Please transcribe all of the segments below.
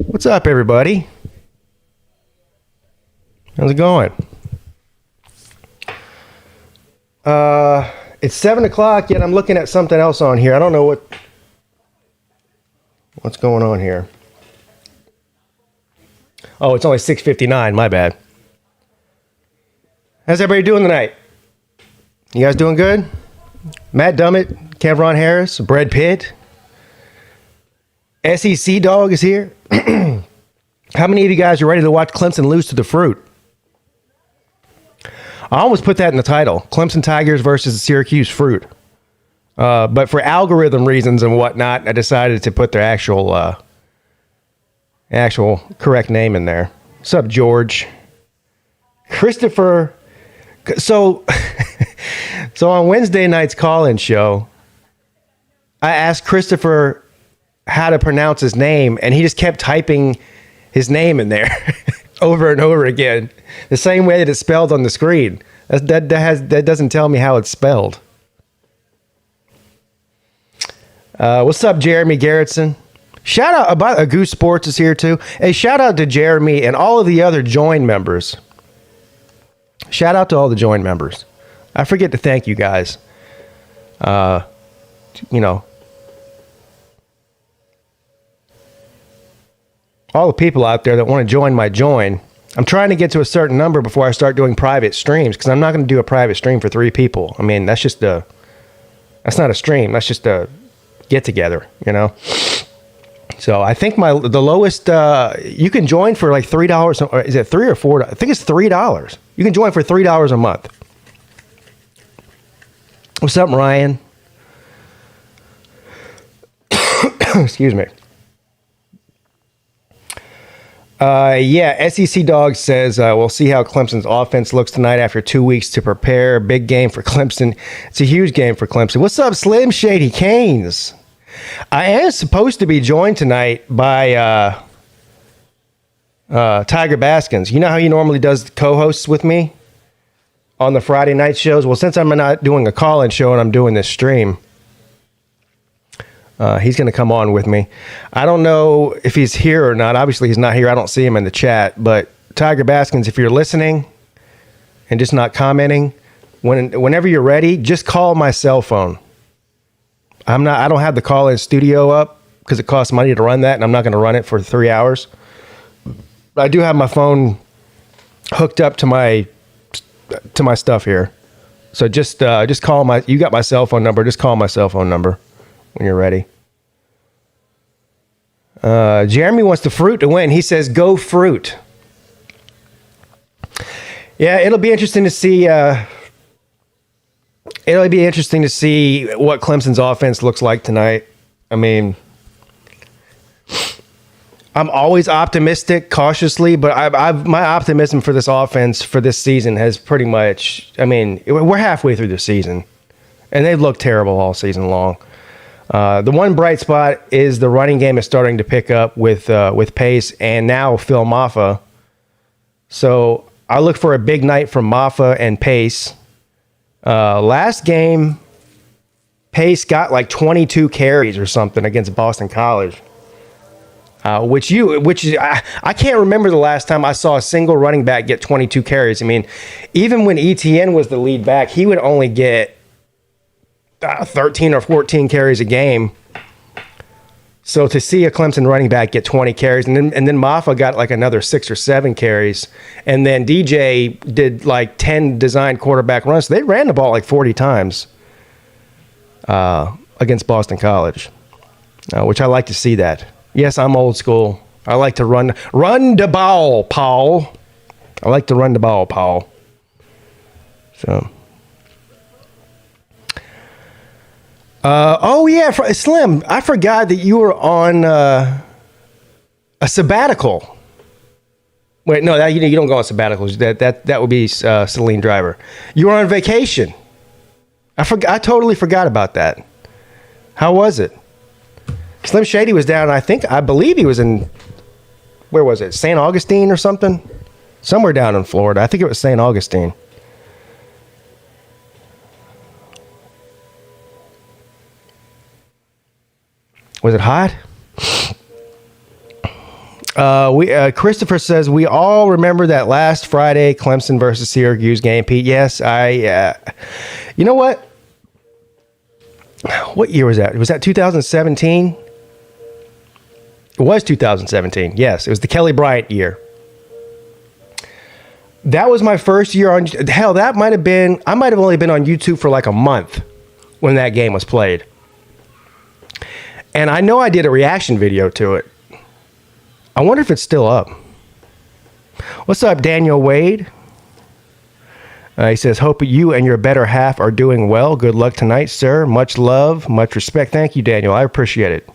What's up, everybody? How's it going? It's 7 o'clock, yet I'm looking at something else on here. I don't know what's going on here. Oh, it's only 6:59. My bad. How's everybody doing tonight? You guys doing good? Matt Dummett, Kevron Harris, Brad Pitt, SEC Dog is here. How many of you guys are ready to watch Clemson lose to the Fruit? I almost put that in the title. Clemson Tigers versus the Syracuse Fruit. But for algorithm reasons and whatnot, I decided to put their actual correct name in there. What's up, George? Christopher. So on Wednesday night's call-in show, I asked Christopher how to pronounce his name, and he just kept typing his name in there over and over again, the same way that it's spelled on the screen. That doesn't tell me how it's spelled. What's up, Jeremy Garrettson? Shout out about Goose Sports is here too. Hey, shout out to Jeremy and all of the other join members. Shout out to all the join members. I forget to thank you guys. All the people out there that want to join my join. I'm trying to get to a certain number before I start doing private streams, because I'm not going to do a private stream for 3 people. I mean, that's not a stream. That's just a get together, So I think the lowest you can join for like $3. Or is it $3 or $4? I think it's $3. You can join for $3 a month. What's up, Ryan? Excuse me. SEC Dog says, we'll see how Clemson's offense looks tonight after 2 weeks to prepare. Big game for Clemson. It's a huge game for Clemson. What's up, Slim Shady Canes? I am supposed to be joined tonight by Tiger Baskins. You know how he normally does co-hosts with me on the Friday night shows? Well, since I'm not doing a call-in show and I'm doing this stream, he's going to come on with me. I don't know if he's here or not. Obviously, he's not here. I don't see him in the chat. But Tiger Baskins, if you're listening and just not commenting, whenever you're ready, just call my cell phone. I don't have the call-in studio up because it costs money to run that, and I'm not going to run it for 3 hours. But I do have my phone hooked up to my stuff here. So just call you got my cell phone number. Just call my cell phone number when you're ready. Jeremy wants the Fruit to win. He says, go Fruit. Yeah, it'll be interesting to see. It'll be interesting to see what Clemson's offense looks like tonight. I mean, I'm always optimistic, cautiously, but my optimism for this offense for this season has pretty much. I mean, we're halfway through the season, and they've looked terrible all season long. The one bright spot is the running game is starting to pick up with Pace and now Phil Maffa. So I look for a big night from Maffa and Pace. Last game, Pace got like 22 carries or something against Boston College. I can't remember the last time I saw a single running back get 22 carries. I mean, even when ETN was the lead back, he would only get 13 or 14 carries a game. So to see a Clemson running back get 20 carries, and then Maffa got like another 6 or 7 carries, and then DJ did like 10 designed quarterback runs. So they ran the ball like 40 times against Boston College, which I like to see that. Yes, I'm old school. I like to run the ball, Paul. I like to run the ball, Paul. So. Slim, I forgot that you were on a sabbatical. Wait, no, you don't go on sabbaticals. That would be Celine Driver. You were on vacation. I totally forgot about that. How was it? Slim Shady was down. I believe he was in, where was it? St. Augustine or something? Somewhere down in Florida. I think it was St. Augustine. Was it hot? Christopher says we all remember that last Friday Clemson versus Syracuse game. Pete, yes, you know what? What year was that? Was that 2017? It was 2017. Yes, it was the Kelly Bryant year. That was my first year on. Hell, that might have been. I might have only been on YouTube for like a month when that game was played. And I know I did a reaction video to it. I wonder if it's still up. What's up, Daniel Wade? He says, hope you and your better half are doing well. Good luck tonight, sir. Much love, much respect. Thank you, Daniel. I appreciate it.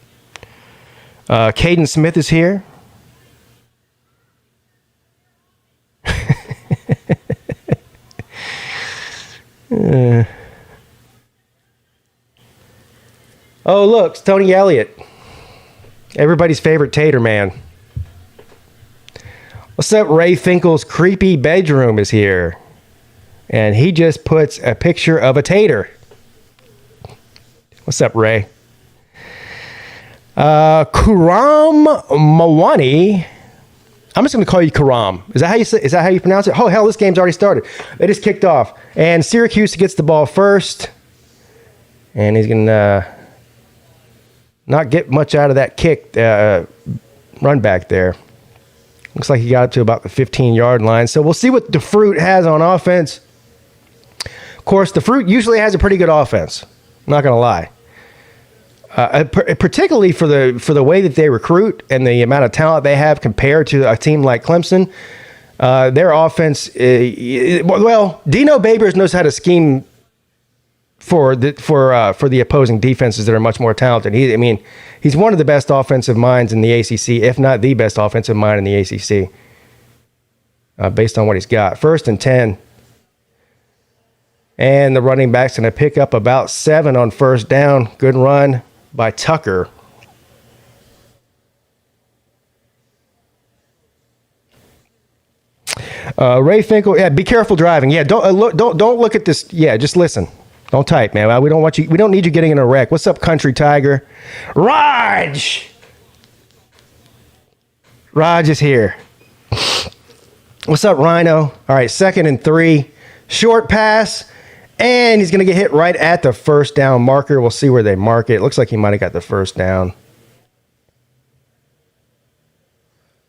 Caden Smith is here. Oh, look, it's Tony Elliott. Everybody's favorite tater man. What's up, Ray Finkel's creepy bedroom is here. And he just puts a picture of a tater. What's up, Ray? Kuram Mawani. I'm just going to call you Kuram. Is that how you pronounce it? Oh, hell, this game's already started. They just kicked off. And Syracuse gets the ball first. And he's going to not get much out of that kick run back there. Looks like he got up to about the 15-yard line. So we'll see what the Fruit has on offense. Of course, the Fruit usually has a pretty good offense. I'm not going to lie. Particularly for the way that they recruit and the amount of talent they have compared to a team like Clemson. Their offense, Dino Babers knows how to scheme for the opposing defenses that are much more talented. He's one of the best offensive minds in the ACC, if not the best offensive mind in the ACC, based on what he's got. 1st and 10. And the running back's going to pick up about 7 on 1st down. Good run by Tucker. Ray Finkel, yeah, be careful driving. Yeah, don't look at this. Yeah, just listen. Don't type, man. We don't need you getting in a wreck. What's up, Country Tiger? Raj is here. What's up, Rhino? All right, 2nd and 3. Short pass. And he's going to get hit right at the 1st down marker. We'll see where they mark it. It looks like he might have got the 1st down.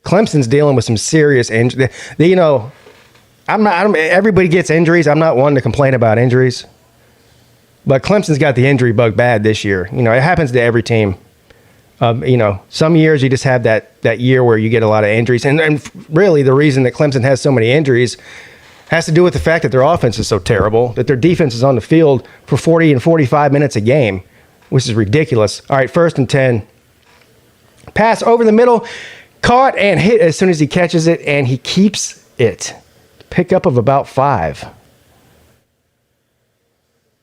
Clemson's dealing with some serious injury. Everybody gets injuries. I'm not one to complain about injuries. But Clemson's got the injury bug bad this year. It happens to every team. Some years you just have that year where you get a lot of injuries. And really the reason that Clemson has so many injuries has to do with the fact that their offense is so terrible, that their defense is on the field for 40 and 45 minutes a game, which is ridiculous. All right, 1st and 10. Pass over the middle, caught and hit as soon as he catches it, and he keeps it. Pickup of about 5.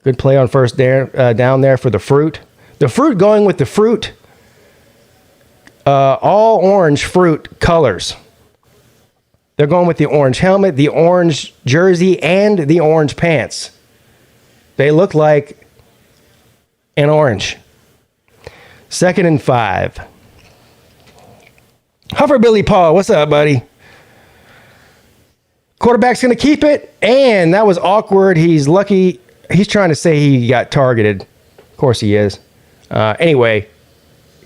Good play on 1st down there for the Fruit. The Fruit going with the Fruit, all orange Fruit colors. They're going with the orange helmet, the orange jersey, and the orange pants. They look like an orange. 2nd and 5. Billy Paul, what's up, buddy? Quarterback's going to keep it, and that was awkward. He's lucky. He's trying to say he got targeted. Of course he is. Anyway,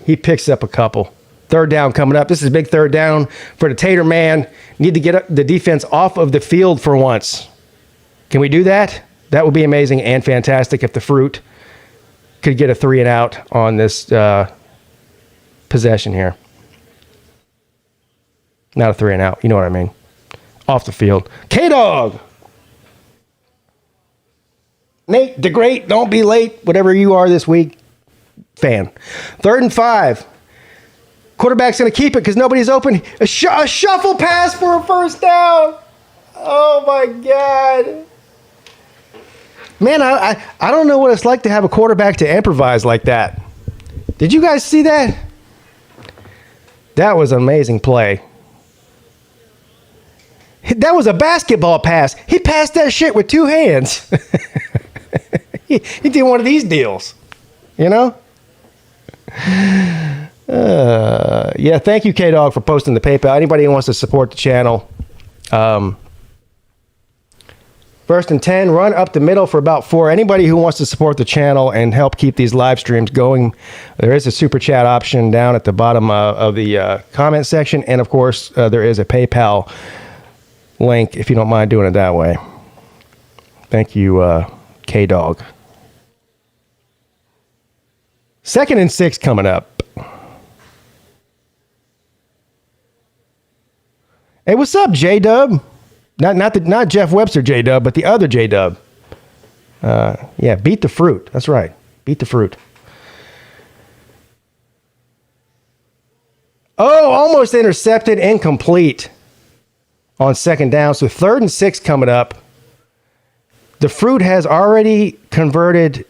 he picks up a couple. 3rd down coming up. This is a big 3rd down for the Tater Man. Need to get the defense off of the field for once. Can we do that? That would be amazing and fantastic if the Fruit could get a 3 and out on this possession here. Not a 3 and out. You know what I mean. Off the field. K-Dog! Nate the Great, don't be late. Whatever you are this week. Fan. 3rd and 5. Quarterback's going to keep it because nobody's open. A shuffle pass for a 1st down. Oh, my God. Man, I don't know what it's like to have a quarterback to improvise like that. Did you guys see that? That was an amazing play. That was a basketball pass. He passed that shit with 2 hands. He did one of these deals, Yeah, thank you, K-Dog, for posting the PayPal. Anybody who wants to support the channel, 1st and 10, run up the middle for about 4. Anybody who wants to support the channel and help keep these live streams going, there is a super chat option down at the bottom of the comment section. And, of course, there is a PayPal link if you don't mind doing it that way. Thank you, K-Dog. 2nd and 6 coming up. Hey, what's up, J-Dub? Not Jeff Webster J-Dub, but the other J-Dub. Yeah, beat the fruit. That's right. Beat the fruit. Oh, almost intercepted, incomplete on 2nd down. So 3rd and 6 coming up. The fruit has already converted.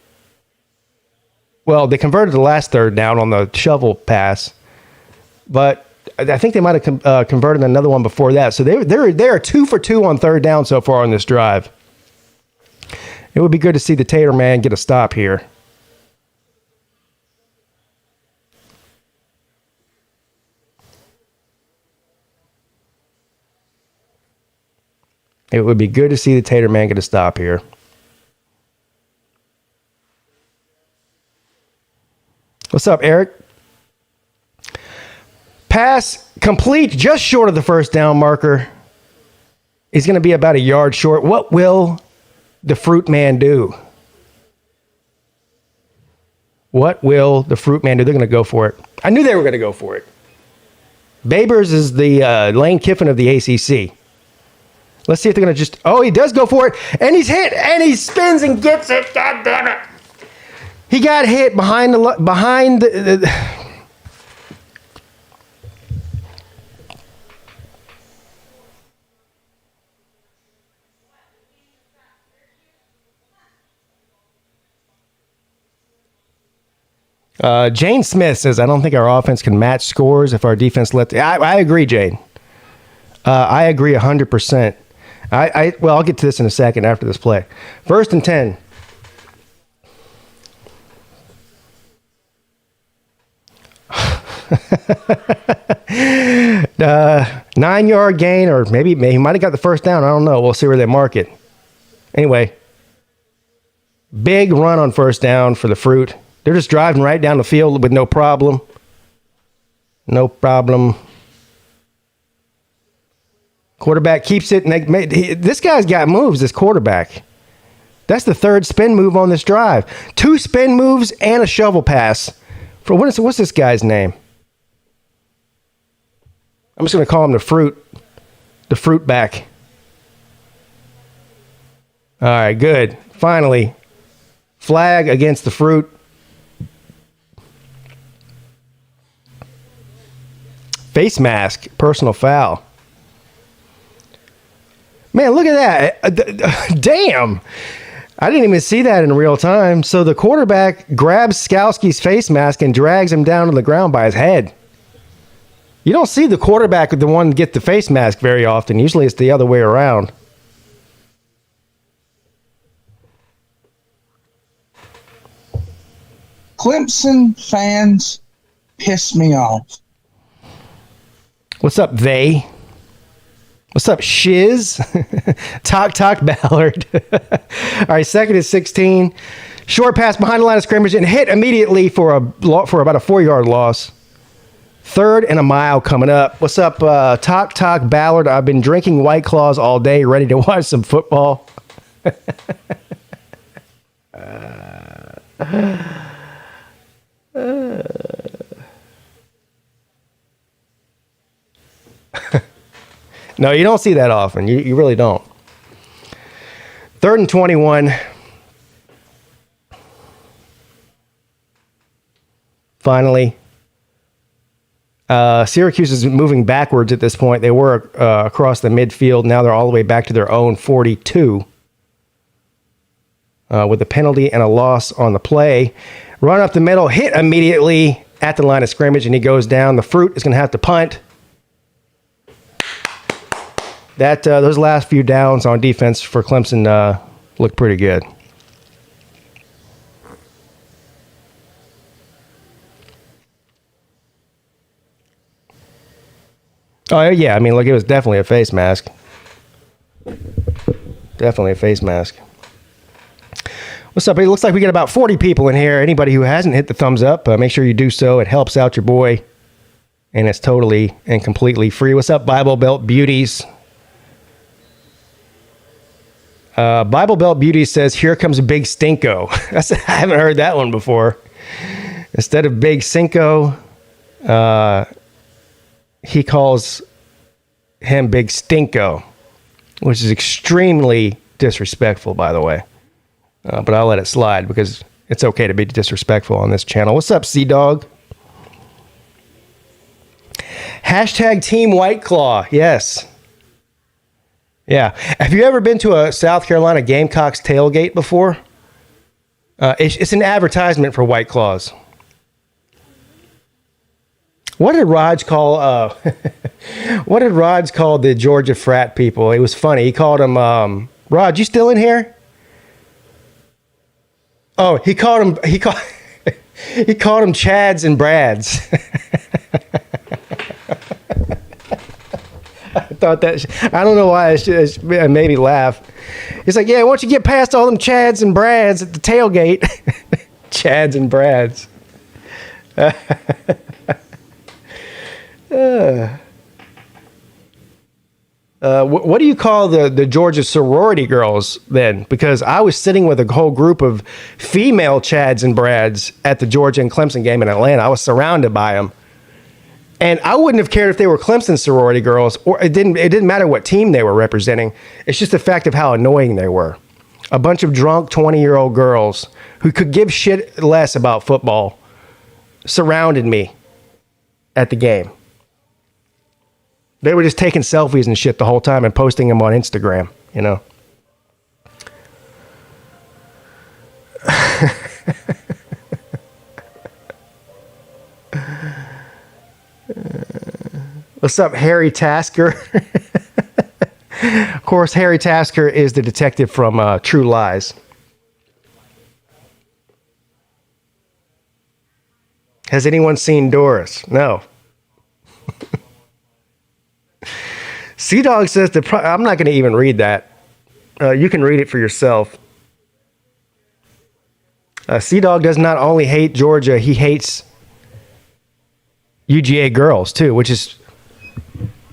Well, they converted the last 3rd down on the shovel pass, but I think they might have converted another one before that. So they are 2 for 2 on 3rd down so far on this drive. It would be good to see the Tater Man get a stop here. It would be good to see the Tater Man get a stop here. What's up, Eric? Pass complete, just short of the 1st down marker. He's going to be about a yard short. What will the Fruit Man do? What will the Fruit Man do? They're going to go for it. I knew they were going to go for it. Babers is the Lane Kiffin of the ACC. Let's see if they're going to just... Oh, he does go for it. And he's hit. And he spins and gets it. God damn it. He got hit behind the Jane Smith says, I don't think our offense can match scores if our defense I agree, Jane. I agree 100%. Well, I'll get to this in a second after this play. 1st and 10. uh, 9-yard gain, or maybe he might have got the 1st down. I don't know. We'll see where they mark it. Anyway, big run on 1st down for the Fruit. They're just driving right down the field with no problem. No problem. Quarterback keeps it. And this guy's got moves, this quarterback. That's the 3rd spin move on this drive. 2 spin moves and a shovel pass. What's this guy's name? I'm just going to call him the Fruit back. All right, good. Finally, flag against the Fruit. Face mask, personal foul. Man, look at that. Damn. I didn't even see that in real time. So the quarterback grabs Skowski's face mask and drags him down to the ground by his head. You don't see the quarterback the one get the face mask very often. Usually it's the other way around. Clemson fans piss me off. What's up, they? What's up, shiz? Talk, Ballard. All right, 2nd and 16. Short pass behind the line of scrimmage and hit immediately for about a 4-yard loss. 3rd and a mile coming up. What's up, Talk, Ballard? I've been drinking White Claws all day, ready to watch some football. No, you don't see that often. You really don't. 3rd and 21. Finally. Syracuse is moving backwards at this point. They were across the midfield. Now they're all the way back to their own 42. With a penalty and a loss on the play. Run up the middle, hit immediately at the line of scrimmage, and he goes down. The Fruit is going to have to punt. Those last few downs on defense for Clemson look pretty good. Oh, yeah. I mean, look, it was definitely a face mask. Definitely a face mask. What's up? It looks like we got about 40 people in here. Anybody who hasn't hit the thumbs up, make sure you do so. It helps out your boy. And it's totally and completely free. What's up, Bible Belt Beauties? Bible Belt Beauty says, here comes Big Stinko. I haven't heard that one before. Instead of Big Cinco, he calls him Big Stinko, which is extremely disrespectful, by the way. But I'll let it slide because it's okay to be disrespectful on this channel. What's up, Sea-Dog? Hashtag Team White Claw. Yes. Yeah. Have you ever been to a South Carolina Gamecocks tailgate before? It's an advertisement for White Claws. What did Raj call? What did Raj call the Georgia frat people? It was funny. He called them. Raj, you still in here? Oh, he called them. He called them Chads and Brads. I thought that. I don't know why it made me laugh. He's like, yeah, once you get past all them Chads and Brads at the tailgate, Chads and Brads. What do you call the Georgia sorority girls then? Because I was sitting with a whole group of female Chads and Brads at the Georgia and Clemson game in Atlanta. I was surrounded by them. And I wouldn't have cared if they were Clemson sorority girls, or it didn't matter what team they were representing. It's just the fact of how annoying they were. A bunch of drunk 20-year-old girls who could give shit less about football surrounded me at the game. They were just taking selfies and shit the whole time and posting them on Instagram, you know. What's up, Harry Tasker? Of course, Harry Tasker is the detective from True Lies. Has anyone seen Doris? No. Sea-Dog says, I'm not going to even read that. You can read it for yourself. Sea-Dog does not only hate Georgia, he hates UGA girls too, which is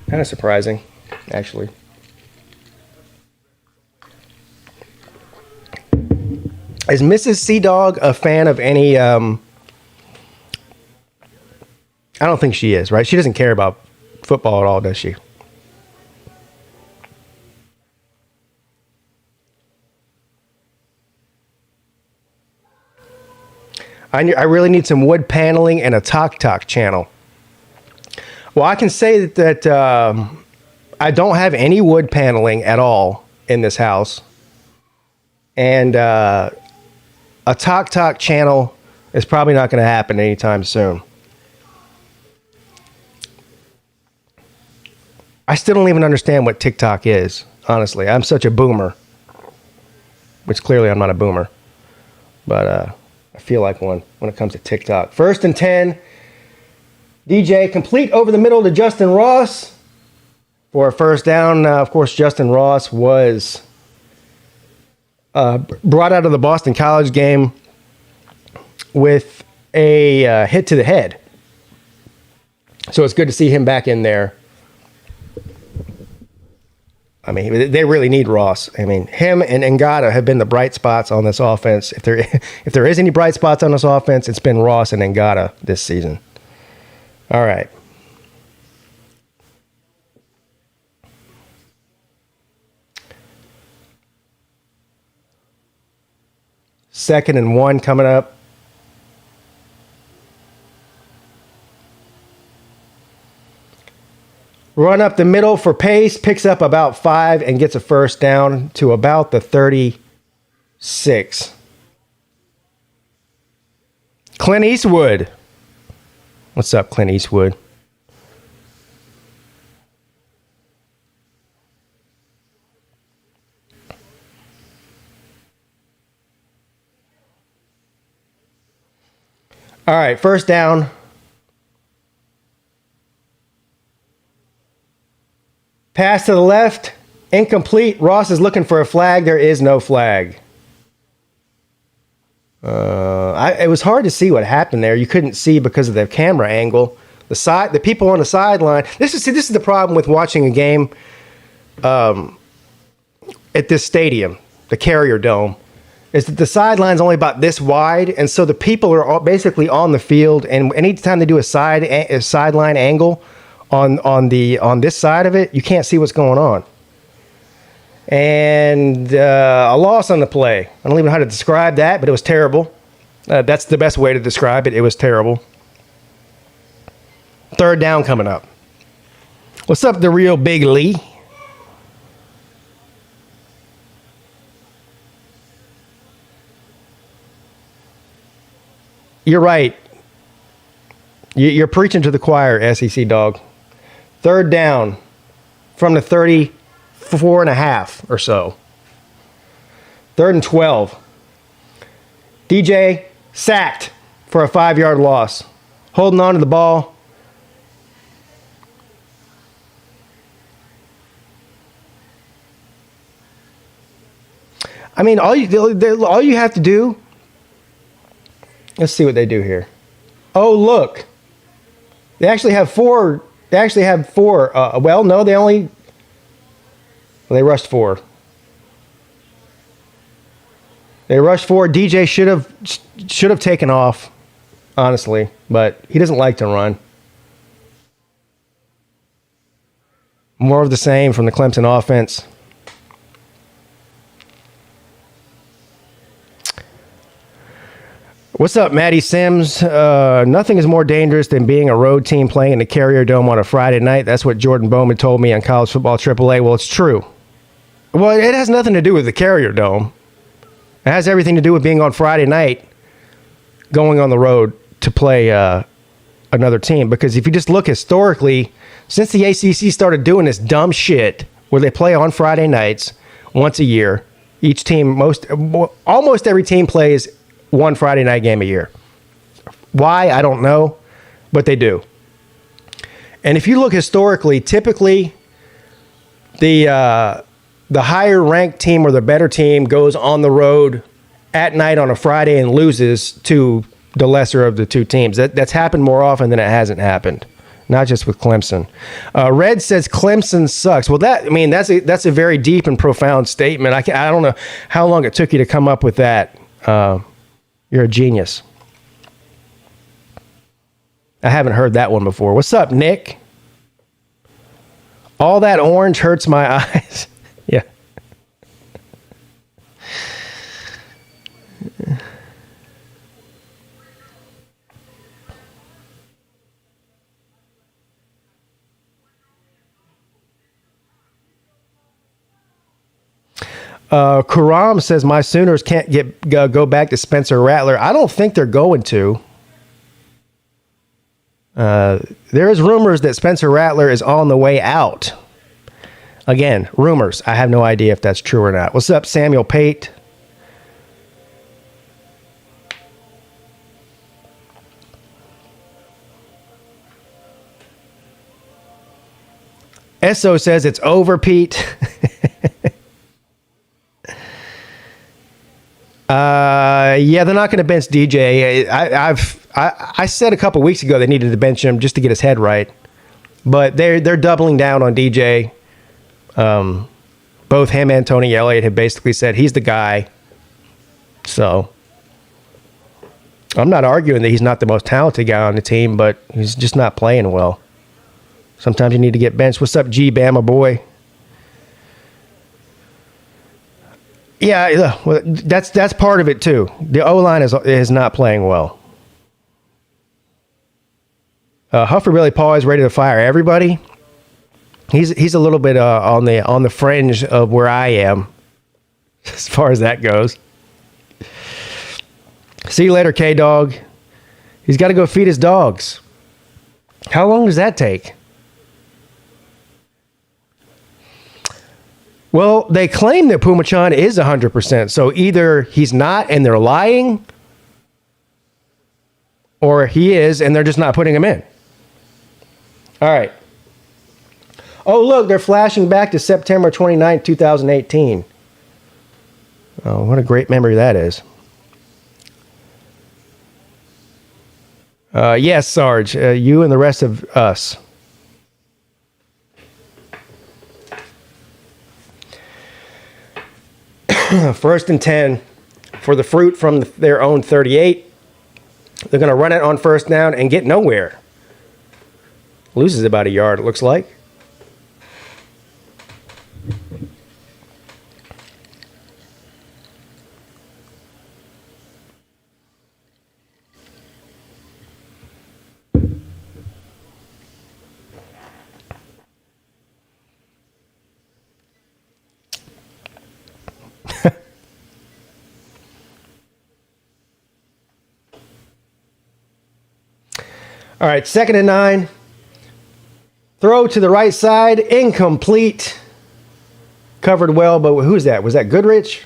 kind of surprising, actually. Is Mrs. Sea-Dog a fan of any... I don't think she is, right? She doesn't care about football at all, does she? I really need some wood paneling and a Tok channel. Well, I can say that I don't have any wood paneling at all in this house. And a Tok channel is probably not going to happen anytime soon. I still don't even understand what TikTok is, honestly. I'm such a boomer. Which clearly I'm not a boomer. But I feel like one when it comes to TikTok. 1st and 10. DJ complete over the middle to Justin Ross for a first down. Of course, Justin Ross was brought out of the Boston College game with a hit to the head. So it's good to see him back in there. I mean, they really need Ross. I mean, him and Ngata have been the bright spots on this offense. If there is any bright spots on this offense, it's been Ross and Ngata this season. All right. Second and 1 coming up. Run up the middle for Pace, picks up about 5 and gets a first down to about the 36. Clint Eastwood. What's up, Clint Eastwood? All right, first down. Pass to the left. Incomplete. Ross is looking for a flag. There is no flag. It was hard to see what happened there. You couldn't see because of the camera angle. The people on the sideline. This is the problem with watching a game at this stadium, the Carrier Dome, is that the sideline's only about this wide, and so the people are all basically on the field. And anytime they do a sideline angle on this side of it, you can't see what's going on. And a loss on the play. I don't even know how to describe that, but it was terrible. That's the best way to describe it. It was terrible. Third down coming up. What's up, the real Big Lee? You're right. You're preaching to the choir, SEC dog. Third down from the 34.5 or so. 3rd and 12. DJ sacked for a 5-yard loss. Holding on to the ball. I mean, all you have to do. Let's see what they do here. Oh, look. They actually have 4. They actually have 4. Well, no, they rushed 4. They rushed 4. DJ should have taken off, honestly, but he doesn't like to run. More of the same from the Clemson offense. What's up, Matty Sims? Nothing is more dangerous than being a road team playing in the Carrier Dome on a Friday night. That's what Jordan Bowman told me on College Football AAA. Well, it's true. Well, it has nothing to do with the Carrier Dome. It has everything to do with being on Friday night, going on the road to play another team. Because if you just look historically, since the ACC started doing this dumb shit where they play on Friday nights once a year, each team, almost every team plays one Friday night game a year. Why? I don't know, but they do. And if you look historically, typically the higher ranked team or the better team goes on the road at night on a Friday and loses to the lesser of the two teams. That's happened more often than it hasn't happened. Not just with Clemson. Red says Clemson sucks. Well, that's a very deep and profound statement. I don't know how long it took you to come up with that. You're a genius. I haven't heard that one before. What's up, Nick? All that orange hurts my eyes. Yeah. Karam says my Sooners can't go back to Spencer Rattler. I don't think they're going to. There is rumors that Spencer Rattler is on the way out. Again, rumors. I have no idea if that's true or not. What's up, Samuel Peete? Esso says it's over, Pete. Yeah, they're not going to bench DJ. I said a couple weeks ago they needed to bench him just to get his head right, but they're doubling down on DJ. Both him and Tony Elliott have basically said he's the guy. So I'm not arguing that he's not the most talented guy on the team, but he's just not playing well. Sometimes you need to get benched. What's up, G Bama boy? Yeah, well, that's part of it too. The O-line is not playing well. Huffer Billy Paul is ready to fire everybody. He's a little bit on the fringe of where I am, as far as that goes. See you later, K-Dog. He's got to go feed his dogs. How long does that take? Well, they claim that Pumachan is 100%. So either he's not and they're lying, or he is and they're just not putting him in. All right. Oh, look, they're flashing back to September 29th, 2018. Oh, what a great memory that is. Yes, Sarge, you and the rest of us. First and 10 for the fruit from their own 38. They're going to run it on first down and get nowhere. Loses about a yard, it looks like. All right, 2nd and 9. Throw to the right side, incomplete. Covered well, but who's that? Was that Goodrich?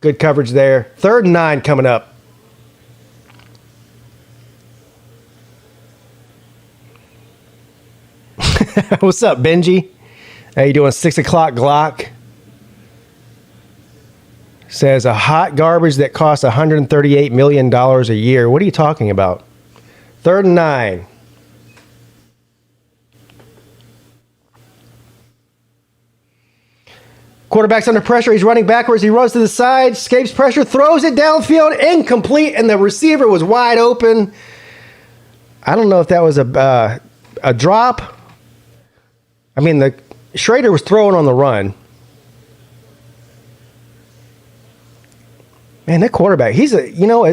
Good coverage there. 3rd and 9 coming up. What's up, Benji? How you doing? 6 o'clock Glock. Says a hot garbage that costs $138 million a year. What are you talking about? 3rd and 9. Quarterback's under pressure. He's running backwards. He runs to the side, escapes pressure, throws it downfield, incomplete, and the receiver was wide open. I don't know if that was a drop. I mean, the Schrader was throwing on the run. Man, that quarterback, he's a, you know,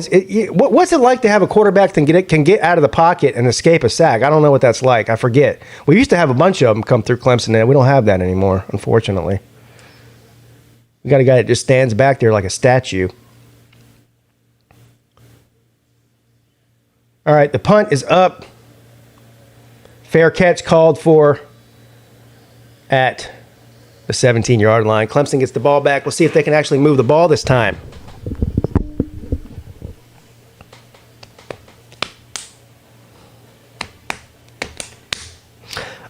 what's it like to have a quarterback that can get out of the pocket and escape a sack? I don't know what that's like. I forget. We used to have a bunch of them come through Clemson, and we don't have that anymore, unfortunately. We got a guy that just stands back there like a statue. All right, the punt is up. Fair catch called for at the 17-yard line. Clemson gets the ball back. We'll see if they can actually move the ball this time.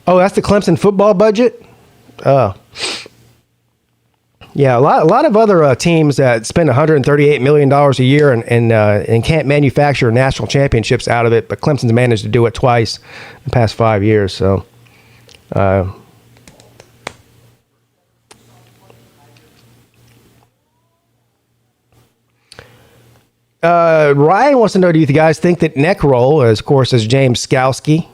Oh, that's the Clemson football budget? Oh. Yeah, a lot of other teams that spend $138 million a year and can't manufacture national championships out of it, but Clemson's managed to do it twice in the past 5 years. So, Ryan wants to know, do you guys think that neck roll, as of course as James Skalski,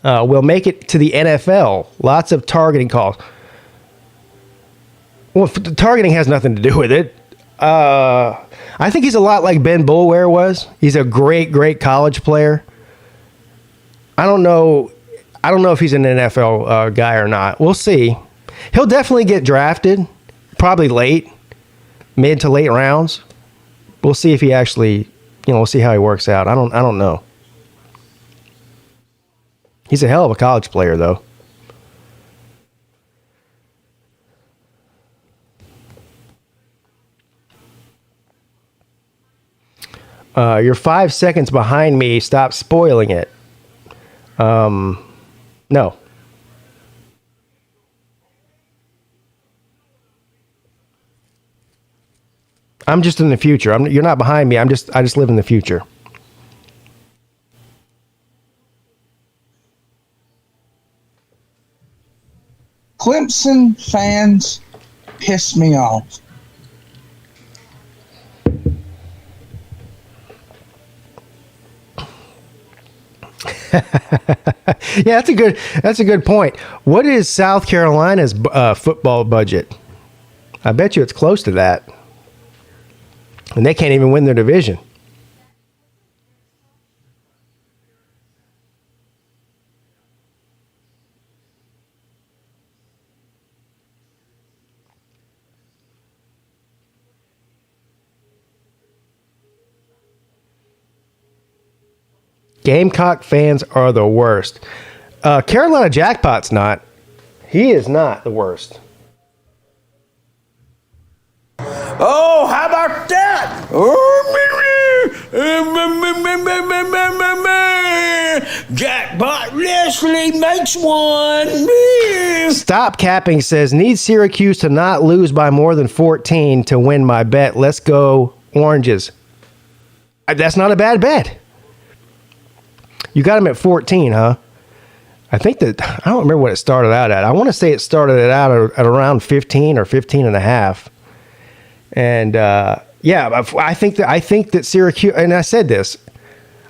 will make it to the NFL? Lots of targeting calls. Well, targeting has nothing to do with it. I think he's a lot like Ben Boulware was. He's a great, great college player. I don't know if he's an NFL guy or not. We'll see. He'll definitely get drafted, probably mid to late rounds. We'll see if he actually, we'll see how he works out. I don't know. He's a hell of a college player, though. You're 5 seconds behind me. Stop spoiling it. No. I'm just in the future. You're not behind me. I just live in the future. Clemson fans piss me off. Yeah, that's a good point. What is South Carolina's football budget? I bet you it's close to that. And they can't even win their division. Gamecock fans are the worst. Carolina Jackpot's not. He is not the worst. Oh, how about that? Jackpot Leslie makes one. Stop capping says, need Syracuse to not lose by more than 14 to win my bet. Let's go Oranges. That's not a bad bet. You got them at 14, huh? I think that, I don't remember what it started out at. I want to say it started it out at around 15 or 15 and a half. And yeah, I think that Syracuse, and I said this,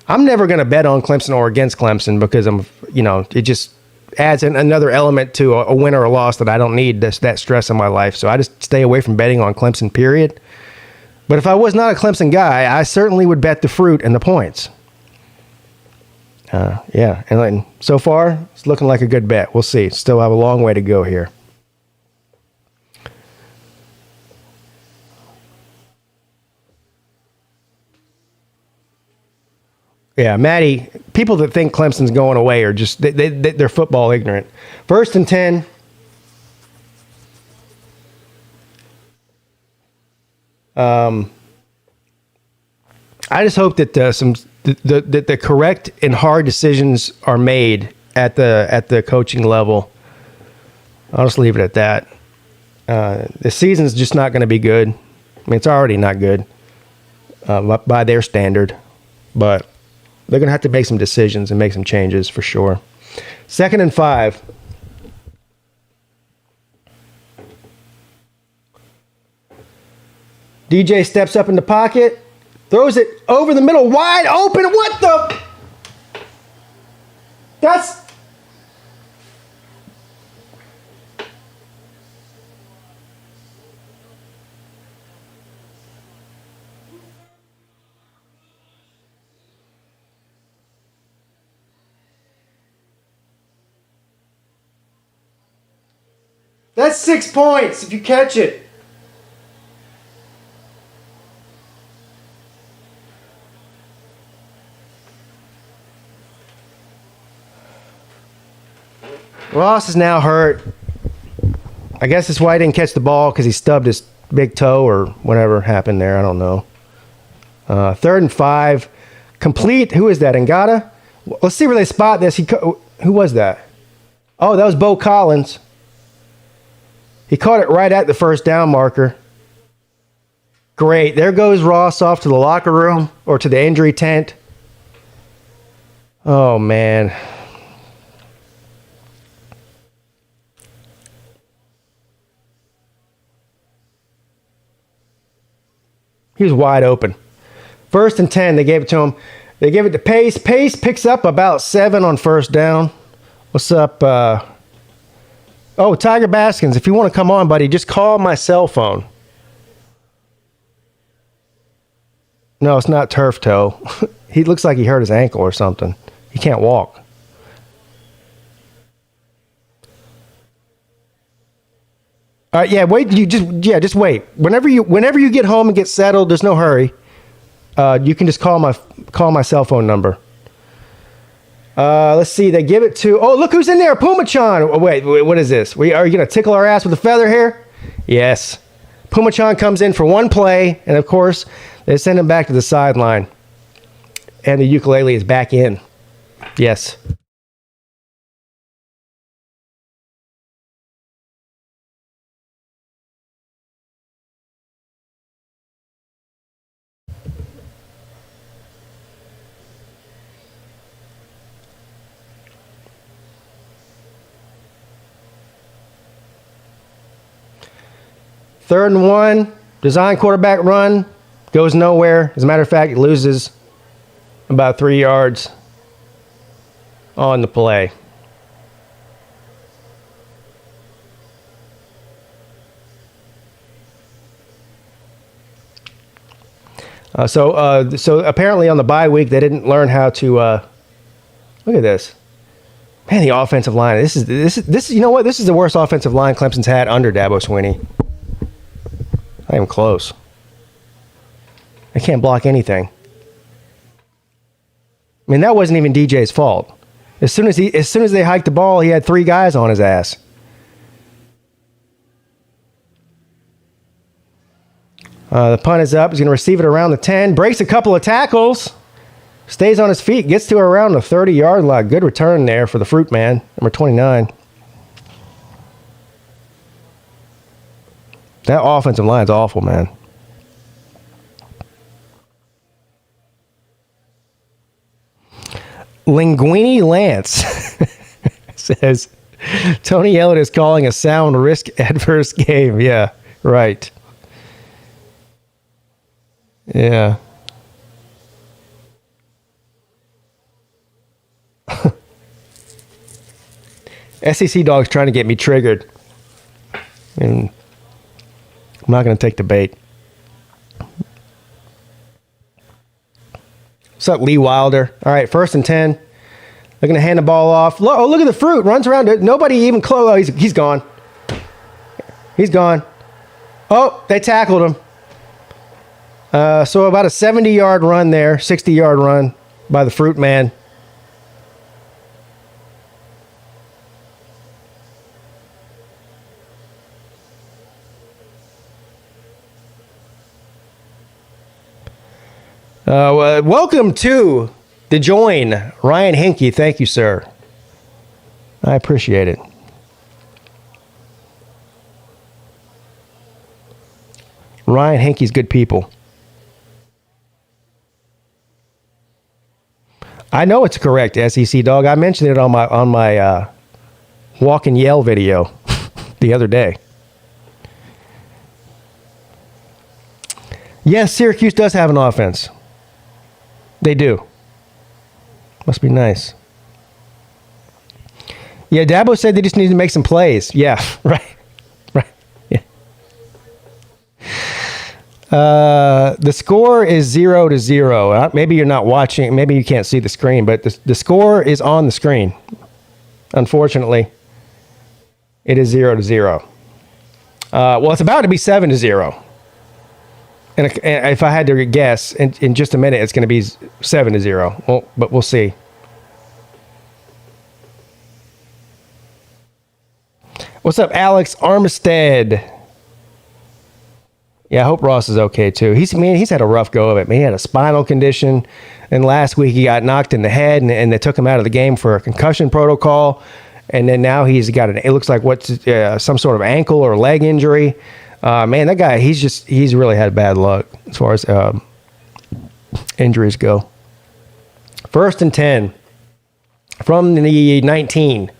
I'm never going to bet on Clemson or against Clemson because it just adds another element to a win or a loss that I don't need that stress in my life. So I just stay away from betting on Clemson, period. But if I was not a Clemson guy, I certainly would bet the fruit and the points. Yeah, and so far, it's looking like a good bet. We'll see. Still have a long way to go here. Yeah, Maddie, people that think Clemson's going away are just, they're football ignorant. 1st and 10. I just hope that the correct and hard decisions are made at the coaching level. I'll just leave it at that. The season's just not going to be good. I mean, it's already not good by their standard, but they're going to have to make some decisions and make some changes for sure. 2nd and 5. DJ steps up in the pocket, throws it over the middle, wide open. What the? That's... That's 6 points if you catch it. Ross is now hurt. I guess that's why he didn't catch the ball, because he stubbed his big toe or whatever happened there. I don't know. 3rd and 5. Complete. Who is that? Ngata? Let's see where they spot this. Who was that? Oh, that was Bo Collins. He caught it right at the first down marker. Great. There goes Ross off to the locker room or to the injury tent. Oh, man. He was wide open. 1st and 10, they gave it to him. They gave it to Pace. Pace picks up about 7 on 1st down. What's up? Oh, Tiger Baskins, if you want to come on, buddy, just call my cell phone. No, it's not turf toe. He looks like he hurt his ankle or something. He can't walk. All right, yeah, wait. Just wait. Whenever you get home and get settled, there's no hurry. You can just call my cell phone number. Let's see. They give it to. Oh, look who's in there, Puma-chan. Oh, wait, what is this? Are you gonna tickle our ass with a feather here? Yes. Puma-chan comes in for one play, and of course, they send him back to the sideline, and the ukulele is back in. Yes. Third and 1, design quarterback run, goes nowhere. As a matter of fact, it loses about 3 yards on the play. So apparently on the bye week, they didn't learn how to, look at this. Man, the offensive line, this is, you know what? This is the worst offensive line Clemson's had under Dabo Swinney. Not even close. They can't block anything. I mean, that wasn't even DJ's fault. As soon as they hiked the ball, he had 3 guys on his ass. The punt is up. He's going to receive it around the 10. Breaks a couple of tackles. Stays on his feet. Gets to around the 30-yard line. Good return there for the Fruit Man, number 29. That offensive line's awful, man. Linguini Lance says, Tony Ellett is calling a sound risk-adverse game. Yeah, right. Yeah. SEC Dog's trying to get me triggered. And I'm not going to take the bait. What's up, Lee Wilder? All right, 1st and 10. They're going to hand the ball off. Oh, look at the Fruit. Runs around it. Nobody even close. Oh, he's gone. He's gone. Oh, they tackled him. So about a 70-yard run there, 60-yard run by the Fruit Man. Welcome to the join, Ryan Hinkie. Thank you, sir. I appreciate it. Ryan Hinkie's good people. I know it's correct, SEC Dog. I mentioned it on my walk and yell video the other day. Yes, Syracuse does have an offense. They do. Must be nice. Yeah, Dabo said they just need to make some plays. Yeah, right. Yeah. The score is 0-0. Maybe you're not watching. Maybe you can't see the screen, but the score is on the screen. Unfortunately, it is 0-0. Well, it's about to be 7-0. And if I had to guess, in just a minute, it's going to be 7-0. Well, but we'll see. What's up, Alex Armistead? Yeah, I hope Ross is okay too. He's had a rough go of it. Man, he had a spinal condition, and last week he got knocked in the head, and they took him out of the game for a concussion protocol. And then now he's got it looks like some sort of ankle or leg injury. Man, that guy, he's really had bad luck as far as injuries go. 1st and 10 from the 19.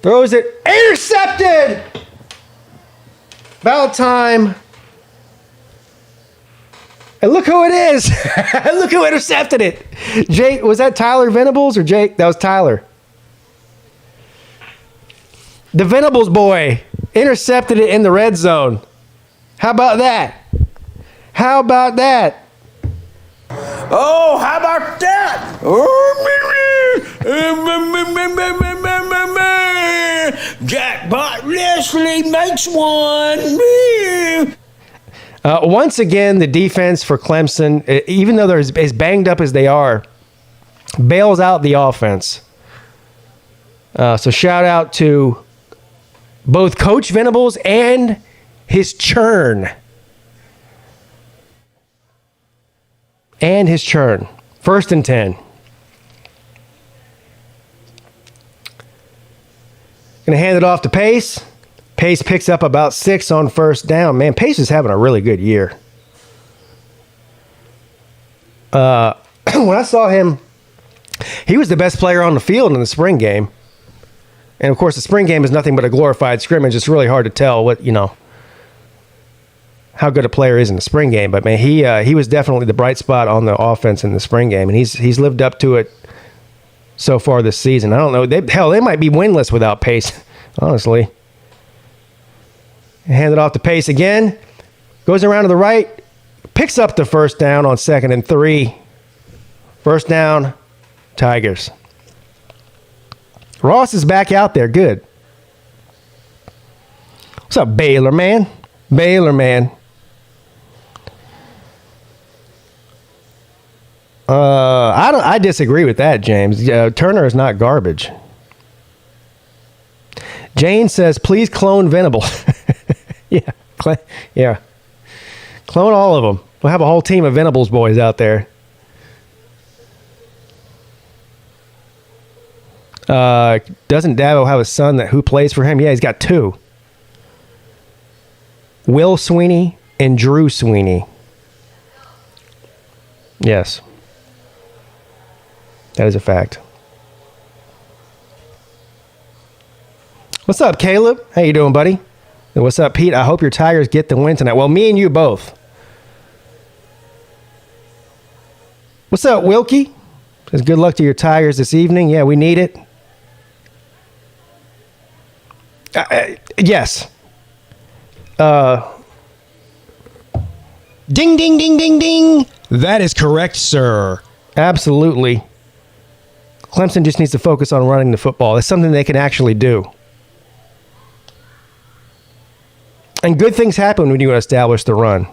Throws it, intercepted! About time. And look who it is. Look who intercepted it. Jake, was that Tyler Venables or Jake? That was Tyler. The Venables boy intercepted it in the red zone. How about that? How about that? Oh, how about that? Jackpot Leslie makes one. Once again, the defense for Clemson, even though they're as banged up as they are, bails out the offense. So shout out to both Coach Venables and his churn. And his churn. 1st and 10. Gonna hand it off to Pace. Pace picks up about 6 on 1st down. Man, Pace is having a really good year. When I saw him, he was the best player on the field in the spring game. And of course, the spring game is nothing but a glorified scrimmage. It's really hard to tell how good a player is in the spring game. But man, he was definitely the bright spot on the offense in the spring game, and he's lived up to it so far this season. I don't know. They might be winless without Pace, honestly. Hand it off to Pace again. Goes around to the right. Picks up the 1st down on 2nd and 3. 1st down, Tigers. Ross is back out there. Good. What's up, Baylor man? Baylor man. I disagree with that, James. Turner is not garbage. Jane says, please clone Venable. Yeah. Clone all of them. We'll have a whole team of Venables boys out there. Doesn't Dabo have a son who plays for him? Yeah, he's got two. Will Sweeney and Drew Sweeney. Yes. That is a fact. What's up, Caleb? How you doing, buddy? And what's up, Pete? I hope your Tigers get the win tonight. Well, me and you both. What's up, Wilkie? Says good luck to your Tigers this evening. Yeah, we need it. Yes. Ding, ding, ding, ding, ding. That is correct, sir. Absolutely. Clemson just needs to focus on running the football. It's something they can actually do. And good things happen when you establish the run.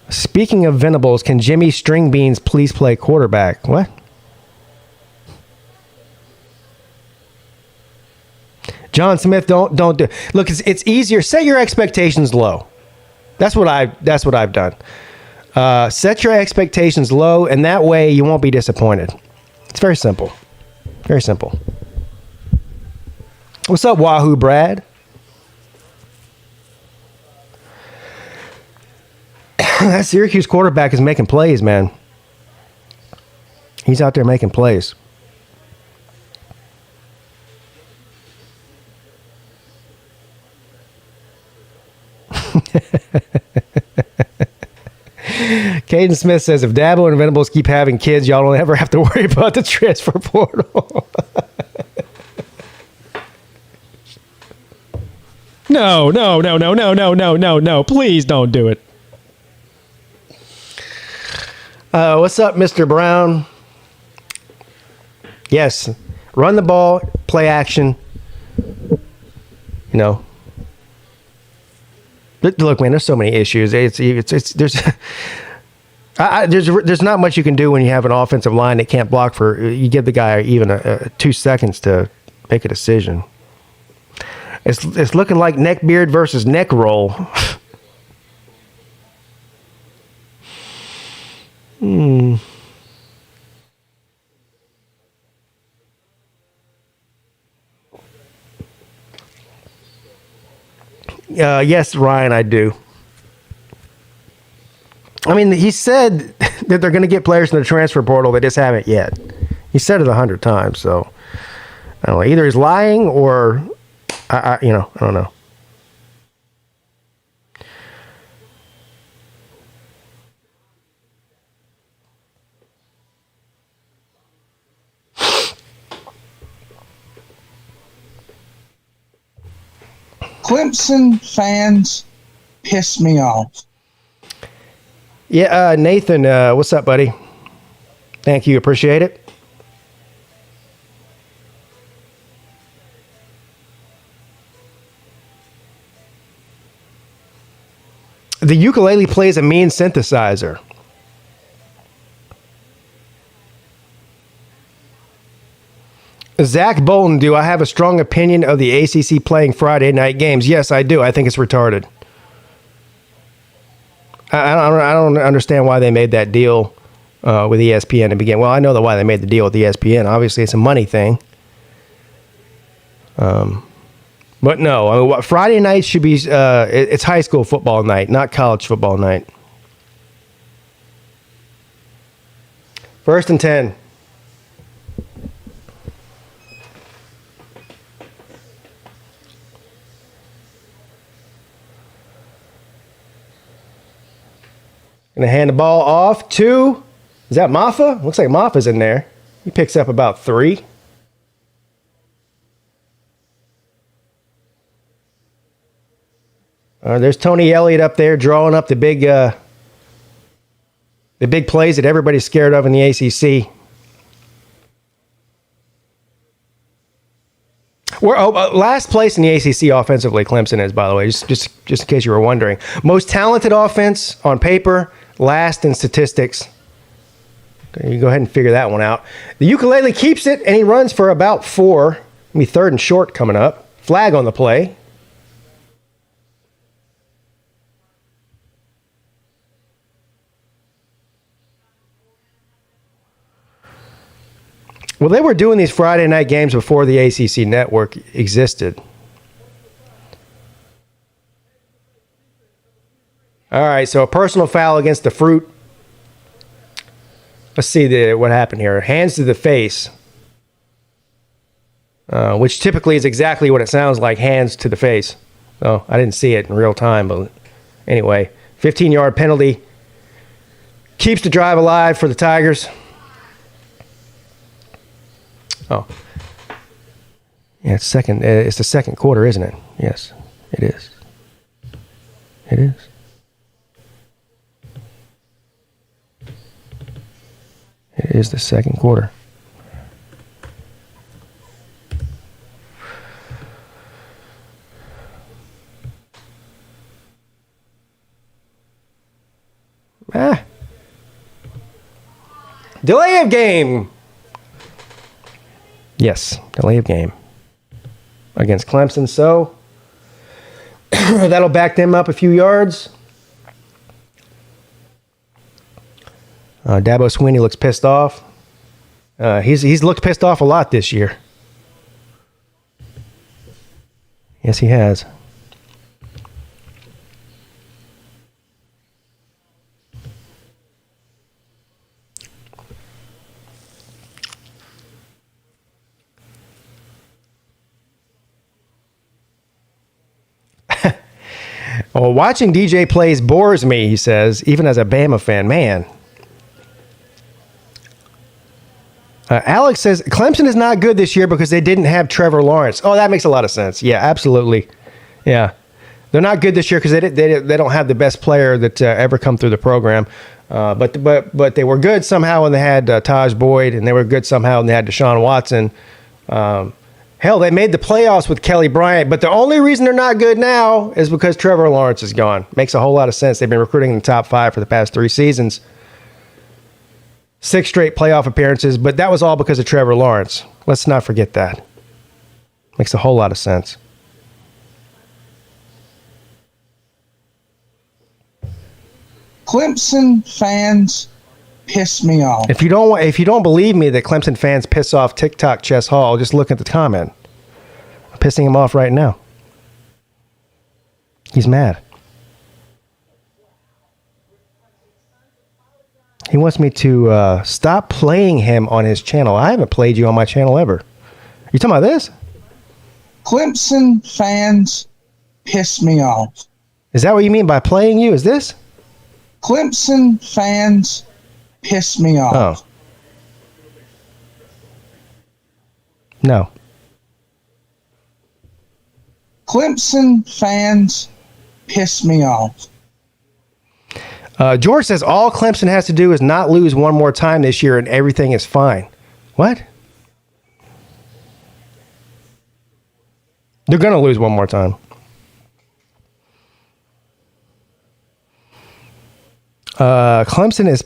Speaking of Venables, can Jimmy Stringbeans please play quarterback? What? John Smith, don't do. Look, it's easier. Set your expectations low. That's what I've done. Set your expectations low, and that way you won't be disappointed. It's very simple. Very simple. What's up, Wahoo Brad? That Syracuse quarterback is making plays, man. He's out there making plays. Caden Smith says, if Dabo and Venables keep having kids, y'all don't ever have to worry about the transfer portal. No. Please don't do it. What's up, Mr. Brown? Yes. Run the ball, play action. You know. Look, man, there's so many issues. There's not much you can do when you have an offensive line that can't block for. You give the guy even 2 seconds to make a decision. It's looking like neckbeard versus neck roll. Yes, Ryan, I do. I mean, he said that they're going to get players in the transfer portal. They just haven't yet. He said it 100 times. So I don't know. Either he's lying or, I don't know. Clemson fans piss me off. Yeah, Nathan, what's up, buddy? Thank you. Appreciate it. The ukulele plays a mean synthesizer. Zach Bolton, do I have a strong opinion of the ACC playing Friday night games? Yes, I do. I think it's retarded. I don't understand why they made that deal with ESPN to begin. Well, I know why they made the deal with ESPN. Obviously, it's a money thing. But no, Friday night should be it's high school football night, not college football night. 1st and 10. Gonna hand the ball off to, is that Maffa? Looks like Maffa's in there. He picks up about 3. There's Tony Elliott up there drawing up the big plays that everybody's scared of in the ACC. We're last place in the ACC offensively, Clemson is, by the way, just in case you were wondering. Most talented offense on paper, last in statistics. Okay, you go ahead and figure that one out. The ukulele keeps it, and he runs for about 4. It'll be 3rd and short coming up. Flag on the play. Well, they were doing these Friday night games before the ACC network existed. All right, so a personal foul against the Fruit. Let's see what happened here. Hands to the face, which typically is exactly what it sounds like, hands to the face. Oh, I didn't see it in real time, but anyway, 15-yard penalty. Keeps the drive alive for the Tigers. Oh. Yeah, it's the second quarter, isn't it? Yes, it is. It is. It is the second quarter. Delay of game. Yes, delay of game against Clemson. So that'll back them up a few yards. Dabo Swinney looks pissed off. He's looked pissed off a lot this year. Yes, he has. Well, watching DJ plays bores me, he says, even as a Bama fan. Man. Alex says, Clemson is not good this year because they didn't have Trevor Lawrence. Oh, that makes a lot of sense. Yeah, absolutely. Yeah. They're not good this year because they don't have the best player that ever come through the program. But they were good somehow when they had Taj Boyd, and they were good somehow when they had Deshaun Watson. Hell, they made the playoffs with Kelly Bryant, but the only reason they're not good now is because Trevor Lawrence is gone. Makes a whole lot of sense. They've been recruiting in the top 5 for the past 3 seasons. 6 straight playoff appearances, but that was all because of Trevor Lawrence. Let's not forget that. Makes a whole lot of sense. Clemson fans piss me off. If you don't believe me that Clemson fans piss off TikTok Chess Hall, just look at the comment. I'm pissing him off right now. He's mad. He wants me to stop playing him on his channel. I haven't played you on my channel ever. You talking about this? Clemson fans piss me off. Is that what you mean by playing you? Is this? Clemson fans piss me off. Oh. No. Clemson fans piss me off. George says all Clemson has to do is not lose one more time this year and everything is fine. What? They're going to lose one more time. Clemson is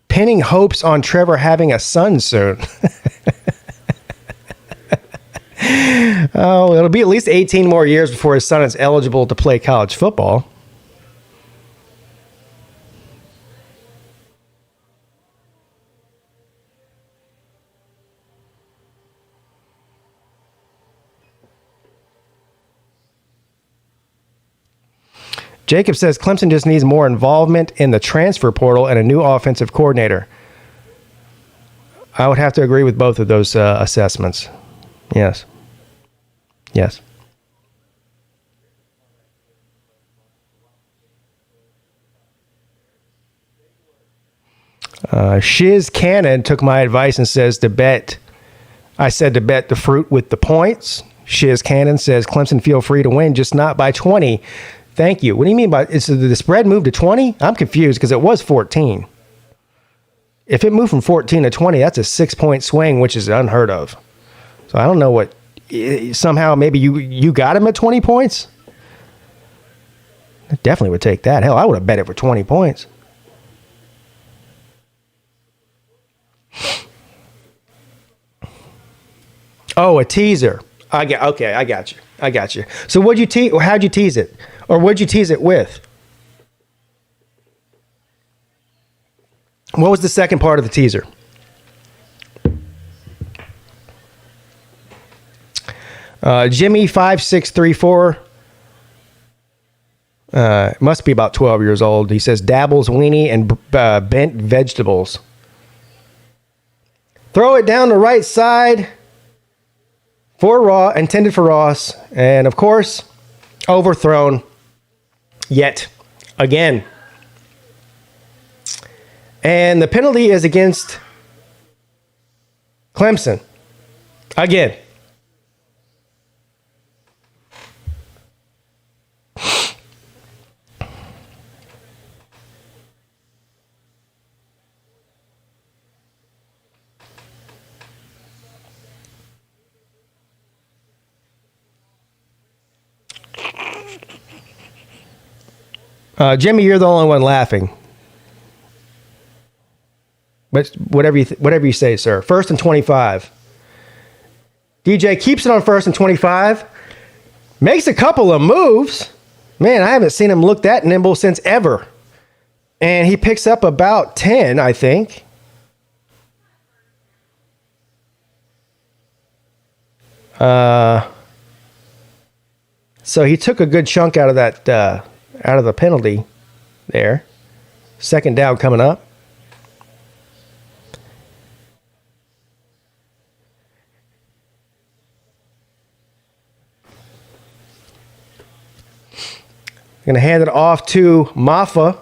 pinning hopes on Trevor having a son soon. Oh, it'll be at least 18 more years before his son is eligible to play college football. Jacob says Clemson just needs more involvement in the transfer portal and a new offensive coordinator. I would have to agree with both of those assessments. Yes. Yes. Shiz Cannon took my advice and says I said to bet the Fruit with the points. Shiz Cannon says Clemson feel free to win, just not by 20. Thank you. What do you mean by is the spread moved to 20? I'm confused because it was 14. If it moved from 14 to 20, that's a 6-point swing, which is unheard of. So I don't know what. Somehow maybe you got him at 20 points. I definitely would take that. Hell, I would have bet it for 20 points. Oh, a teaser. I got you. So how'd you tease it? Or what'd you tease it with? What was the second part of the teaser? Jimmy 5634 must be about 12 years old. He says dabbles weenie and bent vegetables. Throw it down the right side intended for Ross, and of course, overthrown yet again. And the penalty is against Clemson again. Jimmy, you're the only one laughing. But whatever you say, sir. 1st and 25. DJ keeps it on 1st and 25. Makes a couple of moves. Man, I haven't seen him look that nimble since ever. And he picks up about 10, I think. So he took a good chunk out of that, out of the penalty there. 2nd down coming up. Going to hand it off to Maffa,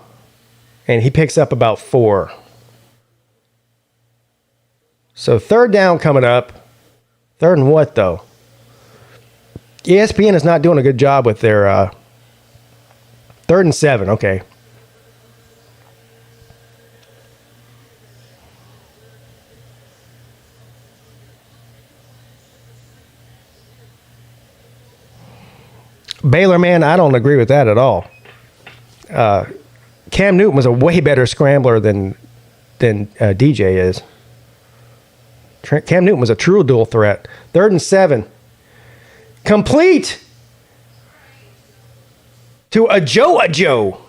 and he picks up about 4. So 3rd down coming up. 3rd and what, though? ESPN is not doing a good job with their 3rd and 7. Okay. Baylor, man, I don't agree with that at all. Cam Newton was a way better scrambler than DJ is. Cam Newton was a true dual threat. 3rd and 7. Complete to Joe.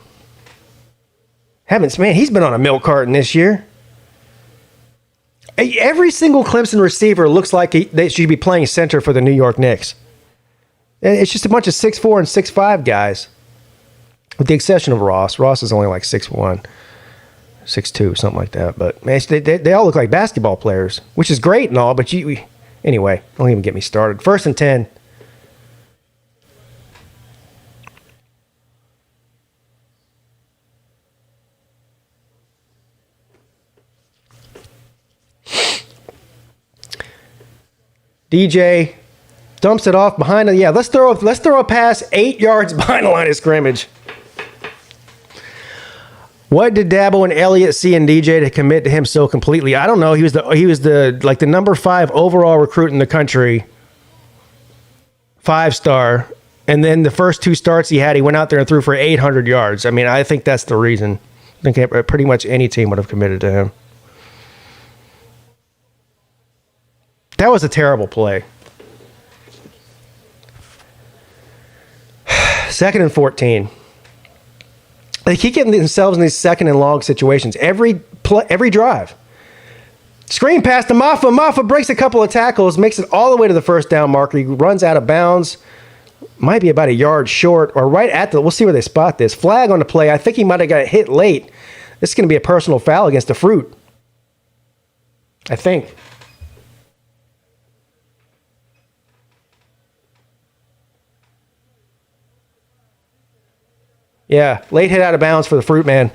Man, he's been on a milk carton this year. Every single Clemson receiver looks like they should be playing center for the New York Knicks. It's just a bunch of 6'4" and 6'5" guys, with the exception of Ross. Ross is only like 6'1", 6'2", something like that. But man, they all look like basketball players, which is great and all. But anyway, don't even get me started. 1st and 10. DJ dumps it off behind it. Yeah, let's throw a pass 8 yards behind the line of scrimmage. What did Dabo and Elliott see in DJ to commit to him so completely? I don't know. He was the number 5 overall recruit in the country, 5-star, and then the first 2 starts he had, he went out there and threw for 800 yards. I mean, I think that's the reason. I think pretty much any team would have committed to him. That was a terrible play. 2nd and 14. They keep getting themselves in these 2nd and long situations every drive. Screen pass to Maffa. Maffa breaks a couple of tackles, makes it all the way to the 1st down marker. He runs out of bounds. Might be about a yard short or right at we'll see where they spot this. Flag on the play. I think he might have got hit late. This is going to be a personal foul against the Fruit. I think. Yeah, late hit out of bounds for the Fruit man.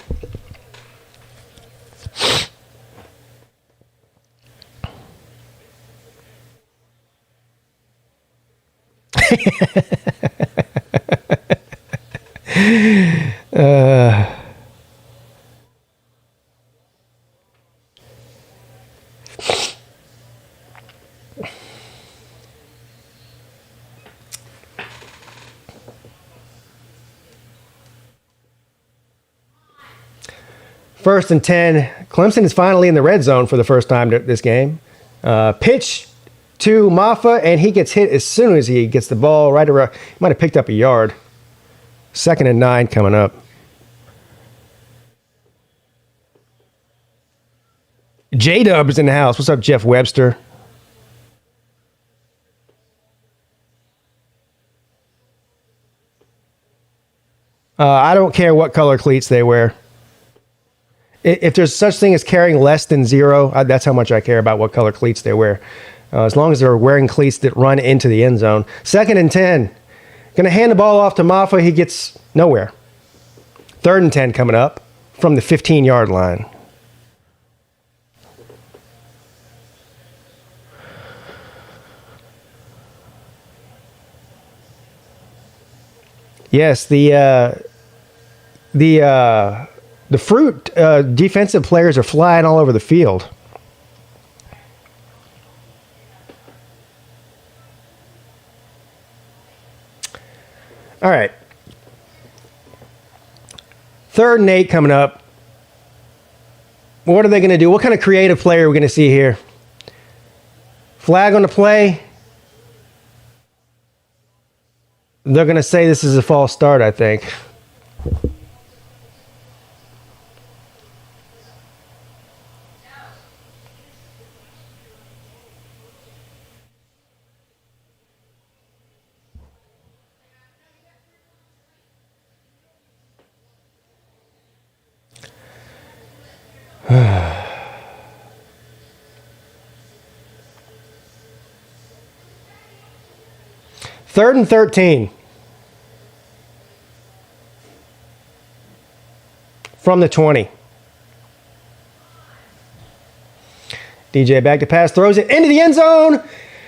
First and 10. Clemson is finally in the red zone for the first time this game. Pitch to Maffa, and he gets hit as soon as he gets the ball right around. He might have picked up a yard. 2nd and 9 coming up. J-Dub is in the house. What's up, Jeff Webster? I don't care what color cleats they wear. If there's such thing as carrying less than 0, that's how much I care about what color cleats they wear. As long as they're wearing cleats that run into the end zone. 2nd and 10. Going to hand the ball off to Maffa. He gets nowhere. 3rd and 10 coming up from the 15-yard line. Yes, the fruit defensive players are flying all over the field. All right. 3rd and 8 coming up. What are they going to do? What kind of creative player are we going to see here? Flag on the play. They're going to say this is a false start, I think. Third and 13. From the 20. DJ back to pass, throws it into the end zone.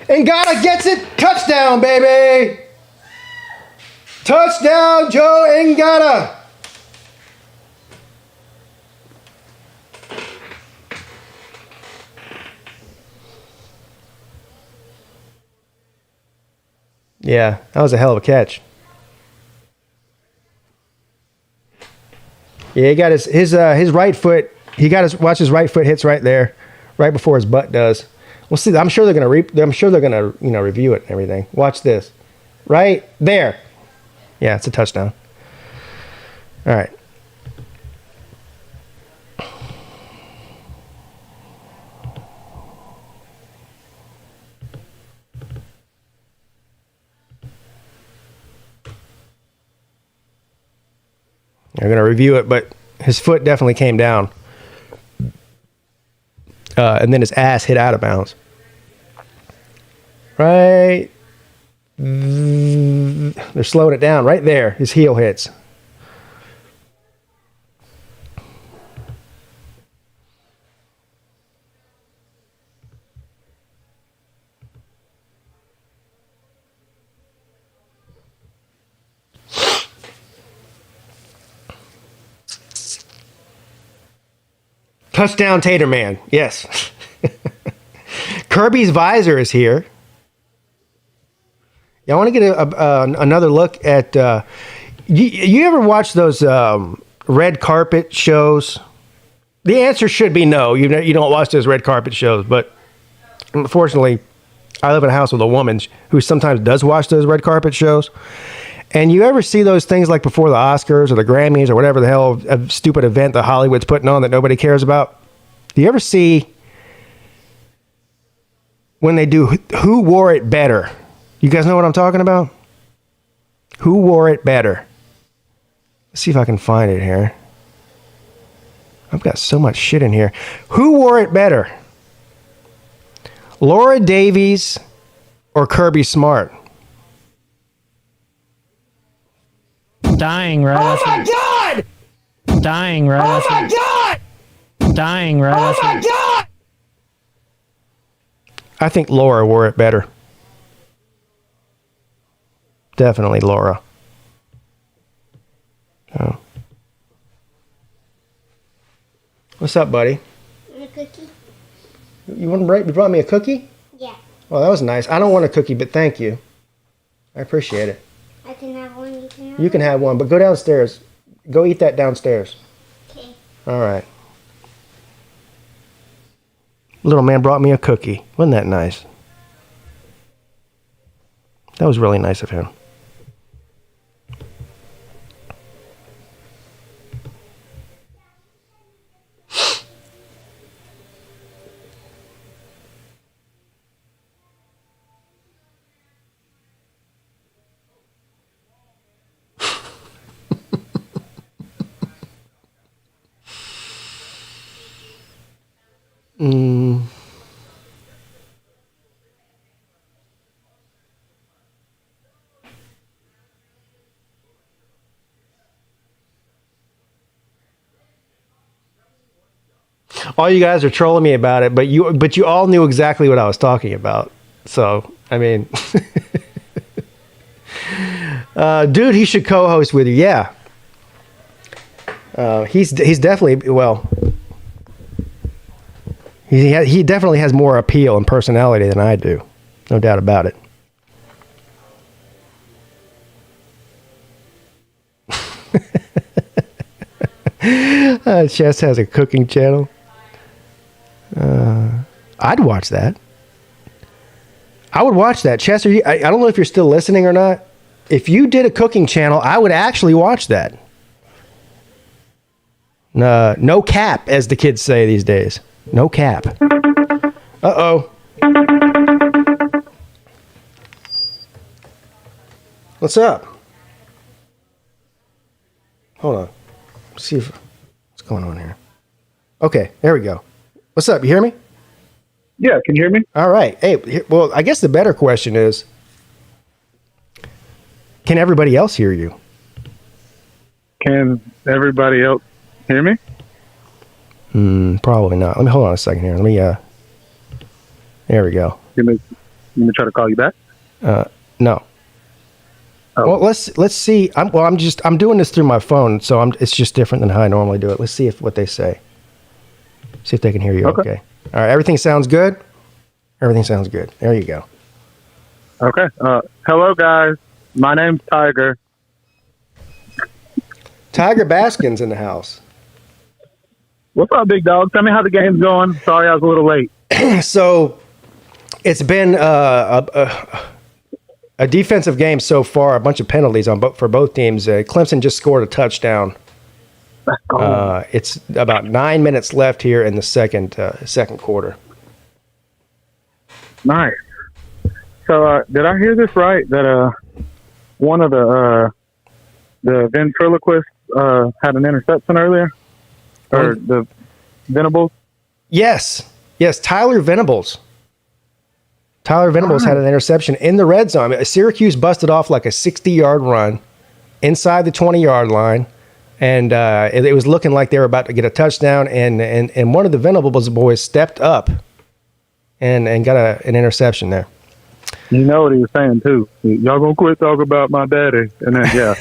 Ngata gets it. Touchdown, baby. Touchdown, Joe Ngata. Yeah, that was a hell of a catch. Yeah, he got his right foot. Watch his right foot hits right there, right before his butt does. We'll see. I'm sure they're gonna review it and everything. Watch this, right there. Yeah, it's a touchdown. All right. They're going to review it, but his foot definitely came down. And then his ass hit out of bounds. Right. They're slowing it down. Right there, his heel hits. Touchdown Tater Man. Yes. Kirby's visor is here. Y'all want to get another look at... you ever watch those red carpet shows? The answer should be no. You don't watch those red carpet shows. But unfortunately, I live in a house with a woman who sometimes does watch those red carpet shows. And you ever see those things like before the Oscars or the Grammys or whatever the hell stupid event that Hollywood's putting on that nobody cares about? Do you ever see when they do who wore it better? You guys know what I'm talking about? Who wore it better? Let's see if I can find it here. I've got so much shit in here. Who wore it better? Laura Davies or Kirby Smart? Dying right Oh my after. God! Dying right Oh after. my God! Dying right Oh after. my God! I think Laura wore it better. Definitely Laura. Oh. What's up, buddy? Want a cookie? You brought me a cookie? Yeah. Oh, that was nice. I don't want a cookie, but thank you. I appreciate it. I can have one. You can have You can have one, but go downstairs. Go eat that downstairs. Okay. All right. Little man brought me a cookie. Wasn't that nice? That was really nice of him. all you guys are trolling me about it, but you all knew exactly what I was talking about. So, I mean, dude, he should co-host with you. Yeah. He's definitely, well, he definitely has more appeal and personality than I do. No doubt about it. Chess has a cooking channel. I'd watch that. I would watch that. Chess, I don't know if you're still listening or not. If you did a cooking channel, I would actually watch that. No cap, as the kids say these days. No cap. Uh-oh. What's up? Hold on. Let's see what's going on here. Okay, there we go. What's up? You hear me? Yeah, can you hear me? All right. Hey, well, I guess the better question is, can everybody else hear you? Can everybody else hear me? Probably not. Let me hold on a second here. Let me. There we go. Let me try to call you back. No. Oh. Well, let's see. I'm doing this through my phone, so it's just different than how I normally do it. Let's see what they say. See if they can hear you. Okay. All right. Everything sounds good. Everything sounds good. There you go. Okay. Hello, guys. My name's Tiger. Tiger Baskin's in the house. What's up, big dog? Tell me how the game's going. Sorry, I was a little late. So, it's been a defensive game so far. A bunch of penalties for both teams. Clemson just scored a touchdown. It's about 9 minutes left here in the second quarter. Nice. So, did I hear this right? That one of the ventriloquists had an interception earlier, or the Venables? Yes. Tyler Venables. Had an interception in the red zone. Syracuse busted off like a 60-yard run inside the 20-yard line, and it was looking like they were about to get a touchdown. And one of the Venables boys stepped up and got an interception there. You know what he was saying too. Y'all gonna quit talking about my daddy, and then yeah.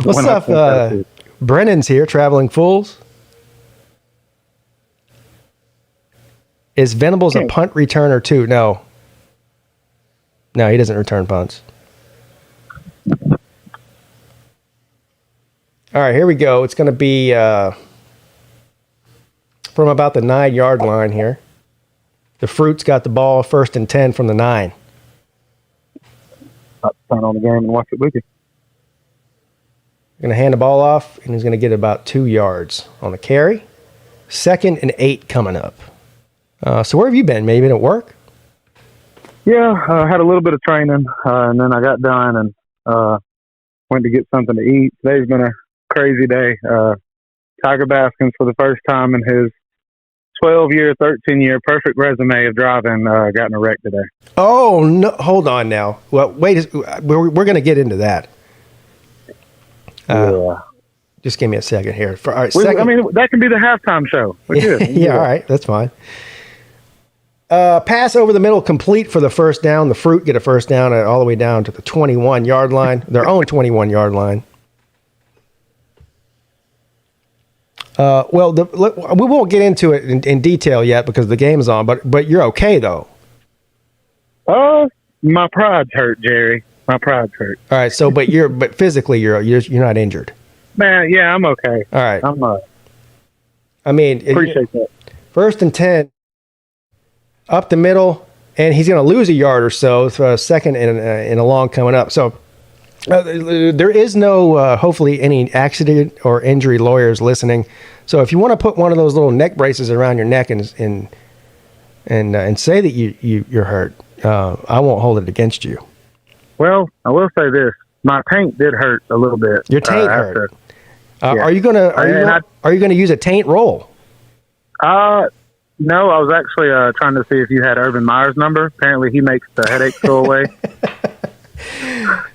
What's up? Brennan's here, traveling fools. Is Venables a punt returner too? No, he doesn't return punts. All right, here we go. It's going to be from about the 9-yard line here. The Fruit's got the ball, 1st and 10 from the 9. I'll turn on the game and watch it with you. Going to hand the ball off, and he's going to get about 2 yards on the carry. 2nd and 8 coming up. So where have you been? Maybe at work? Yeah, I had a little bit of training, and then I got done and went to get something to eat. Today's been a crazy day. Tiger Baskins, for the first time in his 12-year, 13-year perfect resume of driving, got in a wreck today. Oh, no. Hold on now. Well, wait. We're going to get into that. Yeah. Just give me a second here. All right, I mean, that can be the halftime show. We're good. Yeah, all right. That's fine. Pass over the middle, complete for the first down. The Fruit get a first down all the way down to the 21-yard line, their own 21-yard line. Well, we won't get into it in detail yet because the game's on, but you're okay, though. My pride's hurt, Jerry. My pride's hurt. All right, so but physically you're not injured. Man, yeah, I'm okay. All right. I mean, appreciate that. 1st and 10, up the middle, and he's going to lose a yard or so. 2nd and a long coming up. So there is no, hopefully, any accident or injury lawyers listening. So if you want to put one of those little neck braces around your neck and say that you're hurt, I won't hold it against you. Well, I will say this: my taint did hurt a little bit. Your taint hurt. Yeah. Are you gonna use a taint roll? No, I was actually trying to see if you had Urban Meyer's number. Apparently, he makes the headaches go away.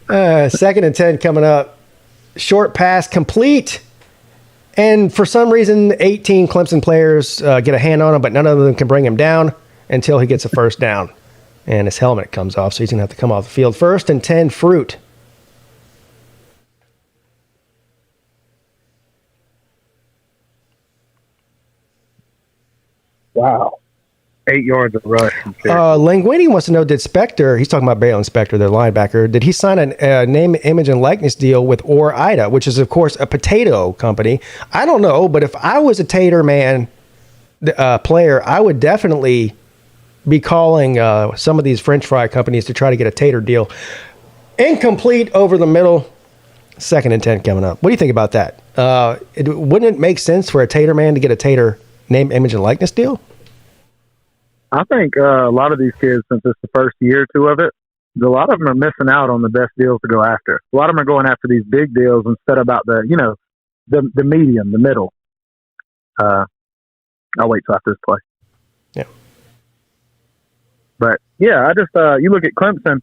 2nd and 10 coming up. Short pass complete. And for some reason, 18 Clemson players get a hand on him, but none of them can bring him down until he gets a first down. And his helmet comes off, so he's going to have to come off the field. 1st and 10, Fruit. Wow. 8 yards of rush. Linguini wants to know, did Spector, he's talking about Balin Spector, the linebacker, did he sign a name, image, and likeness deal with Or Ida, which is, of course, a potato company? I don't know, but if I was a Tater Man player, I would definitely be calling some of these French fry companies to try to get a Tater deal. Incomplete over the middle. 2nd and 10 coming up. What do you think about that? Wouldn't it make sense for a Tater Man to get a Tater name, image, and likeness deal? I think a lot of these kids, since it's the first year or two of it, a lot of them are missing out on the best deals to go after. A lot of them are going after these big deals instead of about the medium, the middle. I'll wait till after this play. Yeah. But yeah, I just you look at Clemson.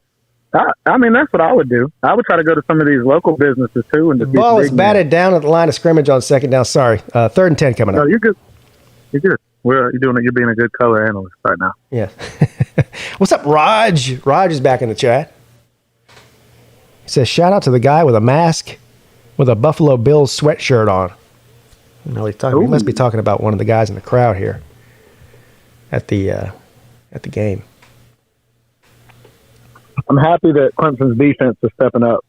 I mean, that's what I would do. I would try to go to some of these local businesses too. And the ball is batted down at the line of scrimmage on 2nd down. Sorry, 3rd and 10 coming up. No, you're good. You're good. You're doing it. You're being a good color analyst right now. Yeah. What's up, Raj? Raj is back in the chat. He says, shout out to the guy with a mask with a Buffalo Bills sweatshirt on. He must be talking about one of the guys in the crowd here at the game. I'm happy that Clemson's defense is stepping up.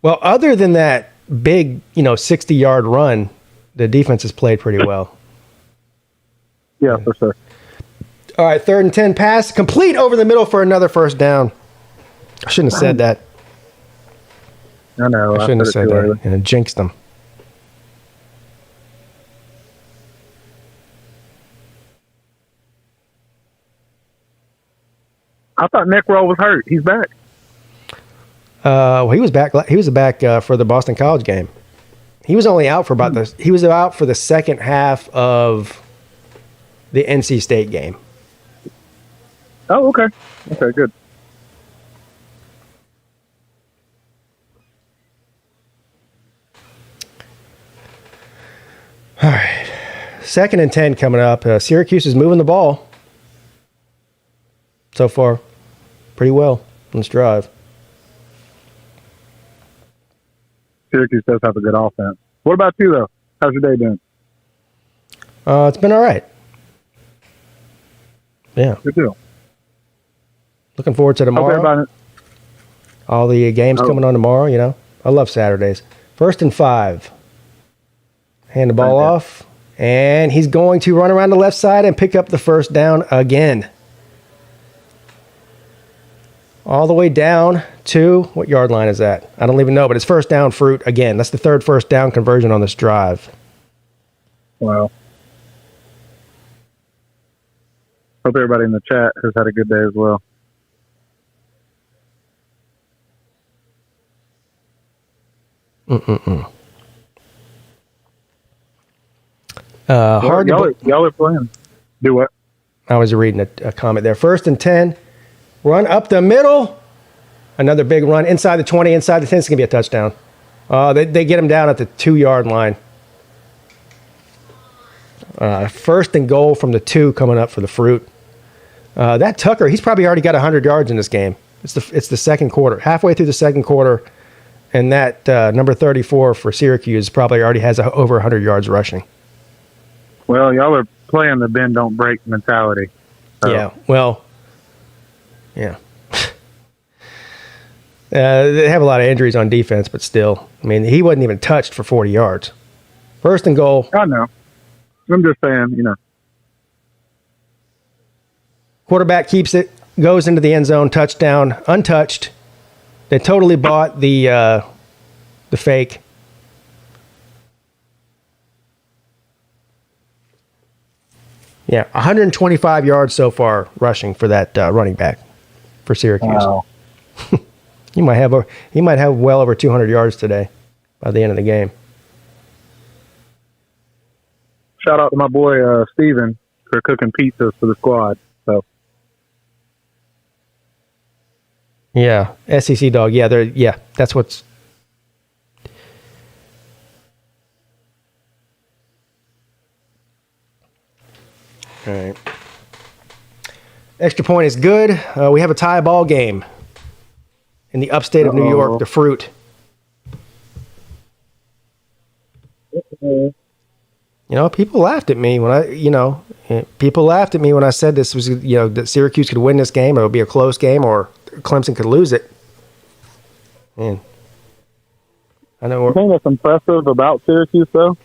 Well, other than that big, 60-yard run, the defense has played pretty well. Yeah, for sure. All right, 3rd and 10 pass. Complete over the middle for another first down. I shouldn't have said that. I know. I shouldn't have said that. And it jinxed them. I thought Nick Roll was hurt. He's back. Well, he was back. He was back for the Boston College game. He was only out for he was out for the second half of the NC State game. Oh, okay. Okay, good. All right. 2nd and 10 coming up. Syracuse is moving the ball so far pretty well on this drive. Syracuse does have a good offense. What about you, though? How's your day been? It's been all right. Yeah. Good deal. Looking forward to tomorrow. All the games coming on tomorrow, I love Saturdays. 1st and 5. Hand the ball off. And he's going to run around the left side and pick up the first down again. All the way down to, what yard line is that? I don't even know, but it's first down, Fruit again. That's the 3rd first down conversion on this drive. Wow. Hope everybody in the chat has had a good day as well. Y'all are playing. Do what? I was reading a comment there. 1st and 10. Run up the middle. Another big run inside the 20, inside the 10. It's going to be a touchdown. They get him down at the 2-yard line. 1st and goal from the 2 coming up for the Fruit. That Tucker, he's probably already got 100 yards in this game. It's the second quarter. Halfway through the second quarter, and that number 34 for Syracuse probably already has over 100 yards rushing. Well, y'all are playing the bend, don't break mentality. So. Yeah, well... Yeah. They have a lot of injuries on defense, but still. I mean, he wasn't even touched for 40 yards. 1st and goal. I know. I'm just saying, Quarterback keeps it, goes into the end zone, touchdown, untouched. They totally bought the fake. Yeah, 125 yards so far rushing for that running back for Syracuse. Wow. He might have well over 200 yards today by the end of the game. Shout out to my boy Steven for cooking pizzas for the squad. So yeah, SEC dog. Yeah, that's what's. All right. Extra point is good. We have a tie ball game in the upstate of New York, the Fruit. You know, people laughed at me when I said this was, that Syracuse could win this game, or it would be a close game, or Clemson could lose it. Man, I know. The thing that's impressive about Syracuse, though,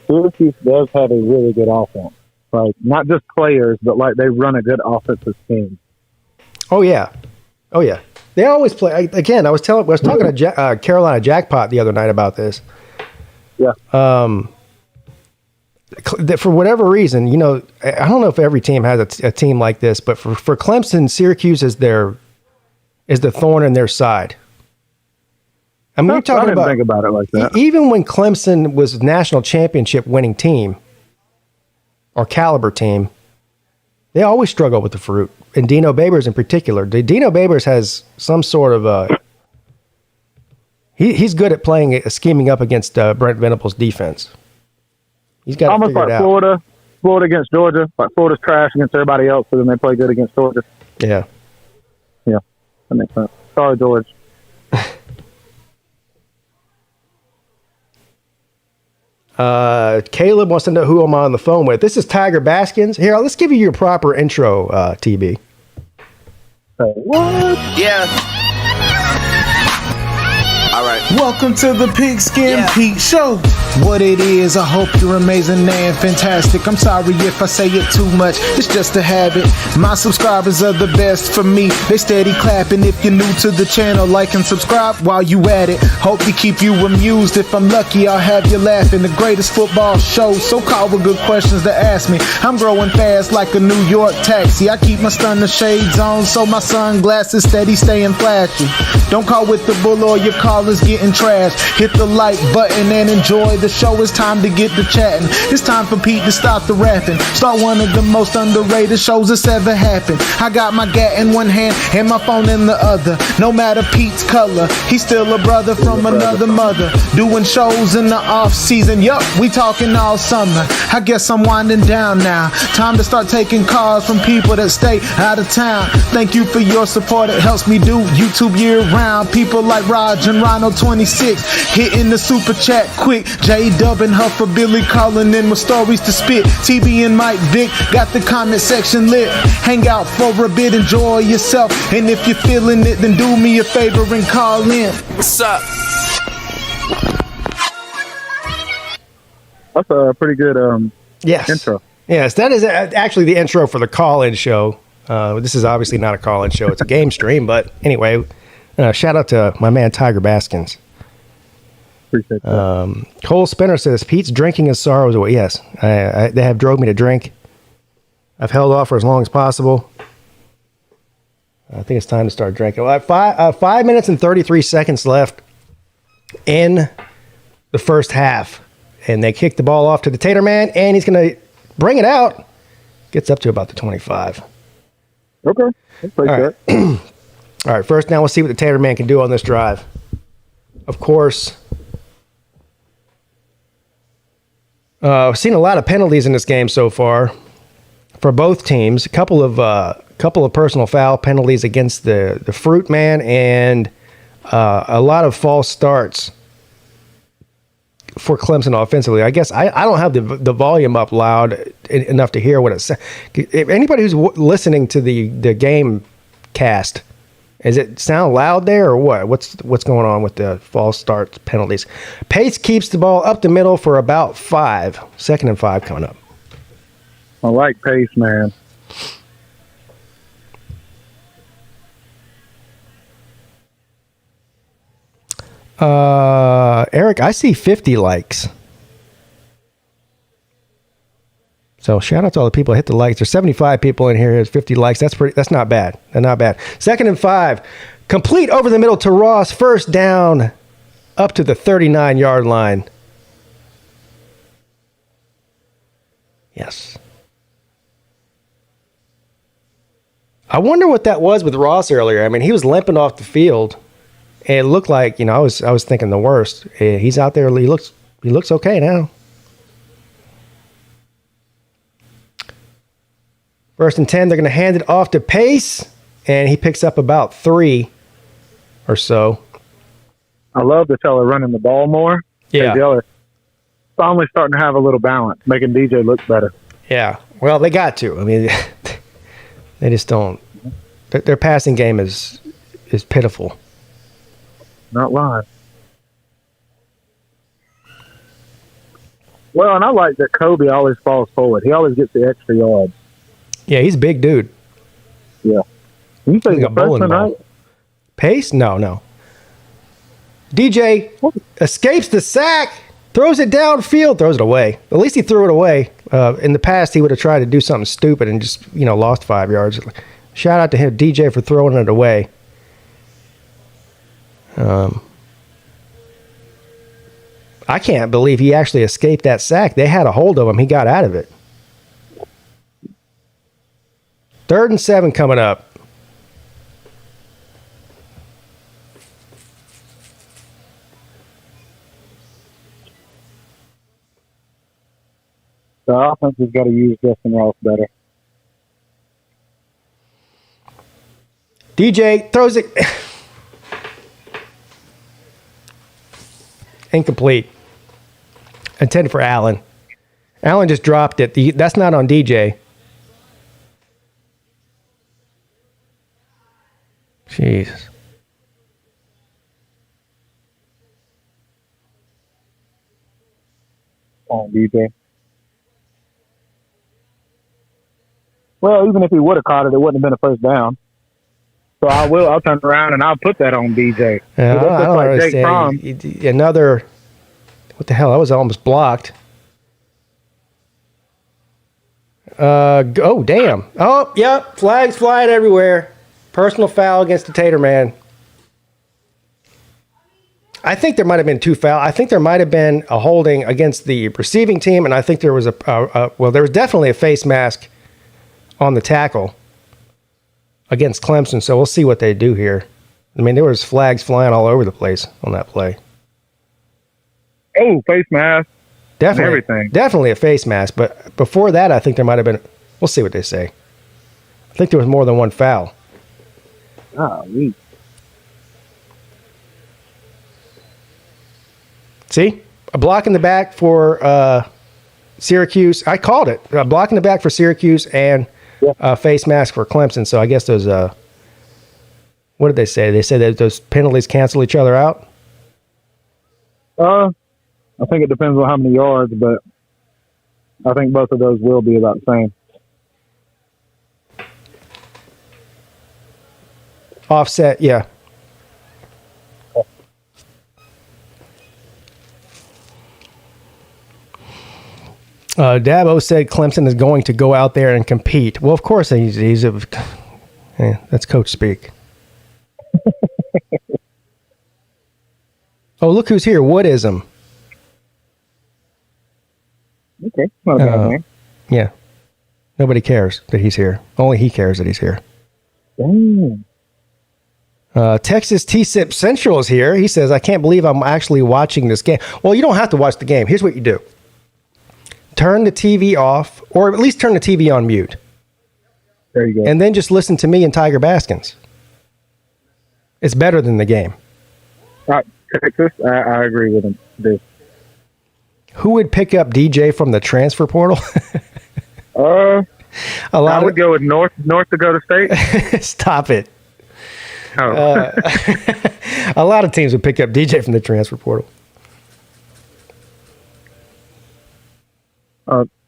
Syracuse does have a really good offense. Like, not just players, but like they run a good offensive team. Oh yeah. They always play. Again, I was talking to Carolina Jackpot the other night about this. Yeah. For whatever reason, I don't know if every team has a team like this, but for Clemson, Syracuse is the thorn in their side. I mean, you're talking about, think about it like that. Even when Clemson was a national championship winning team or caliber team, they always struggle with the Fruit, and Dino Babers in particular. Dino Babers has some sort of he's good at scheming up against Brent Venable's defense. He's got to figure it out. Almost like Florida against Georgia. Like Florida's trash against everybody else, but then they play good against Georgia. Yeah, that makes sense. Sorry, George. Caleb wants to know who I'm on the phone with. This is Tiger Baskins. Here, let's give you your proper intro, TB. What? Yeah. All right. Welcome to the PigskinPeete Show. What it is, I hope you're amazing and fantastic. I'm sorry if I say it too much, it's just a habit. My subscribers are the best for me. They steady clapping. If you're new to the channel, like and subscribe while you at it. Hope to keep you amused. If I'm lucky, I'll have you laughing. The greatest football show, so call with good questions to ask me. I'm growing fast like a New York taxi. I keep my stunner shades on, so my sunglasses steady staying flashy. Don't call with the bull or your call is getting trashed. Hit the like button and enjoy the show. It's time to get to chatting. It's time for Pete to stop the rapping. Start one of the most underrated shows that's ever happened. I got my gat in one hand and my phone in the other. No matter Pete's color, he's still a brother from another mother. Doing shows in the off season. Yup, we talking all summer. I guess I'm winding down now. Time to start taking calls from people that stay out of town. Thank you for your support. It helps me do YouTube year round. People like Raj and Rhino 26 hitting the super chat quick. J-Dub and Huffer Billy calling in with stories to spit. TB and Mike Vick got the comment section lit. Hang out for a bit, enjoy yourself. And if you're feeling it, then do me a favor and call in. What's up? That's a pretty good intro. Yes, that is actually the intro for the call-in show. This is obviously not a call-in show. It's a game stream. But anyway, shout out to my man Tiger Baskins. Appreciate that. Cole Spinner says, Pete's drinking his sorrows away. Yes, they have drove me to drink. I've held off for as long as possible. I think it's time to start drinking. Well, 5 minutes and 33 seconds left in the first half. And they kick the ball off to the Tater Man, and he's going to bring it out. Gets up to about the 25. Okay. That's pretty good. All right, first now we'll see what the Tater Man can do on this drive. Of course, I've seen a lot of penalties in this game so far for both teams. A couple of personal foul penalties against the Fruit Man, and a lot of false starts for Clemson offensively. I guess I don't have the volume up loud enough to hear what it says. If anybody who's listening to the game cast, does it sound loud there or what? What's going on with the false start penalties? Pace keeps the ball up the middle for about 5. 2nd and 5 coming up. I like pace, man. Eric, I see 50 likes. So shout out to all the people that hit the likes. There's 75 people in here. There's 50 likes. That's not bad. Not bad. 2nd and 5. Complete over the middle to Ross. First down up to the 39-yard line. Yes. I wonder what that was with Ross earlier. I mean, he was limping off the field. And it looked like, I was thinking the worst. He's out there. He looks okay now. First and 10, they're going to hand it off to Pace, and he picks up about 3 or so. I love that y'all are running the ball more. Yeah. Y'all are finally starting to have a little balance, making DJ look better. Yeah. Well, they got to. I mean, they just don't. Their passing game is pitiful. Not lying. Well, and I like that Kobe always falls forward. He always gets the extra yards. Yeah, he's a big dude. Yeah. You say Like he's a a bowling freshman, ball. right? Pace? No. DJ escapes the sack, throws it downfield, throws it away. At least he threw it away. In the past, he would have tried to do something stupid and just, lost 5 yards. Shout out to him, DJ, for throwing it away. I can't believe he actually escaped that sack. They had a hold of him. He got out of it. 3rd and 7 coming up. The offense has got to use Justin Ross better. DJ throws it. Incomplete. Intended for Allen. Allen just dropped it. That's not on DJ. Jesus. On DJ. Well, even if he would have caught it, it wouldn't have been a first down. So I'll turn around and I'll put that on DJ. Yeah, That's I don't like Jake Fromm. understand. Another. What the hell? That was almost blocked. Oh, damn. Oh, yep. Flags flying everywhere. Personal foul against the Tater Man. I think there might have been 2 fouls. I think there might have been a holding against the receiving team, and I think there was there was definitely a face mask on the tackle against Clemson, so we'll see what they do here. I mean, there was flags flying all over the place on that play. Oh, face mask. Definitely, everything. Definitely a face mask, but before that, I think there might have been. We'll see what they say. I think there was more than 1 foul. Oh, neat. See? A block in the back for Syracuse. I called it. A block in the back for Syracuse and a face mask for Clemson. So I guess those, what did they say? They said that those penalties cancel each other out? I think it depends on how many yards, but I think both of those will be about the same. Offset, yeah. Dabo said Clemson is going to go out there and compete. Well, of course, that's coach speak. Oh, look who's here. Woodism. Okay. Not a bad name. Yeah. Nobody cares that he's here. Only he cares that he's here. Damn. Texas T-Sip Central is here. He says, I can't believe I'm actually watching this game. Well, you don't have to watch the game. Here's what you do. Turn the TV off, or at least turn the TV on mute. There you go. And then just listen to me and Tiger Baskins. It's better than the game. Texas, I agree with him. Dude. Who would pick up DJ from the transfer portal? I would go with North Dakota State. Stop it. Oh. A lot of teams would pick up DJ from the transfer portal.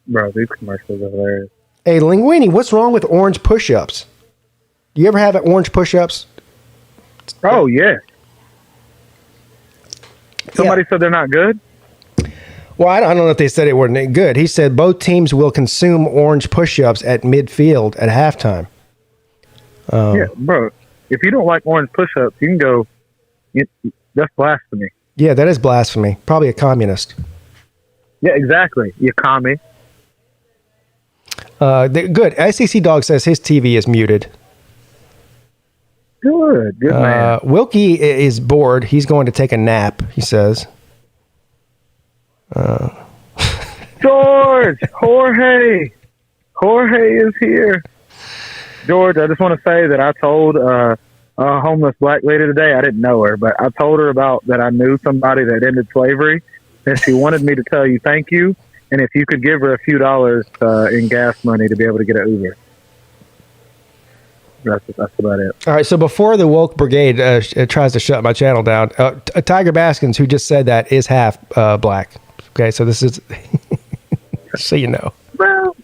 Bro, these commercials are hilarious. Hey, Linguini, what's wrong with orange push-ups? Do you ever have orange push-ups? Oh, yeah. Somebody said they're not good? Well, I don't know if they said it weren't good. He said both teams will consume orange push-ups at midfield at halftime. Yeah, bro. If you don't like orange push-ups, you can go. That's blasphemy. Yeah, that is blasphemy. Probably a communist. Yeah, exactly. You commie. Good. SEC Dog says his TV is muted. Good man. Wilkie is bored. He's going to take a nap, he says. George! Jorge is here. George, I just want to say that I told a homeless black lady today, I didn't know her, but I told her about that I knew somebody that ended slavery, and she wanted me to tell you thank you, and if you could give her a few dollars in gas money to be able to get an Uber. That's about it. All right, so before the woke brigade tries to shut my channel down, Tiger Baskins, who just said that, is half black. Okay, so this is so you know. Well,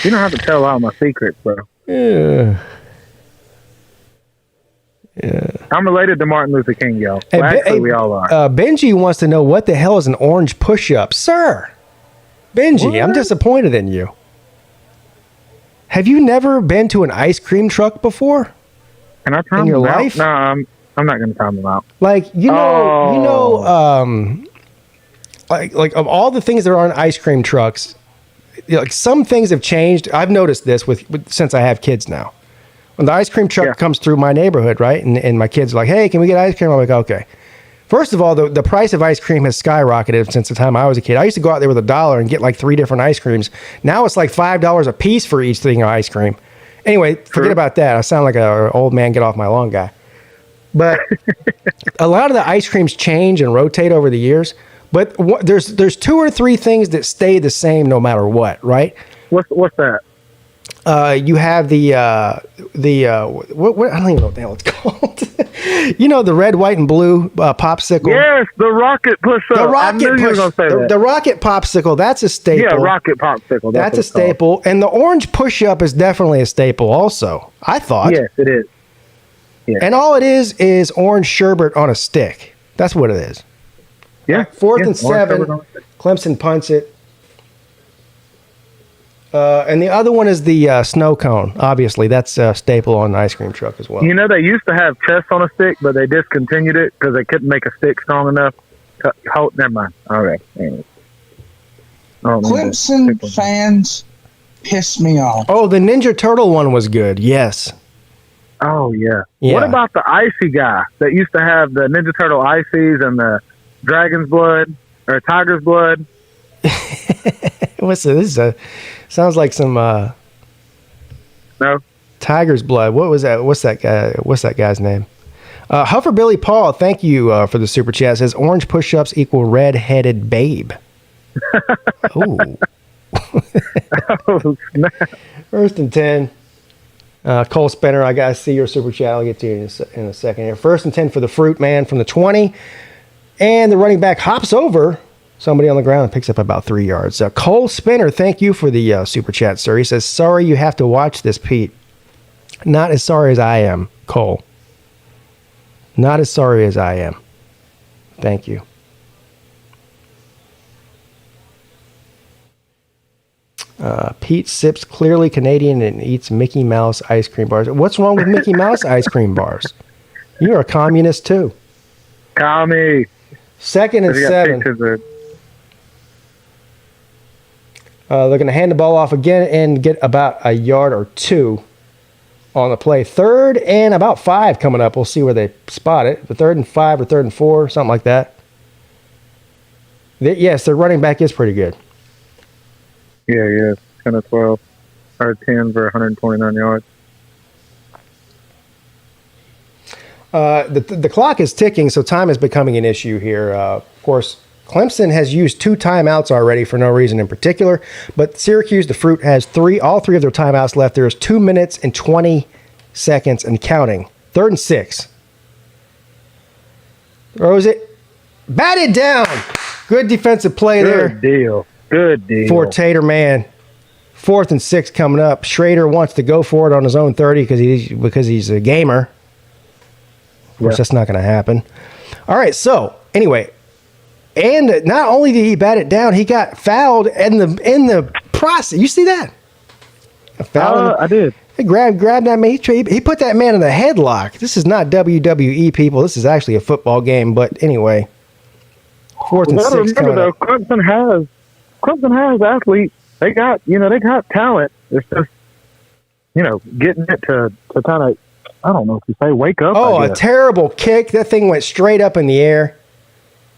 you don't have to tell all my secrets, bro. Yeah. I'm related to Martin Luther King, y'all. Hey, Well, actually, we all are. Benji wants to know what the hell is an orange push-up, sir. Benji, What? I'm disappointed in you. Have you never been to an ice cream truck before? Can I time in your them out? life? No, I'm not going to time them out. Like like of all the things that are on ice cream trucks, like some things have changed. I've noticed this with since I have kids now. When the ice cream truck comes through my neighborhood, right, and my kids are like, "Hey, can we get ice cream?" I'm like, "Okay." First of all, the price of ice cream has skyrocketed since the time I was a kid. I used to go out there with $1 and get like 3 different ice creams. Now it's like $5 a piece for each thing of ice cream. Anyway, forget about that. I sound like an old man get off my lawn guy. But a lot of the ice creams change and rotate over the years. But there's 2 or 3 things that stay the same no matter what, right? What's that? You have the what I don't even know what the hell it's called. You know, the red, white, and blue popsicle. Yes, the rocket push-up. The rocket I knew you were going to say that. The rocket popsicle. That's a staple. Yeah, rocket popsicle. That's a staple. And the orange push-up is definitely a staple. Also, I thought. Yes, it is. Yeah. And all it is orange sherbet on a stick. That's what it is. Yeah. 4th and 7. Clemson punts it. And the other one is the snow cone. Obviously, that's a staple on an ice cream truck as well. You know, they used to have chest on a stick, but they discontinued it because they couldn't make a stick strong enough to hold. Never mind. All right. Anyways. Clemson fans piss me off. Oh, the Ninja Turtle one was good. Yes. Oh, yeah. Yeah. What about the icy guy that used to have the Ninja Turtle ices and the dragon's blood or tiger's blood? What's this? Sounds like some No. tiger's blood. What was that? What's that guy? What's that guy's name? Huffer Billy Paul. Thank you for the super chat. Says orange push-ups equal red-headed babe. Ooh. Oh, snap. 1st and 10. Cole Spinner, I got to see your super chat. I'll get to you in a second here. 1st and 10 for the fruit man from the 20. And the running back hops over somebody on the ground and picks up about 3 yards. Cole Spinner, thank you for the super chat, sir. He says, sorry you have to watch this, Pete. Not as sorry as I am, Cole. Not as sorry as I am. Thank you. Pete sips clearly Canadian and eats Mickey Mouse ice cream bars. What's wrong with Mickey Mouse ice cream bars? You're a communist too. Commie. 2nd and 7. They're going to hand the ball off again and get about a yard or 2 on the play. 3rd and about 5 coming up. We'll see where they spot it. The 3rd and 5 or 3rd and 4, something like that. Yes, their running back is pretty good. Yeah. 10 or 12. Or 10 for 129 yards. The clock is ticking, so time is becoming an issue here. Of course, Clemson has used 2 timeouts already for no reason in particular, but Syracuse, the Fruit, has all 3 of their timeouts left. There is 2 minutes and 20 seconds and counting. 3rd and 6. Throws it. Batted down. Good defensive play there. Good deal. For Tater Man. 4th and 6 coming up. Schrader wants to go for it on his own 30 because he's a gamer. Of course, that's not going to happen. All right, so anyway, and not only did he bat it down, he got fouled in the process. You see that? I did. He grabbed that man. He put that man in a headlock. This is not WWE, people. This is actually a football game. But anyway, 4th and 6 coming up. Clemson has athletes. They got talent. It's just getting it to kind of. I don't know if you say wake up. Oh, a terrible kick. That thing went straight up in the air.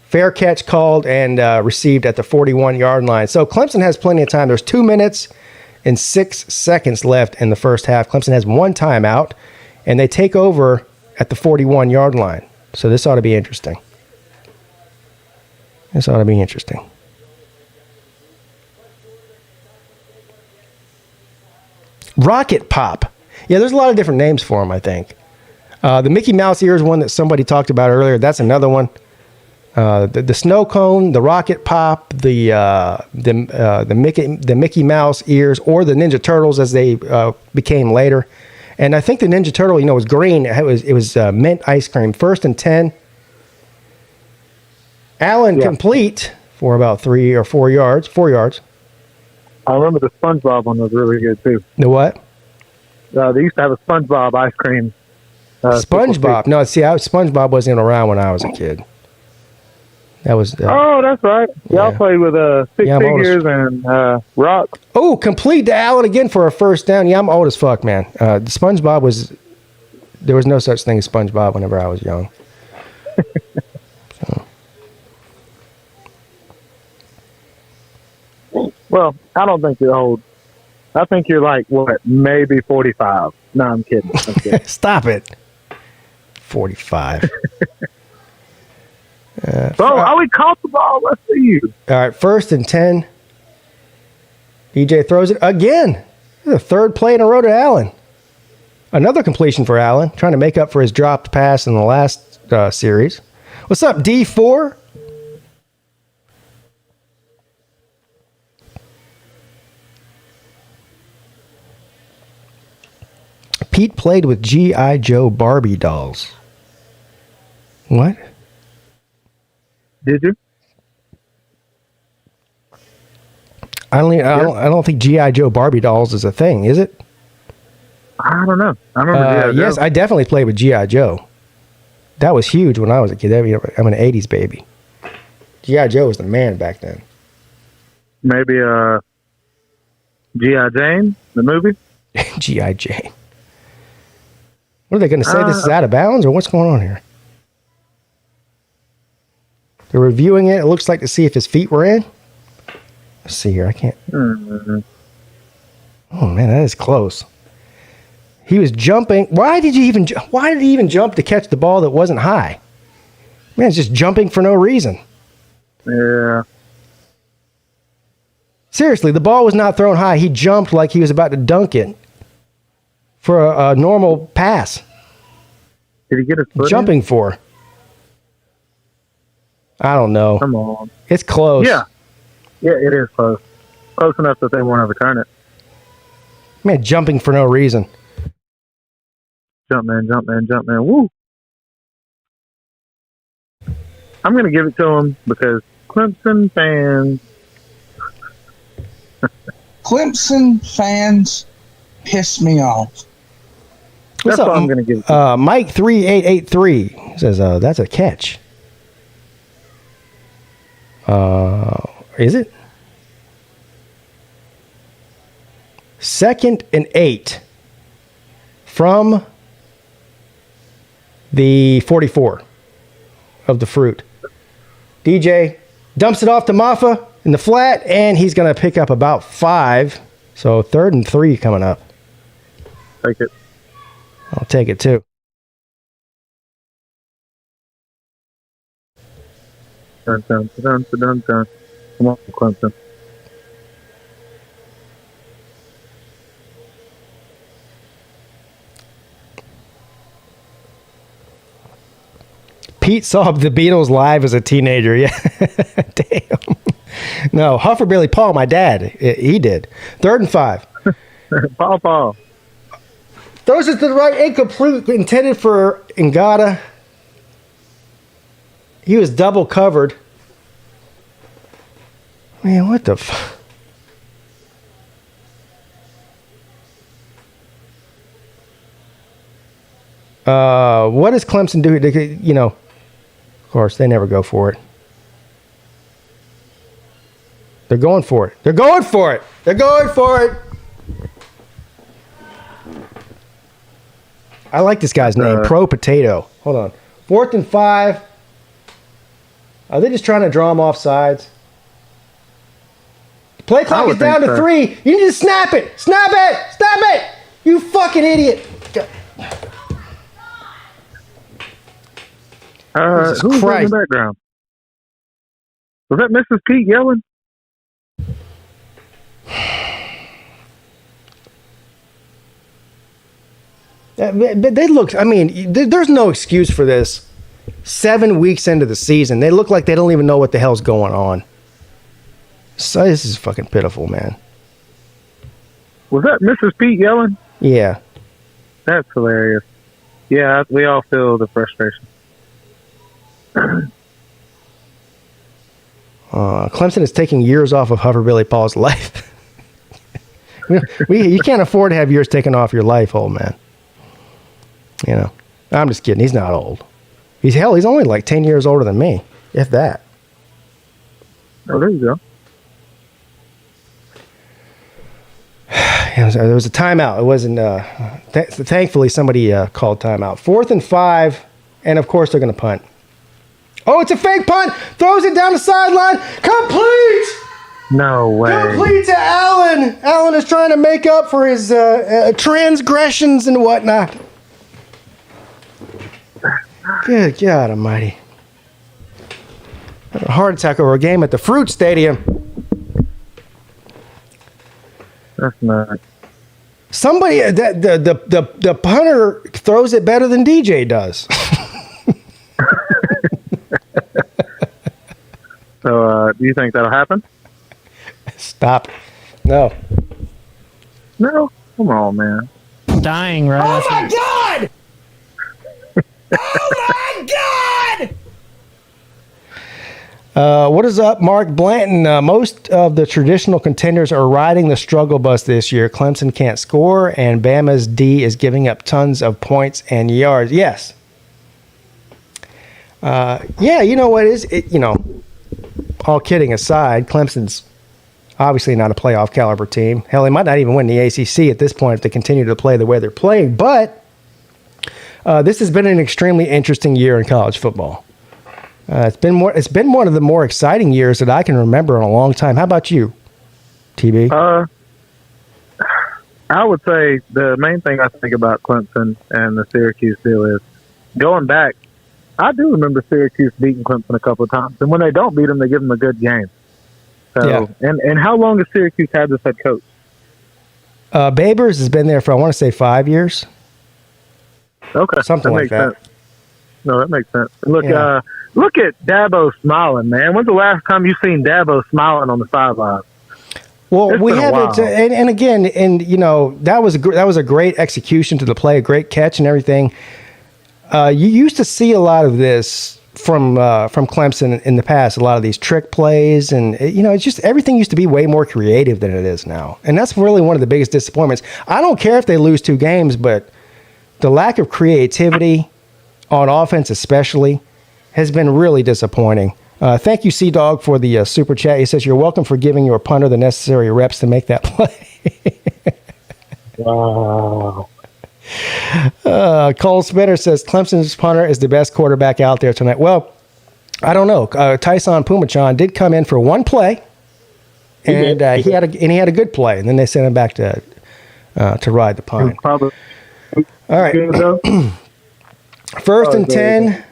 Fair catch called and received at the 41-yard line. So Clemson has plenty of time. There's 2 minutes and 6 seconds left in the first half. Clemson has 1 timeout, and they take over at the 41-yard line. So this ought to be interesting. This ought to be interesting. Rocket Pop. Yeah, there's a lot of different names for him, I think. The Mickey Mouse ear is one that somebody talked about earlier. That's another one. The snow cone, the rocket pop, the Mickey Mouse ears, or the Ninja Turtles as they became later. And I think the Ninja Turtle, was green. It was mint ice cream. 1st and 10. Allen complete for about 3 or 4 yards. 4 yards. I remember the SpongeBob one was really good too. The what? They used to have a SpongeBob ice cream. SpongeBob. No, see, SpongeBob wasn't around when I was a kid. That was. Oh, that's right. Y'all play with Six Figures and Rock. Oh, complete to Allen again for a first down. Yeah, I'm old as fuck, man. SpongeBob was. There was no such thing as SpongeBob whenever I was young. Well, I don't think you're old. I think you're like, what, maybe 45. No, I'm kidding. Stop it. 45. We caught the ball. Let's see you. All right, 1st and 10. DJ throws it again. The 3rd play in a row to Allen. Another completion for Allen, trying to make up for his dropped pass in the last series. What's up, D4? Peete played with G.I. Joe Barbie dolls. What? Did you? I don't think G.I. Joe Barbie dolls is a thing, is it? I don't know. I remember G.I. Joe. Yes, I definitely played with G.I. Joe. That was huge when I was a kid. I'm an 80s baby. G.I. Joe was the man back then. Maybe G.I. Jane, the movie? G.I. Jane. What are they going to say? This is out of bounds, or what's going on here? They're reviewing it. It looks like to see if his feet were in. Let's see here. I can't. Mm-hmm. Oh man, that is close. He was jumping. Why did he even jump to catch the ball that wasn't high? Man, it's just jumping for no reason. Yeah. Seriously, the ball was not thrown high. He jumped like he was about to dunk it for a normal pass. Did he get his foot jumping for? I don't know. Come on. It's close. Yeah. Yeah, it is close. Close enough that they won't ever return it. Man, jumping for no reason. Jump man. Woo. I'm going to give it to him because Clemson fans. Clemson fans piss me off. What's That's up? what I'm going to give it to him. Mike 3883 says, that's a catch. Is it? 2nd and 8 from the 44 of the fruit. DJ dumps it off to Maffa in the flat, and he's going to pick up about 5. So 3rd and 3 coming up. Take it. I'll take it too. Dun. Come on, Clemson. Peete saw the Beatles live as a teenager. Yeah. Damn. No, Huffer Billy Paul, my dad, he did. 3rd and 5. Paul. Throws it to the right, incomplete, intended for Ngata. He was double covered. Man, what the what does Clemson do? Of course, they never go for it. They're going for it. I like this guy's name, Pro Potato. Hold on. 4th and 5. Are they just trying to draw him off sides? Play clock is down to 3. You need to snap it. Snap it. Snap it. You fucking idiot. Jesus Who's in Christ. the background? Was that Mrs. Peete yelling? But they look, I mean, there's no excuse for this. 7 weeks into the season, they look like they don't even know what the hell's going on. So this is fucking pitiful, man. Was that Mrs. Peete yelling? Yeah. That's hilarious. Yeah, we all feel the frustration. Clemson is taking years off of Hufferbilly Paul's life. You can't afford to have years taken off your life, old man. You know, I'm just kidding. He's not old. He's only like 10 years older than me, if that. Oh, there you go. There was a timeout. It wasn't. Thankfully, somebody called timeout. 4th and 5, and of course they're going to punt. Oh, it's a fake punt. Throws it down the sideline. Complete. No way. Complete to Allen. Allen is trying to make up for his transgressions and whatnot. Good God Almighty! A heart attack over a game at the Fruit Stadium. That's not. Somebody, the punter throws it better than DJ does. So, do you think that'll happen? Stop. No. No. Come on, man. Dying, right? Oh my God! Oh my God! What is up, Mark Blanton? Most of the traditional contenders are riding the struggle bus this year. Clemson can't score, and Bama's D is giving up tons of points and yards. Yes. Yeah, you know what is it? You know, all kidding aside, Clemson's obviously not a playoff caliber team. Hell, they might not even win the ACC at this point if they continue to play the way they're playing. But this has been an extremely interesting year in college football. It's been one of the more exciting years that I can remember in a long time. How about you, TB? I would say the main thing I think about Clemson and the Syracuse deal is going back. I do remember Syracuse beating Clemson a couple of times, and when they don't beat them, they give them a good game. So, yeah. And how long has Syracuse had this head coach? Babers has been there for, I want to say, 5 years. Okay, something like that. Sense. No, that makes sense. Look, look at Dabo smiling, man. When's the last time you seen Dabo smiling on the sideline? Well, we haven't, and again, and you know that was a great execution to the play, a great catch and everything. You used to see a lot of this from Clemson in the past, a lot of these trick plays, and you know, it's just everything used to be way more creative than it is now, and that's really one of the biggest disappointments. I don't care if they lose 2 games, but the lack of creativity on offense, especially, has been really disappointing. Thank you, Sea-Dog, for the super chat. He says, "You're welcome for giving your punter the necessary reps to make that play." Wow. Cole Spinner says, "Clemson's punter is the best quarterback out there tonight." Well, I don't know. Tyson Pumachan did come in for 1 play, and he had a good play, and then they sent him back to ride the punt. All right. 1st and 10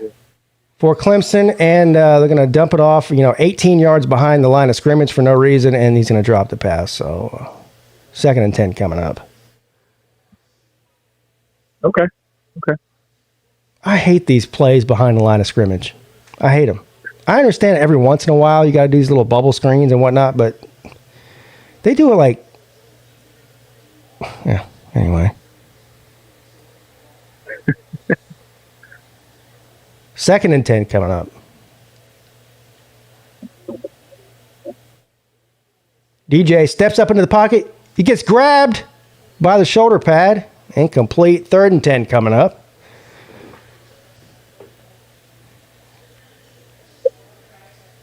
for Clemson, and they're going to dump it off, 18 yards behind the line of scrimmage for no reason, and he's going to drop the pass. So 2nd and 10 coming up. Okay. I hate these plays behind the line of scrimmage. I hate them. I understand every once in a while you got to do these little bubble screens and whatnot, but they do it like, yeah, anyway. 2nd and 10 coming up. DJ steps up into the pocket. He gets grabbed by the shoulder pad. Incomplete. 3rd and 10 coming up.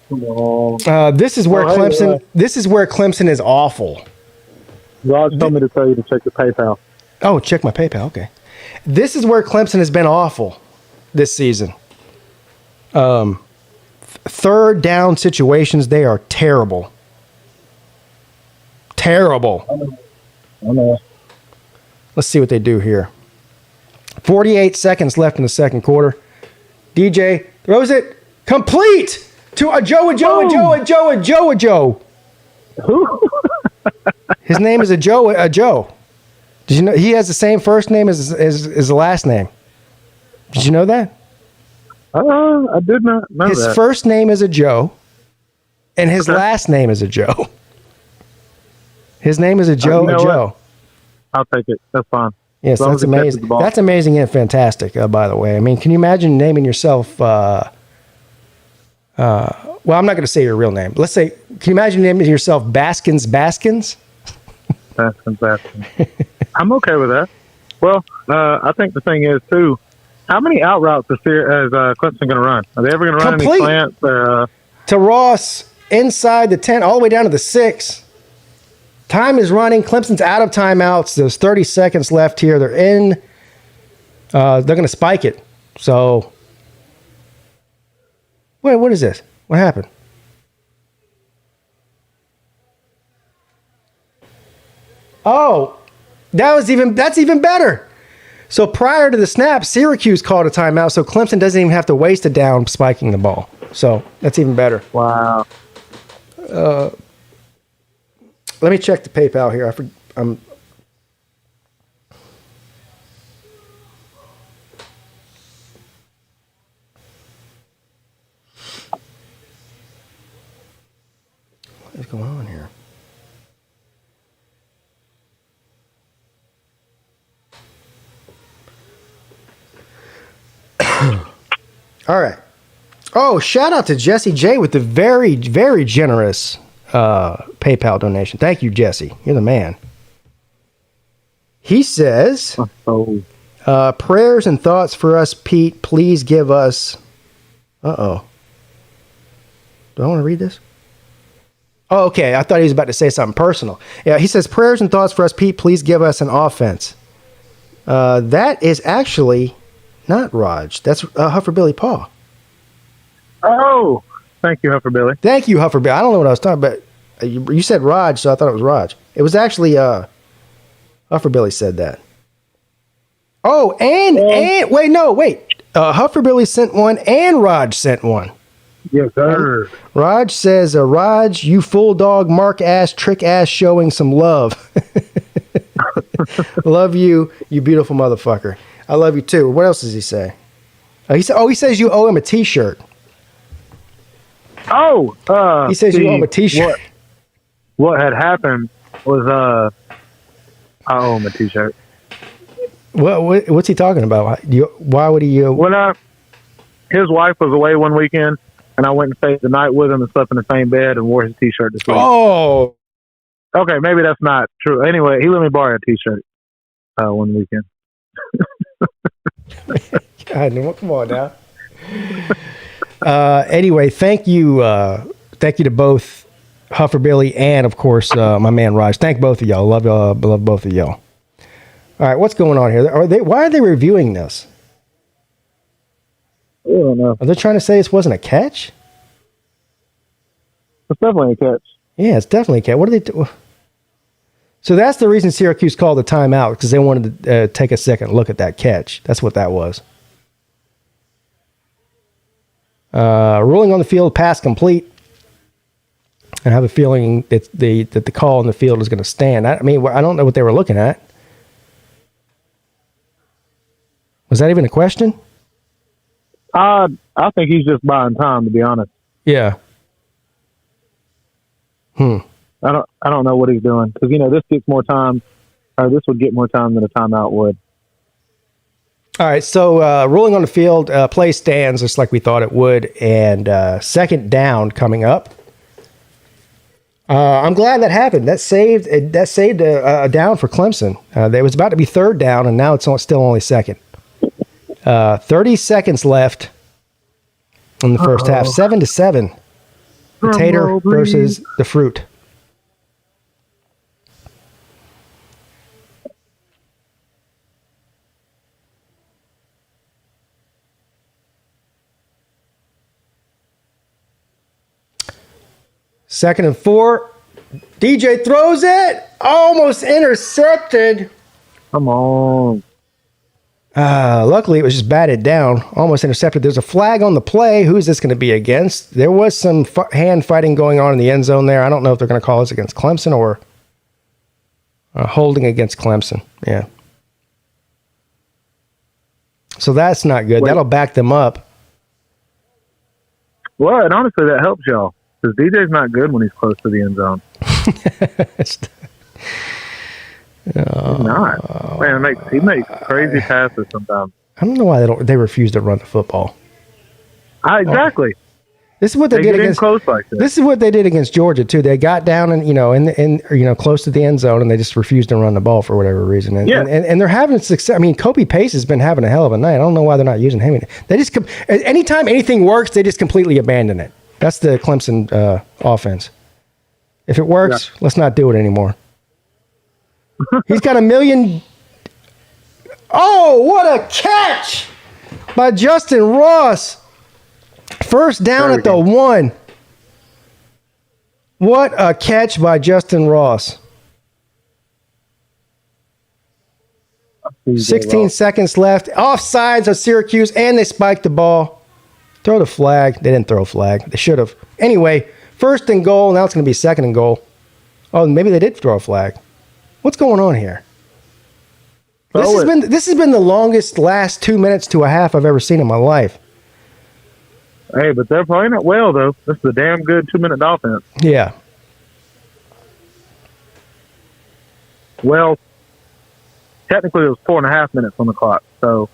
This is where Clemson. This is where Clemson is awful. Raj told me to tell you to check your PayPal. Oh, check my PayPal. Okay. This is where Clemson has been awful this season. 3rd down situations, they are terrible. terrible. I know. Let's see what they do here. 48 seconds left in the second quarter. DJ throws it complete to a Joe. Who? His name is a Joe. Did you know he has the same first name as the last name? Did you know that? I did not know His that. first name is a Joe, and his last name is a Joe. His name is a Joe. You know Joe. I'll take it. That's fine. Yes, As long that's as he catches amazing. the ball. That's amazing and fantastic. By the way, I mean, can you imagine naming yourself? Well, I'm not going to say your real name. Let's say, can you imagine naming yourself Baskins? Baskins. I'm okay with that. Well, I think the thing is too. How many out routes is Clemson going to run? Are they ever going to run Complete. any slants? To Ross inside the 10, all the way down to the 6. Time is running. Clemson's out of timeouts. There's 30 seconds left here. They're in. They're going to spike it. So, wait, what is this? What happened? Oh, that's even better. So prior to the snap, Syracuse called a timeout, so Clemson doesn't even have to waste a down spiking the ball. So that's even better. Wow. Let me check the PayPal here. What is going on here? All right. Oh, shout out to Jesse J with the very, very generous PayPal donation. Thank you, Jesse. You're the man. He says, prayers and thoughts for us, Pete. Please give us... Uh-oh. Do I want to read this? Oh, okay. I thought he was about to say something personal. Yeah, he says, prayers and thoughts for us, Pete. Please give us an offense. That is actually not Raj. That's Huffer Billy Paw. Oh, thank you, Huffer Billy. Thank you, Huffer Billy. I don't know what I was talking about. You said Raj, so I thought it was Raj. It was actually Huffer Billy said that. Oh, and wait. Huffer Billy sent one, and Raj sent one. Yes, sir. Raj says, Raj, you full dog, mark ass, trick ass, showing some love. Love you, you beautiful motherfucker. I love you too. What else does he say? He says you owe him a t-shirt. Oh, He says you owe him a t-shirt. What had happened was I owe him a t-shirt. What's he talking about? Why would he? His wife was away one weekend, and I went and stayed the night with him and slept in the same bed and wore his t-shirt this week. Oh, okay, maybe that's not true. Anyway, he let me borrow a t-shirt one weekend. God, no, come on now. Anyway, thank you to both Huffer Billy and of course my man Raj. Thank both of y'all. Love both of y'all. All right, what's going on here? Why are they reviewing this? I don't know. Are they trying to say this wasn't a catch? It's definitely a catch. Yeah, it's definitely a catch. What are they do? So that's the reason Syracuse called the timeout, because they wanted to take a second look at that catch. That's what that was. Ruling on the field, pass complete. I have a feeling that the call on the field is going to stand. I mean, I don't know what they were looking at. Was that even a question? I think he's just buying time, to be honest. Yeah. I don't know what he's doing, because this gets more time, or this would get more time than a timeout would. All right, so ruling on the field, play stands just like we thought it would, and second down coming up. I'm glad that happened. That saved a down for Clemson. It was about to be third down, and now it's still only second. 30 seconds left in the first half. 7-7. The tater versus the fruit. Second and 4. DJ throws it. Almost intercepted. Come on. Luckily, it was just batted down. Almost intercepted. There's a flag on the play. Who is this going to be against? There was some hand fighting going on in the end zone there. I don't know if they're going to call this against Clemson or holding against Clemson. Yeah. So that's not good. That'll back them up. Well, and honestly, that helps y'all because DJ's not good when he's close to the end zone. He's not. Man, he makes crazy passes sometimes. I don't know why they refuse to run the football. Exactly. This is what they did against close like this. This is what they did against Georgia too. They got down and close to the end zone and they just refused to run the ball for whatever reason. And they're having success. I mean, Kobe Pace has been having a hell of a night. I don't know why they're not using him. They just anytime anything works, they just completely abandon it. That's the Clemson offense. If it works, let's not do it anymore. He's got 1 million. Oh, what a catch by Justin Ross. First down at the 1. What a catch by Justin Ross. 16 seconds left. Offsides of Syracuse, and they spiked the ball. Throw the flag. They didn't throw a flag. They should have. Anyway, first and goal. Now it's going to be second and goal. Oh, maybe they did throw a flag. What's going on here? This has been the longest last 2 minutes to a half I've ever seen in my life. Hey, but they're playing it well, though. This is a damn good 2-minute offense. Yeah. Well, technically it was 4.5 minutes on the clock, so.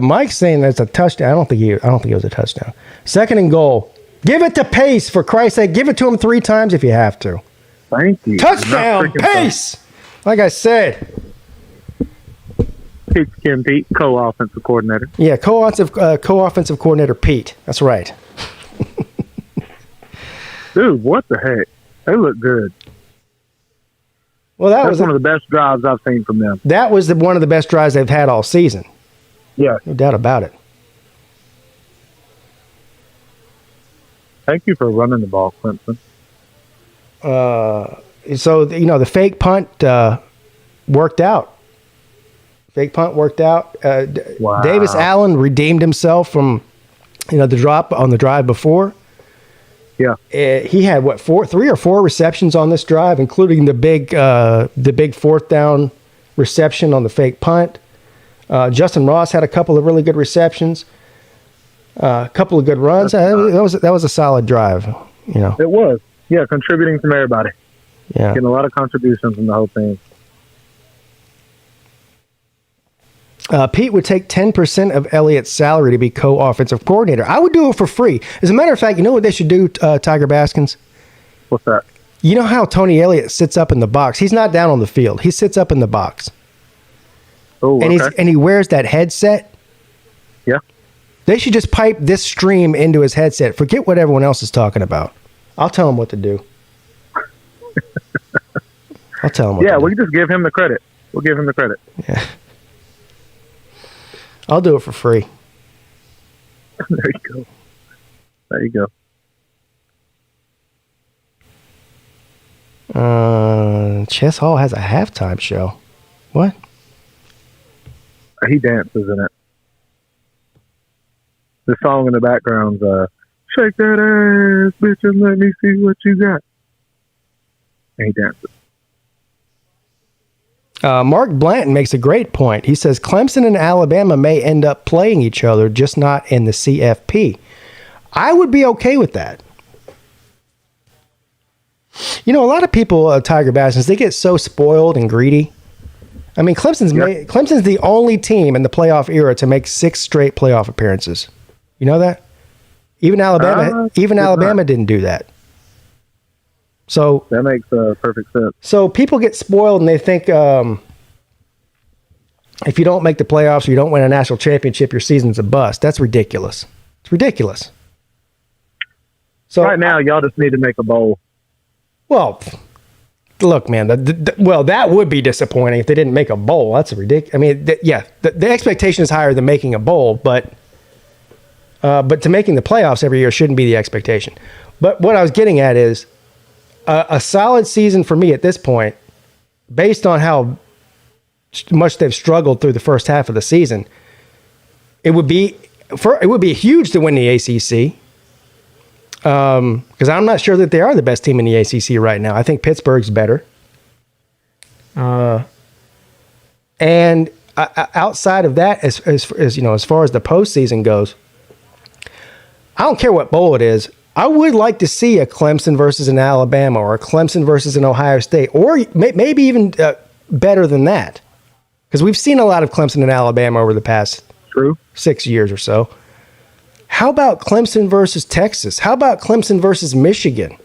Mike's saying that's a touchdown. I don't think it was a touchdown. Second and goal. Give it to Pace, for Christ's sake. Give it to him 3 times if you have to. Thank you. Touchdown, Pace! Like I said. PigskinPeete, co-offensive coordinator. Yeah, co-offensive coordinator Peete. That's right. Dude, what the heck? They look good. Well, that's one of the best drives I've seen from them. That was one of the best drives they've had all season. Yeah. No doubt about it. Thank you for running the ball, Clemson. So, the fake punt worked out. Fake punt worked out. Wow. Davis Allen redeemed himself from, the drop on the drive before. Yeah. He had 3 or 4 receptions on this drive, including the big fourth down reception on the fake punt. Justin Ross had a couple of really good receptions. A couple of good runs. That was a solid drive. It was. Yeah, contributing from everybody. Yeah. Getting a lot of contributions from the whole team. Peete would take 10% of Elliott's salary to be co-offensive coordinator. I would do it for free. As a matter of fact, you know what they should do, Tiger Baskins? What's that? You know how Tony Elliott sits up in the box? He's not down on the field. He sits up in the box. Oh, okay. And he wears that headset. Yeah. They should just pipe this stream into his headset. Forget what everyone else is talking about. I'll tell him what to do. I'll tell him what to do. Yeah, we can just give him the credit. We'll give him the credit. Yeah. I'll do it for free. There you go. There you go. Chess Hall has a halftime show. What? He dances in it. The song in the background's "Shake that ass, bitch, and let me see what you got." And he dances. Mark Blanton makes a great point. He says Clemson and Alabama may end up playing each other, just not in the CFP. I would be okay with that. A lot of people, Tiger Baskins, they get so spoiled and greedy. I mean, Clemson's the only team in the playoff era to make 6 straight playoff appearances. You know that? Even Alabama didn't do that. So that makes perfect sense. So people get spoiled and they think if you don't make the playoffs or you don't win a national championship, your season's a bust. That's ridiculous. It's ridiculous. So right now, y'all just need to make a bowl. Well, look, man. That would be disappointing if they didn't make a bowl. That's ridiculous. I mean, the expectation is higher than making a bowl, but But to making the playoffs every year shouldn't be the expectation. But what I was getting at is a solid season for me at this point, based on how much they've struggled through the first half of the season. It would be huge to win the ACC. Because I'm not sure that they are the best team in the ACC right now. I think Pittsburgh's better. And outside of that, as far as the postseason goes, I don't care what bowl it is. I would like to see a Clemson versus an Alabama or a Clemson versus an Ohio State, or maybe even better than that, because we've seen a lot of Clemson and Alabama over the past 6 years or so. How about Clemson versus Texas? How about Clemson versus Michigan?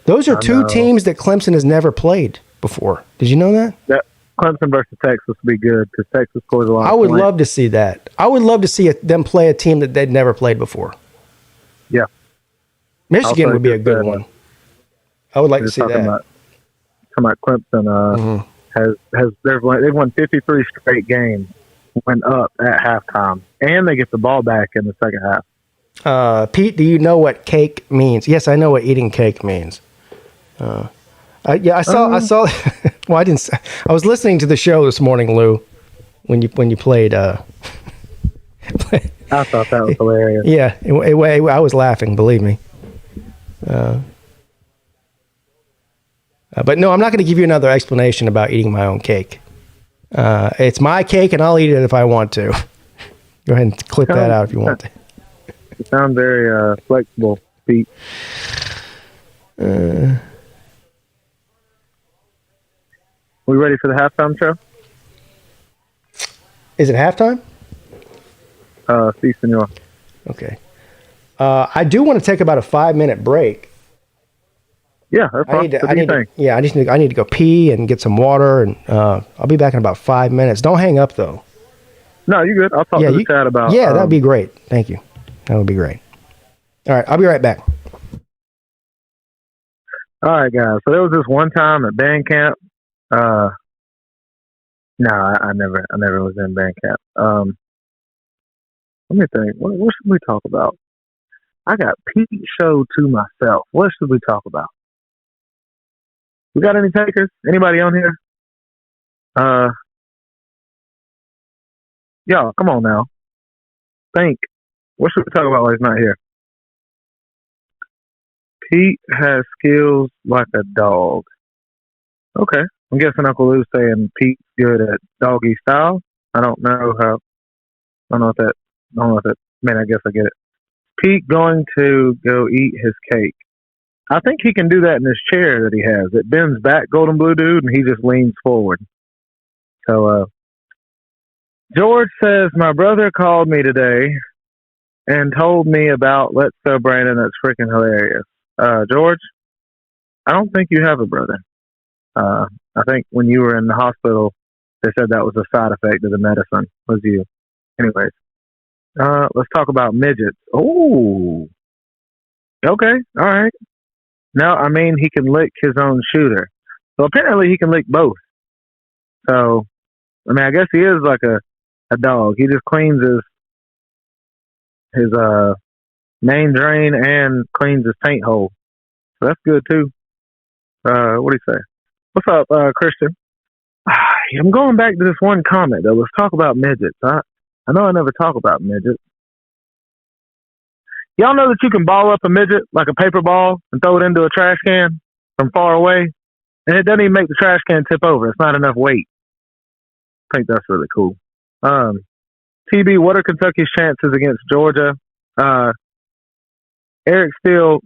Those are two teams that Clemson has never played before. Did you know that? That Clemson versus Texas would be good because Texas scores a lot. I would love to see that. I would love to see them play a team that they'd never played before. Yeah. Michigan would be a good one. I would like to see that. Talking about Clemson they've won 53 straight games, went up at halftime, and they get the ball back in the second half. Pete, do you know what cake means? Yes, I know what eating cake means. I saw. Well, I didn't. I was listening to the show this morning, Lou, when you played. I thought that was hilarious. Yeah, I was laughing. Believe me. But no, I'm not going to give you another explanation about eating my own cake. It's my cake, and I'll eat it if I want to. Go ahead and clip that out if you want to. You sound very flexible, Pete. We ready for the halftime show? Is it halftime? Si, senor. Okay. I do want to take about a 5-minute break. Yeah, that's fine. I need to go pee and get some water, and I'll be back in about 5 minutes. Don't hang up though. No, you're good. I'll talk to the chat about. Yeah, that'd be great. Thank you. That would be great. All right, I'll be right back. All right, guys. So there was this one time at band camp. No, I never was in band camp. Let me think. What should we talk about? I got Peete show to myself. What should we talk about? We got any takers? Anybody on here? Y'all, come on now. Think. What should we talk about while he's not here? Peete has skills like a dog. Okay. I'm guessing Uncle Lou's saying Pete's good at doggy style. I don't know if that, man, I guess I get it. Peete going to go eat his cake. I think he can do that in his chair that he has. It bends back, golden blue dude, and he just leans forward. So, George says, my brother called me today and told me about Let's Go Brandon. That's freaking hilarious. George, I don't think you have a brother. I think when you were in the hospital, they said that was a side effect of the medicine, was you. Anyways, let's talk about midgets. Oh, okay, all right. No, I mean, he can lick his own shooter. So apparently he can lick both. So, I mean, I guess he is like a dog. He just cleans his main drain and cleans his taint hole. So that's good too. What do you say? What's up, Christian? I'm going back to this one comment though. Let's talk about midgets. I know I never talk about midgets. Y'all know that you can ball up a midget like a paper ball and throw it into a trash can from far away, and it doesn't even make the trash can tip over. It's not enough weight. I think that's really cool. TB, what are Kentucky's chances against Georgia? Eric Steele,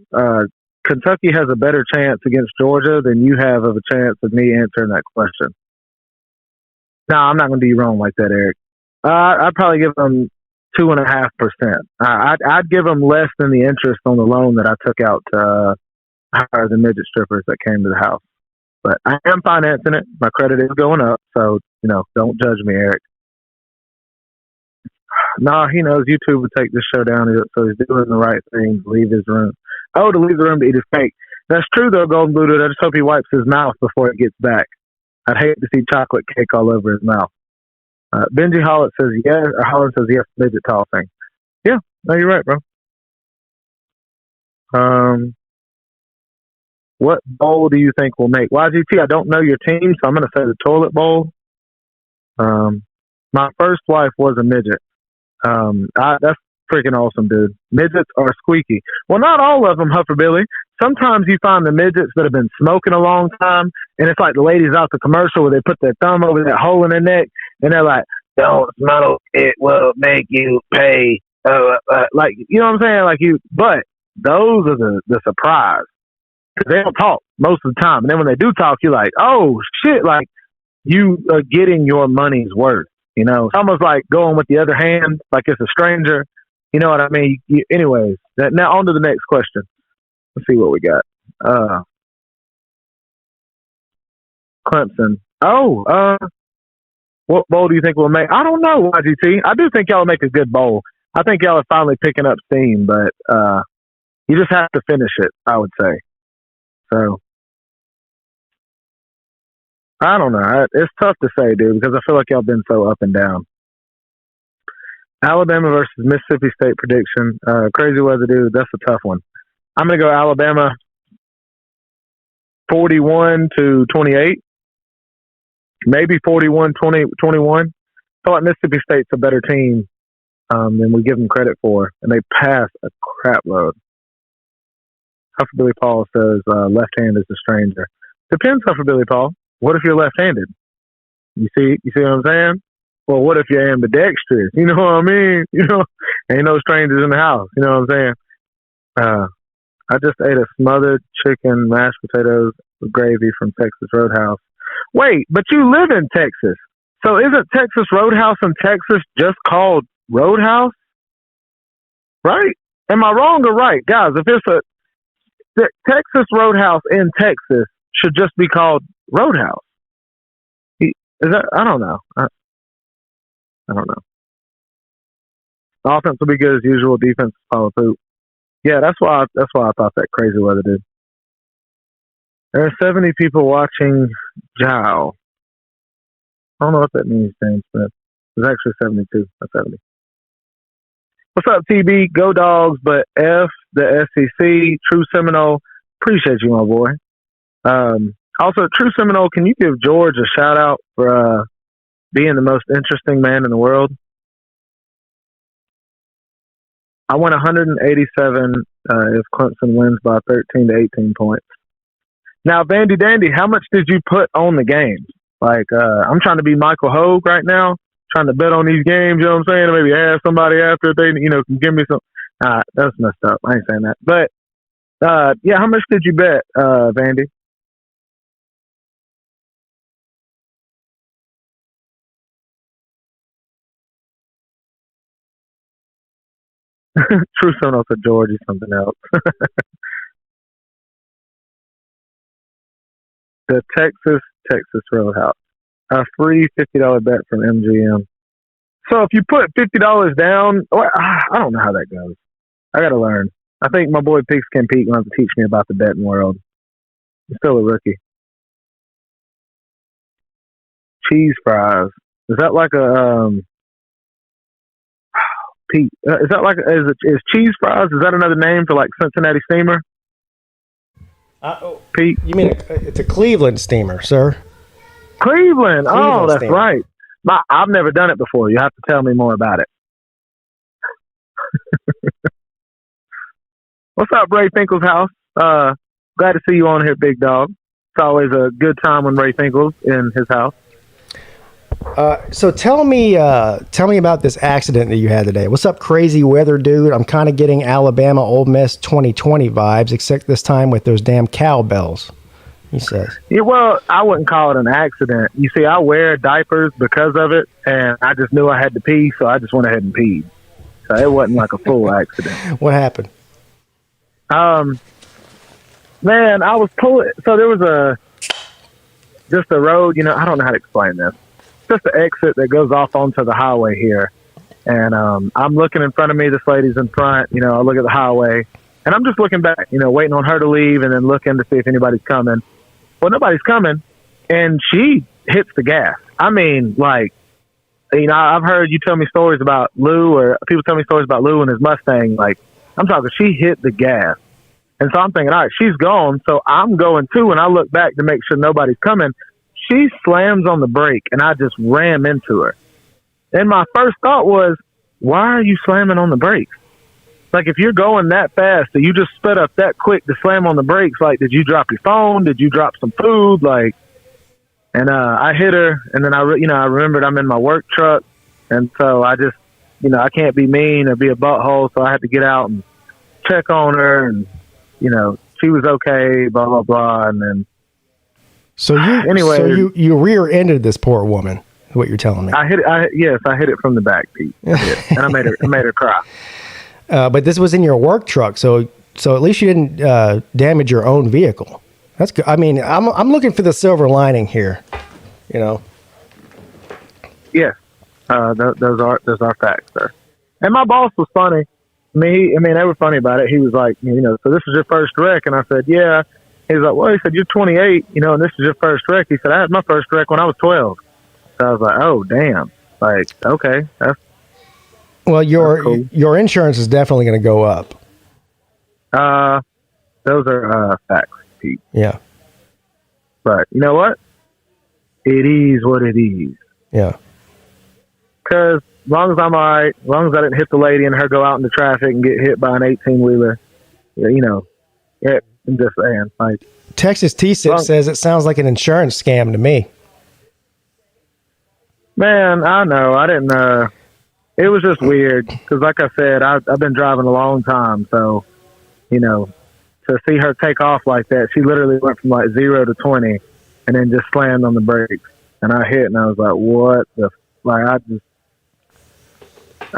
Kentucky has a better chance against Georgia than you have of a chance of me answering that question. No, I'm not going to do you wrong like that, Eric. I'd probably give them 2.5%. I'd give them less than the interest on the loan that I took out to hire the midget strippers that came to the house. But I am financing it. My credit is going up, so don't judge me, Eric. Nah, he knows YouTube would take this show down, so he's doing the right thing to leave his room. Oh, to leave the room to eat his cake. That's true, though, Golden Blue Dude. I just hope he wipes his mouth before he gets back. I'd hate to see chocolate cake all over his mouth. Benji Holland says yes, midget tossing. Yeah, No, you're right, bro. What bowl do you think will make YGT? I don't know your team, so I'm going to say the toilet bowl. My first wife was a midget. That's freaking awesome, dude. Midgets are squeaky. Well, not all of them, Huffer Billy. Sometimes you find the midgets that have been smoking a long time, and it's like the ladies out the commercial where they put their thumb over that hole in their neck, and they're like, "Don't smoke, it will make you pay." Like, you know what I'm saying? Like but those are the surprise. They don't talk most of the time, and then when they do talk, you're like, "Oh shit!" Like you are getting your money's worth. You know, it's almost like going with the other hand, like it's a stranger. You know what I mean? Anyways, now on to the next question. Let's see what we got. Clemson. What bowl do you think we'll make? I don't know, YGT. I do think y'all will make a good bowl. I think y'all are finally picking up steam, but you just have to finish it, I would say. So, I don't know. It's tough to say, dude, because I feel like y'all been so up and down. Alabama versus Mississippi State prediction. Crazy weather, dude. That's a tough one. I'm going to go Alabama 41-28. Maybe 41-21. I feel like Mississippi State's a better team than we give them credit for, and they pass a crap load. Huffer Billy Paul says left hand is a stranger. Depends, Huffer Billy Paul. What if you're left-handed? You see what I'm saying? Well, what if you're ambidextrous? You know what I mean? You know, ain't no strangers in the house. You know what I'm saying? I just ate a smothered chicken, mashed potatoes with gravy from Texas Roadhouse. Wait, but you live in Texas. So isn't Texas Roadhouse in Texas just called Roadhouse? Right? Am I wrong or right? Guys, if it's the Texas Roadhouse in Texas should just be called Roadhouse. Is that? I don't know. I don't know. The offense will be good as usual. Defense follow through. Yeah, that's why I thought that crazy weather did. There are 70 people watching Jow. I don't know what that means, James Smith. There's actually 72, not 70. What's up, TB? Go Dogs, but F the SEC. True Seminole. Appreciate you, my boy. Also, True Seminole, can you give George a shout out for being the most interesting man in the world? I went 187 if Clemson wins by 13 to 18 points. Now, Vandy Dandy, how much did you put on the games? Like, I'm trying to be Michael Hogue right now, trying to bet on these games, you know what I'm saying? Maybe ask somebody after if they, can give me some. That's messed up. I ain't saying that. But, yeah, how much did you bet, Vandy? True Seminole said George is something else. The Texas Roadhouse. A free $50 bet from MGM. So if you put $50 down, I don't know how that goes. I got to learn. I think my boy PigskinPeete will have to teach me about the betting world. I'm still a rookie. Cheese fries. Is that like a Peete? Is that like is cheese fries? Is that another name for like Cincinnati steamer? Peete? You mean it's a Cleveland steamer, sir? Cleveland. Oh, that's steamer. right. I've never done it before. You have to tell me more about it. What's up, Ray Finkel's house? Glad to see you on here, big dog. It's always a good time when Ray Finkel's in his house. So tell me about this accident that you had today. What's up, crazy weather, dude? I'm kind of getting Alabama Ole Miss 2020 vibes, except this time with those damn cowbells. He says. Yeah, well, I wouldn't call it an accident. You see, I wear diapers because of it, and I just knew I had to pee, so I just went ahead and peed. So it wasn't like a full accident. What happened? Man, I was pulling. So there was just a road. I don't know how to explain this. Just an exit that goes off onto the highway here. And I'm looking in front of me. This lady's in front. I look at the highway. And I'm just looking back, waiting on her to leave and then looking to see if anybody's coming. Well, nobody's coming. And she hits the gas. I mean, like, I've heard you tell me stories about Lou, or people tell me stories about Lou and his Mustang. Like, I'm talking, she hit the gas. And so I'm thinking, all right, she's gone, so I'm going too. And I look back to make sure nobody's coming. She slams on the brake, and I just ram into her. And my first thought was, why are you slamming on the brakes? Like, if you're going that fast, and you just sped up that quick to slam on the brakes, like, did you drop your phone? Did you drop some food? Like, and I hit her, and then I remembered I'm in my work truck, and so I just, I can't be mean or be a butthole, so I had to get out and check on her, and she was okay, blah blah blah, and then. So you rear-ended this poor woman. Is what you're telling me? I hit it from the back, Pete, and I made her cry. But this was in your work truck, so at least you didn't damage your own vehicle. That's good. I mean, I'm looking for the silver lining here. Yes, those are facts, sir. And my boss was funny. They were funny about it. He was like, so this is your first wreck, and I said, yeah. He was like, well, he said, you're 28, and this is your first wreck. He said, I had my first wreck when I was 12. So I was like, oh, damn. Like, okay, that's. Well, your insurance is definitely going to go up. Those are facts, Pete. Yeah. But you know what? It is what it is. Yeah. Because as long as I'm all right, as long as I didn't hit the lady and her go out into traffic and get hit by an 18-wheeler, yeah, I'm just saying. Like, Texas T-Sip says it sounds like an insurance scam to me. Man, I know. I didn't. It was just weird because, like I said, I've been driving a long time, so to see her take off like that, she literally went from like 0 to 20, and then just slammed on the brakes, and I hit, and I was like, "What the?" Like, I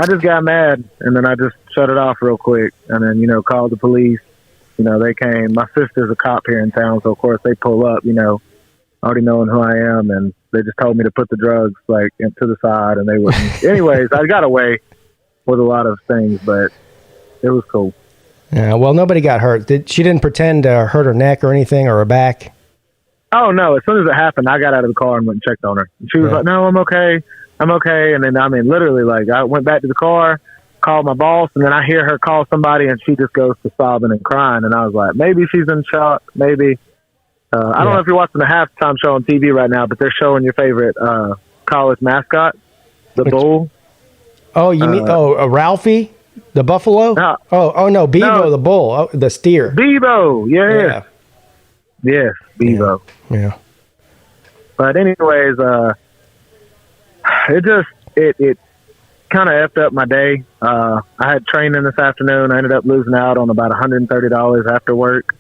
just got mad, and then I just shut it off real quick, and then called the police. They came. My sister's a cop here in town, so of course they pull up. Already knowing who I am, and they just told me to put the drugs like to the side, and they wouldn't. Anyways, I got away with a lot of things, but it was cool. Yeah, well, nobody got hurt. She didn't pretend to hurt her neck or anything or her back? Oh, no. As soon as it happened, I got out of the car and went and checked on her. And she was like, no, I'm okay. I'm okay. And then, literally, like, I went back to the car, called my boss, and then I hear her call somebody, and she just goes to sobbing and crying. And I was like, maybe she's in shock. Maybe. I don't know if you're watching the halftime show on TV right now, but they're showing your favorite college mascot, the bull. Oh, you mean Ralphie, the buffalo? No. Oh no, Bevo, the bull, the steer. Bevo, yeah. Yes, Bevo. Yeah. But anyways, it kind of effed up my day. I had training this afternoon. I ended up losing out on about $130 after work.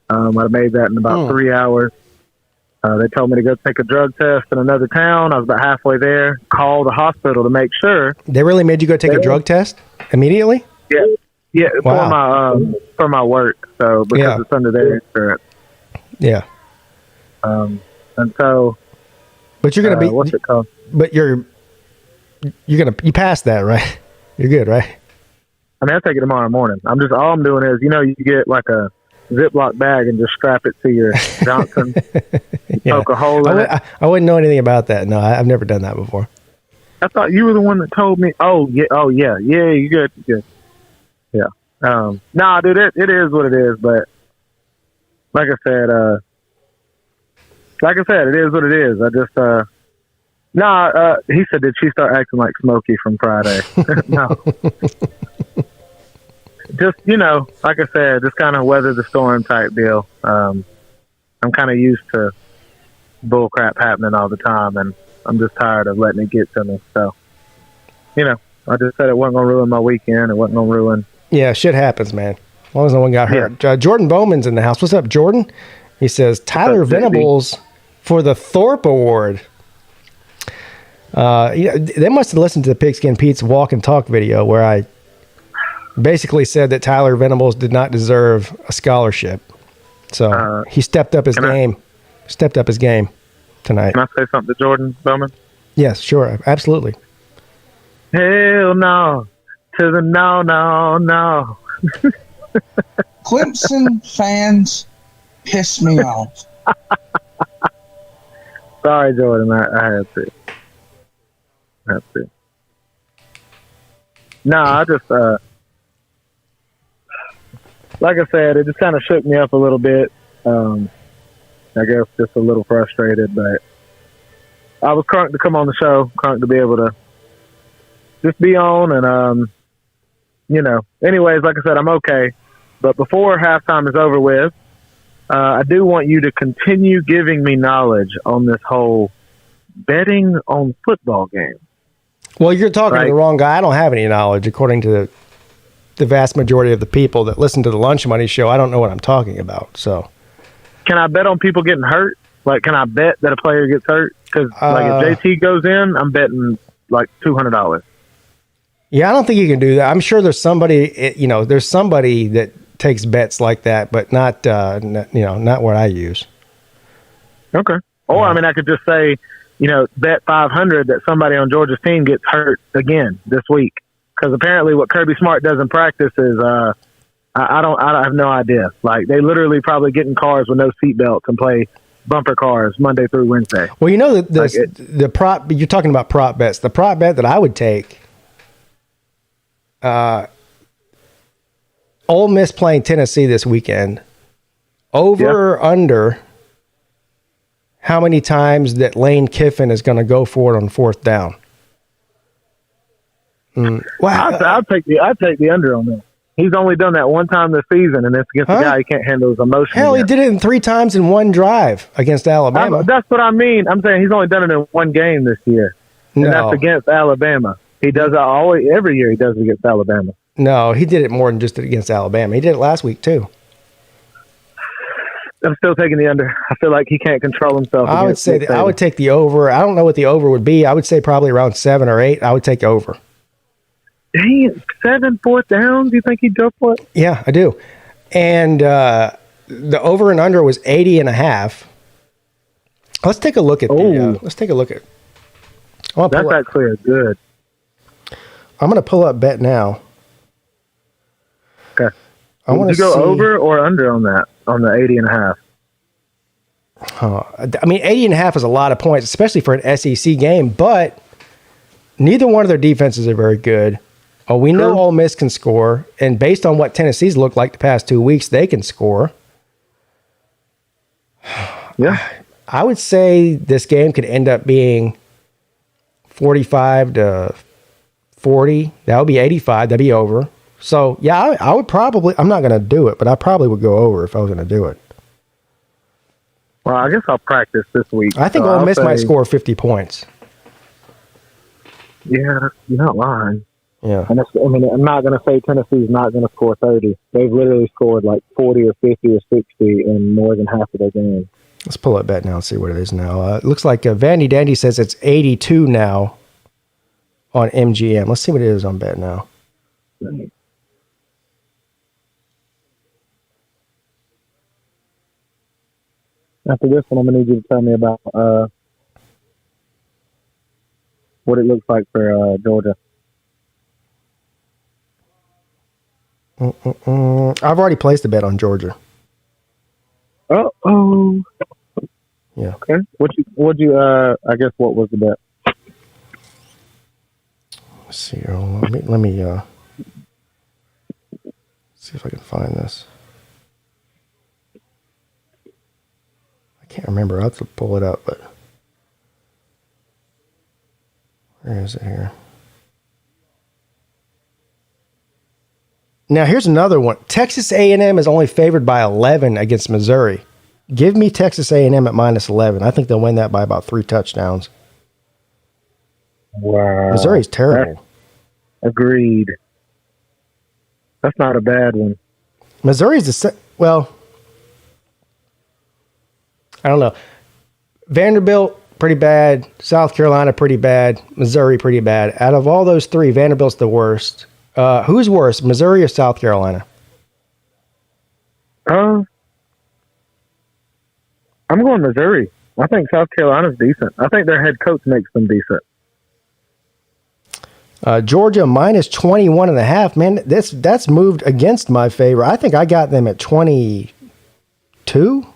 I made that in about 3 hours. They told me to go take a drug test in another town. I was about halfway there. Called the hospital to make sure. They really made you go take a drug test immediately? Yeah. Wow. For my work. So because it's under their insurance. Yeah. And so. But you're gonna be. What's it called? But you passed that, right? You're good, right? I'll take it tomorrow morning. All I'm doing is, you get like a Ziploc bag and just strap it to your Johnson. Poke a hole in it. I wouldn't know anything about that. No, I've never done that before. I thought you were the one that told me. Oh yeah. You good. Yeah. Nah, dude, it is what it is. But like I said, it is what it is. I just he said, did she start acting like Smokey from Friday? No. Just, like I said, just kind of weather the storm type deal. I'm kind of used to bull crap happening all the time, and I'm just tired of letting it get to me. So, I just said it wasn't going to ruin my weekend. It wasn't going to ruin. Yeah, shit happens, man. As long as no one got hurt. Yeah. Jordan Bowman's in the house. What's up, Jordan? He says, Tyler Venables for the Thorpe Award. They must have listened to the Pigskin Pete's walk and talk video where I basically said that Tyler Venables did not deserve a scholarship. So he stepped up his game. Stepped up his game tonight. Can I say something to Jordan Bowman? Yes, sure. Absolutely. Hell no. To the no. Clemson fans piss me off. Sorry, Jordan. I had to. Let's see. No, I just like I said, it just kind of shook me up a little bit. I guess just a little frustrated, but I was crunk to come on the show, crunk to be able to just be on, and anyways, like I said, I'm okay. But before halftime is over with, I do want you to continue giving me knowledge on this whole betting on football games. Well, you're talking to the wrong guy. I don't have any knowledge, according to the vast majority of the people that listen to the Lunch Money Show. I don't know what I'm talking about. So, can I bet on people getting hurt? Like, can I bet that a player gets hurt? Because if JT goes in, I'm betting like $200. Yeah, I don't think you can do that. I'm sure there's somebody, there's somebody that takes bets like that, but not what I use. Okay. Or, I could just say, bet 500 that somebody on Georgia's team gets hurt again this week. Because apparently what Kirby Smart does in practice is, I have no idea. Like, they literally probably get in cars with no seatbelts and play bumper cars Monday through Wednesday. Well, the prop, you're talking about prop bets. The prop bet that I would take, Ole Miss playing Tennessee this weekend, over or under how many times that Lane Kiffin is going to go for it on fourth down. Wow. I'd take the under on that. He's only done that one time this season, and it's against a guy who can't handle his emotions. Hell, he did it 3 times in one drive against Alabama. That's what I mean. I'm saying he's only done it in one game this year, and that's against Alabama. He does it every year. He does it against Alabama. No, he did it more than just against Alabama. He did it last week too. I'm still taking the under. I feel like he can't control himself. I would say I would take the over. I don't know what the over would be. I would say probably around 7 or 8. I would take over. Dang, 7 fourth downs? You think he'd go for it? Yeah, I do. And the over and under was 80.5. Let's take a look at let's take a look at. That's actually good. I'm going to pull up Bet Now. Okay. Would you go over or under on that, on the 80.5? 80.5 is a lot of points, especially for an SEC game, but neither one of their defenses are very good. We know Ole Miss can score, and based on what Tennessee's looked like the past 2 weeks, they can score. Yeah. I would say this game could end up being 45 to 40. That would be 85. That'd be over. So, yeah, I would probably – I'm not going to do it, but I probably would go over if I was going to do it. Well, I guess I'll practice this week. I think Ole Miss might score 50 points. Yeah, you're not lying. Yeah. And I'm not going to say Tennessee's not going to score 30. They've literally scored like 40 or 50 or 60 in more than half of their games. Let's pull up Bet Now and see what it is now. It looks like Vandy Dandy says it's 82 now on MGM. Let's see what it is on Bet Now. After this one, I'm going to need you to tell me about what it looks like for Georgia. I've already placed a bet on Georgia. Oh. Yeah. Okay. What was the bet? Let's see here. Let me see if I can find this. I can't remember. I'll have to pull it up, but where is it here? Now, here's another one. Texas A&M is only favored by 11 against Missouri. Give me Texas A&M at minus 11. I think they'll win that by about 3 touchdowns. Wow. Missouri's terrible. Agreed. That's not a bad one. Missouri's well, I don't know. Vanderbilt, pretty bad. South Carolina, pretty bad. Missouri, pretty bad. Out of all those 3, Vanderbilt's the worst. Who's worse, Missouri or South Carolina? I'm going Missouri. I think South Carolina's decent. I think their head coach makes them decent. Georgia minus 21.5. Man, that's moved against my favor. I think I got them at 22.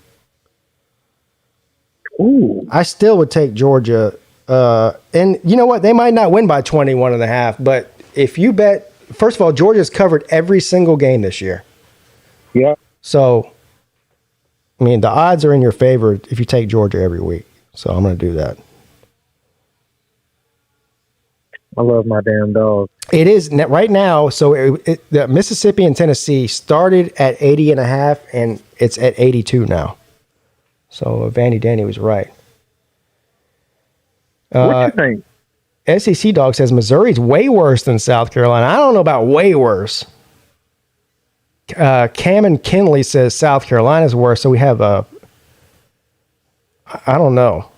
Ooh. I still would take Georgia And you know what? They might not win by 21.5, but if you bet, first of all, Georgia's covered every single game this year. Yeah. So, I mean, the odds are in your favor if you take Georgia every week. So I'm going to do that. I love my damn dog. It is right now. So the Mississippi and Tennessee started at 80.5, and it's at 82 now. So Vandy Danny was right. What you think? SEC Dog says Missouri's way worse than South Carolina. I don't know about way worse. Cam and Kinley says South Carolina's worse. So we have I don't know.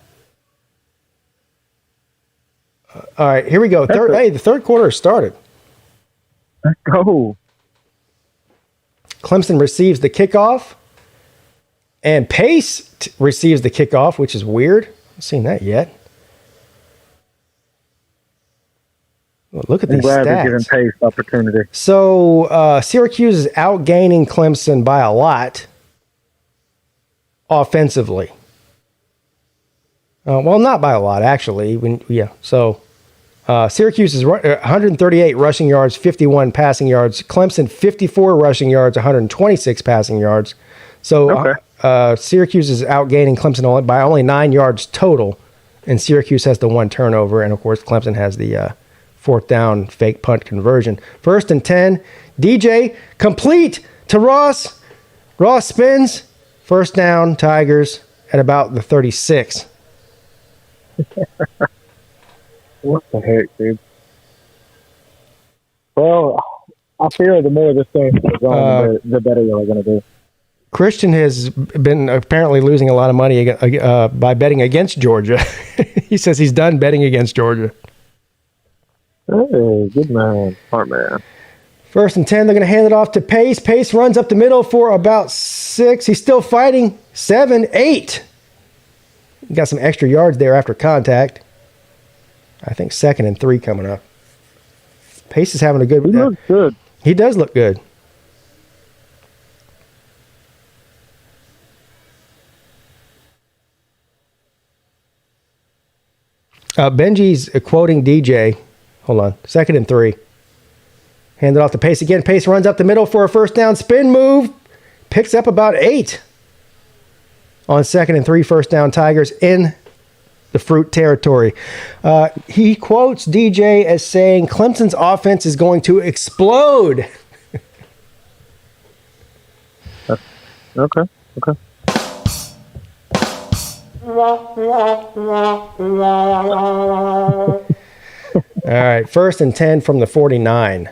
All right, here we go. The third quarter has started. Let's go. Clemson receives the kickoff, and Pace receives the kickoff, which is weird. I haven't seen that yet. Well, look at I'm these glad they're stats. giving Pace opportunity. So Syracuse is outgaining Clemson by a lot offensively. Well, not by a lot, actually. So Syracuse is 138 rushing yards, 51 passing yards. Clemson, 54 rushing yards, 126 passing yards. So Syracuse is outgaining Clemson by only 9 yards total, and Syracuse has the 1 turnover, and of course Clemson has the fourth down fake punt conversion. 1st and 10. DJ complete to Ross. Ross spins. First down, Tigers at about the 36. What the heck, dude? Well, I fear the more this game goes on, the better they're going to do. Christian has been apparently losing a lot of money by betting against Georgia. He says he's done betting against Georgia. Hey, good man. Smart man. 1st and 10, they're going to hand it off to Pace. Pace runs up the middle for about 6. He's still fighting. 7, 8. Got some extra yards there after contact. I think 2nd and 3 coming up. Pace is having a good... He looks good. He does look good. Benji's quoting DJ. Hold on. 2nd and 3. Hand it off to Pace again. Pace runs up the middle for a first down. Spin move. Picks up about 8. On 2nd and 3, first down, Tigers in the fruit territory. He quotes DJ as saying Clemson's offense is going to explode. Okay. All right, 1st and 10 from the 49.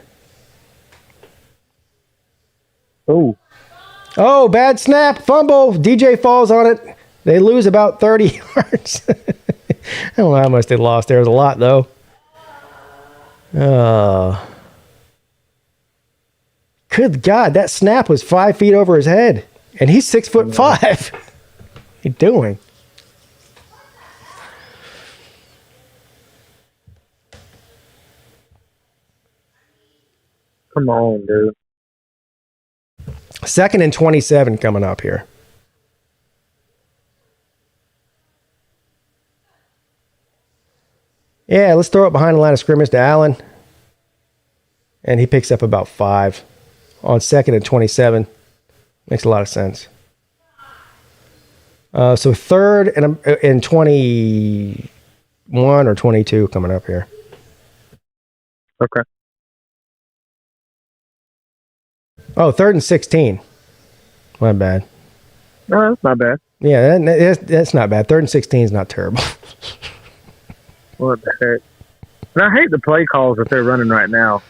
Oh, bad snap, fumble. DJ falls on it. They lose about 30 yards. I don't know how much they lost. There was a lot, though. Good God, that snap was 5 feet over his head, and he's 6'5". What you doing? Come on, dude. 2nd and 27 coming up here. Yeah, let's throw it behind the line of scrimmage to Allen. And he picks up about 5 on 2nd and 27. Makes a lot of sense. So 3rd and 21 or 22 coming up here. Okay. Oh, 3rd and 16. My bad. No, that's not bad. Yeah, that's not bad. 3rd and 16 is not terrible. What the heck? And I hate the play calls that they're running right now.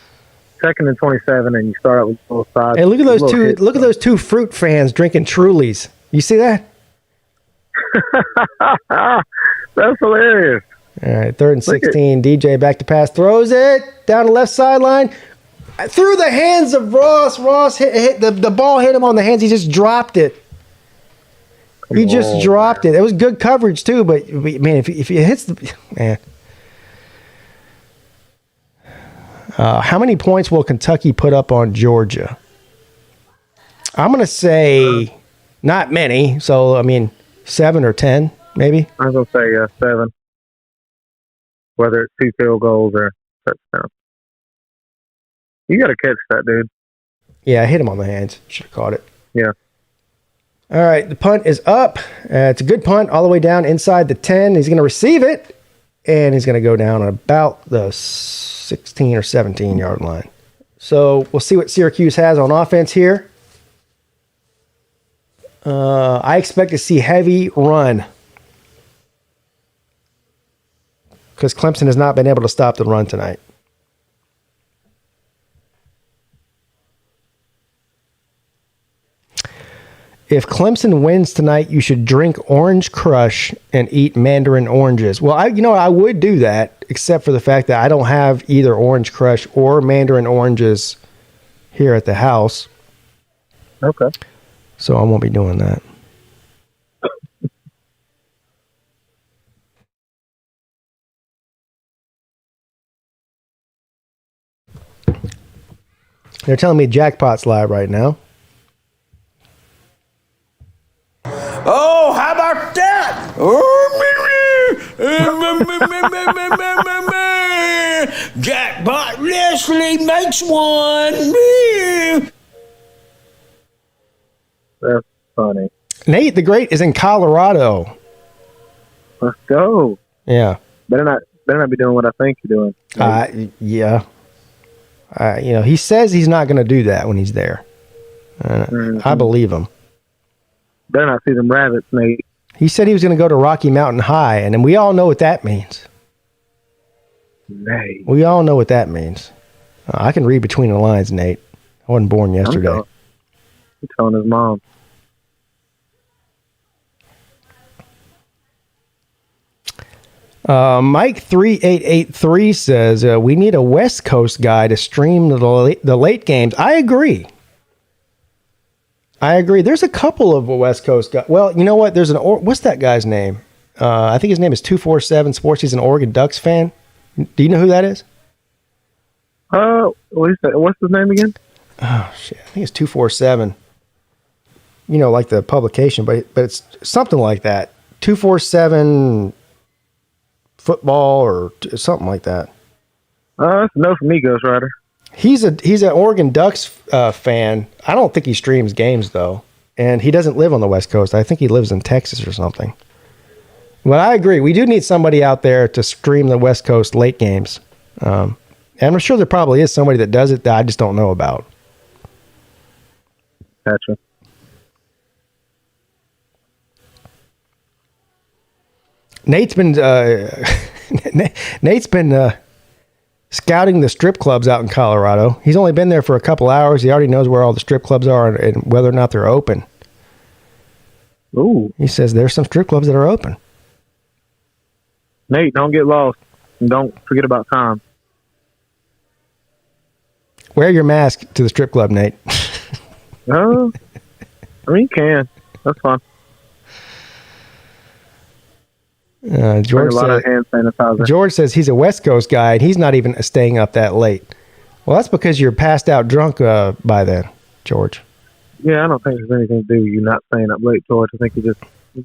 2nd and 27, and you start out with both sides. Hey, look at those two. Look at those 2 fruit fans drinking Trulies. You see that? That's hilarious. All right, 3rd and 16. DJ back to pass, throws it down the left sideline. Through the hands of Ross. Ross hit the ball hit him on the hands. He just dropped it. He just dropped it. It was good coverage too, but man, if it hits the man. How many points will Kentucky put up on Georgia? I'm going to say not many. So I mean, 7 or 10, maybe. I was gonna say 7. whether it's 2 field goals or touchdown. You got to catch that, dude. Yeah, I hit him on the hands. Should have caught it. Yeah. All right, the punt is up. It's a good punt all the way down inside the 10. He's going to receive it, and he's going to go down about the 16 or 17-yard line. So we'll see what Syracuse has on offense here. I expect to see heavy run because Clemson has not been able to stop the run tonight. If Clemson wins tonight, you should drink Orange Crush and eat mandarin oranges. Well, I would do that, except for the fact that I don't have either Orange Crush or mandarin oranges here at the house. Okay. So I won't be doing that. They're telling me Jackpot's live right now. Oh, how about that? Jackpot Leslie makes one. That's funny. Nate the Great is in Colorado. Let's go. Yeah. Better not be doing what I think you're doing. Yeah. He says he's not going to do that when he's there. I believe him. Better not see them rabbits, Nate. He said he was going to go to Rocky Mountain High, and then we all know what that means. Nate. We all know what that means. I can read between the lines, Nate. I wasn't born yesterday. He's telling his mom. Mike3883 says, we need a West Coast guy to stream the late games. I agree. There's a couple of West Coast guys. Well, you know what? There's what's that guy's name? I think his name is 247 Sports. He's an Oregon Ducks fan. Do you know who that is? What's his name again? Oh, shit. I think it's 247. Like the publication, but it's something like that. 247 football or something like that. That's a no from me, Ghost Rider. He's an Oregon Ducks fan. I don't think he streams games though, and he doesn't live on the West Coast. I think he lives in Texas or something. Well, I agree. We do need somebody out there to stream the West Coast late games, and I'm sure there probably is somebody that does it that I just don't know about. Gotcha. Nate's been scouting the strip clubs out in Colorado. He's only been there for a couple hours. He already knows where all the strip clubs are and whether or not they're open. Ooh. He says there's some strip clubs that are open. Nate, don't get lost. And don't forget about time. Wear your mask to the strip club, Nate. You can. That's fine. George says he's a West Coast guy and he's not even staying up that late. Well, that's because you're passed out drunk by then, George. Yeah, I don't think there's anything to do with you not staying up late, George. I think you get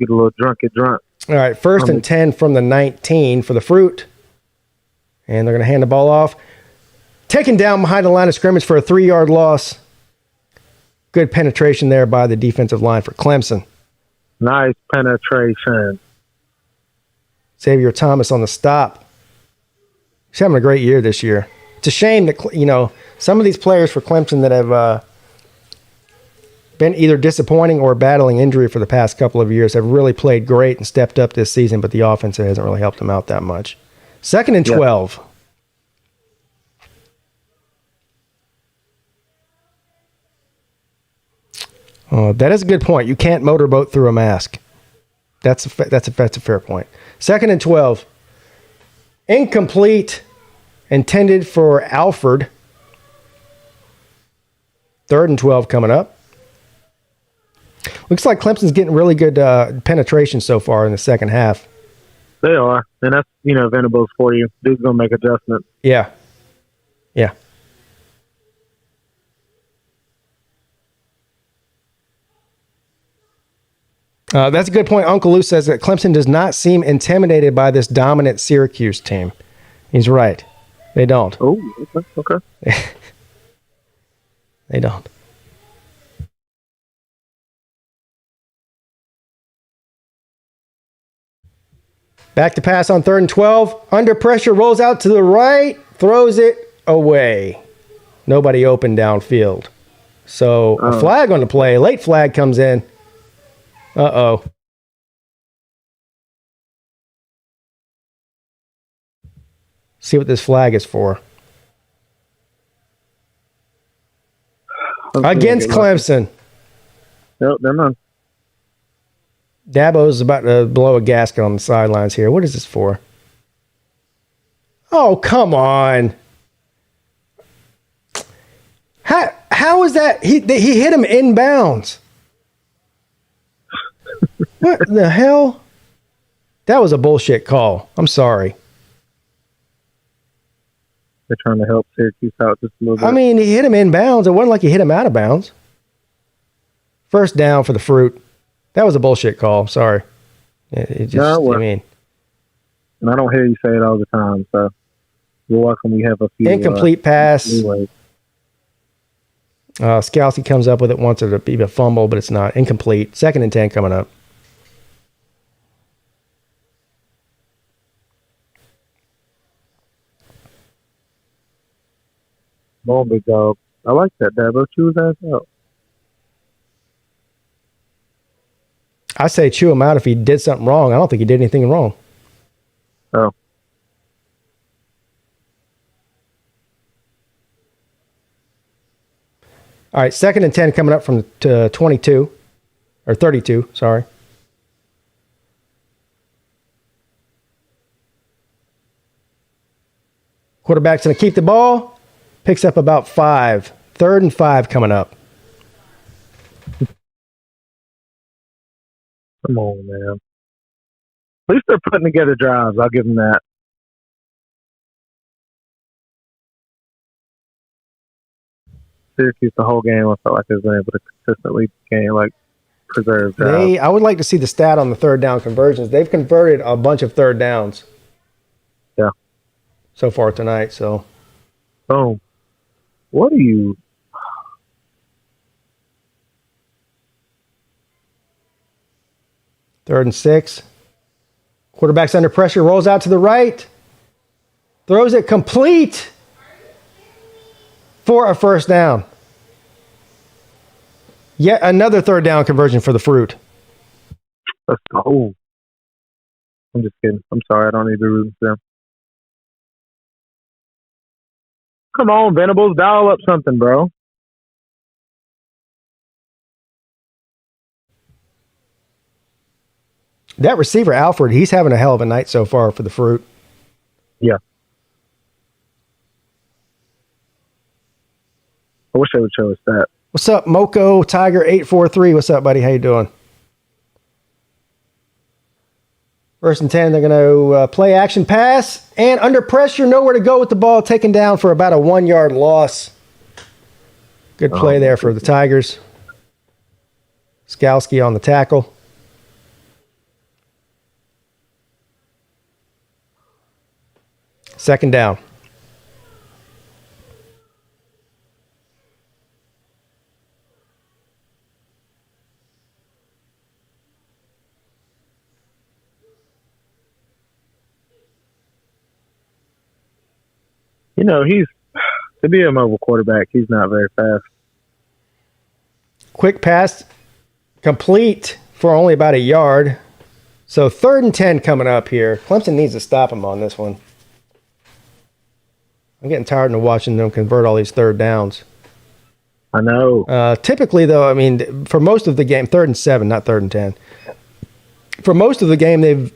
a little drunk, get drunk. All right, 1st and 10 from the 19 for the Fruit. And they're going to hand the ball off. Taken down behind the line of scrimmage for a 3-yard loss. Good penetration there by the defensive line for Clemson. Nice penetration. Xavier Thomas on the stop. He's having a great year this year. It's a shame that, some of these players for Clemson that have been either disappointing or battling injury for the past couple of years have really played great and stepped up this season, but the offense hasn't really helped them out that much. 2nd and 12. That is a good point. You can't motorboat through a mask. That's a fair point. 2nd and 12. Incomplete. Intended for Alford. 3rd and 12 coming up. Looks like Clemson's getting really good penetration so far in the second half. They are. And that's, Venables for you. Dude's going to make adjustments. Yeah. Yeah. That's a good point. Uncle Lou says that Clemson does not seem intimidated by this dominant Syracuse team. He's right. They don't. Oh, okay. They don't. Back to pass on 3rd and 12. Under pressure, rolls out to the right, throws it away. Nobody open downfield. So a flag on the play. Late flag comes in. Uh-oh. See what this flag is for. Against Clemson. Nope, never mind. Dabo's about to blow a gasket on the sidelines here. What is this for? Oh, come on. How is that? He hit him inbounds. What the hell? That was a bullshit call. I'm sorry. They're trying to help Syracuse out just a little bit. I mean, he hit him inbounds. It wasn't like he hit him out of bounds. First down for the Fruit. That was a bullshit call. Sorry. It just, I mean, and I don't hear you say it all the time, so you're welcome. We have a few incomplete pass. Anyways. Scalzi comes up with it, wants it to be a fumble, but it's not. Incomplete. 2nd and 10 coming up. Come on, big dog. I like that, Dabo. Chew his ass out. I say chew him out if he did something wrong. I don't think he did anything wrong. Oh. All right, 2nd and 10 coming up from 22, or 32, sorry. Quarterback's going to keep the ball. Picks up about 5. 3rd and 5 coming up. Come on, man. At least they're putting together drives. I'll give them that. Syracuse, the whole game, I felt like they've been able to consistently preserve drives. I would like to see the stat on the 3rd down conversions. They've converted a bunch of 3rd downs. Yeah. So far tonight, so. Boom. What are you... 3rd and 6. Quarterback's under pressure, rolls out to the right. Throws it complete for a 1st down. Yet another 3rd down conversion for the Fruit. Let's go. I'm just kidding. I'm sorry. I don't need to be rooting for them. Come on, Venables. Dial up something, bro. That receiver, Alfred, he's having a hell of a night so far for the Fruit. Yeah. I wish I would show us that. What's up, Moko Tiger 843? What's up, buddy? How you doing? 1st and 10, they're going to play action pass. And under pressure, nowhere to go with the ball. Taken down for about a 1-yard loss. Good play there for the Tigers. Skalski on the tackle. Second down. You know, to be a mobile quarterback, he's not very fast. Quick pass, complete for only about a yard. So 3rd and 10 coming up here. Clemson needs to stop him on this one. I'm getting tired of watching them convert all these 3rd downs. I know. Typically, though, I mean, for most of the game, 3rd and 7, not 3rd and 10. For most of the game,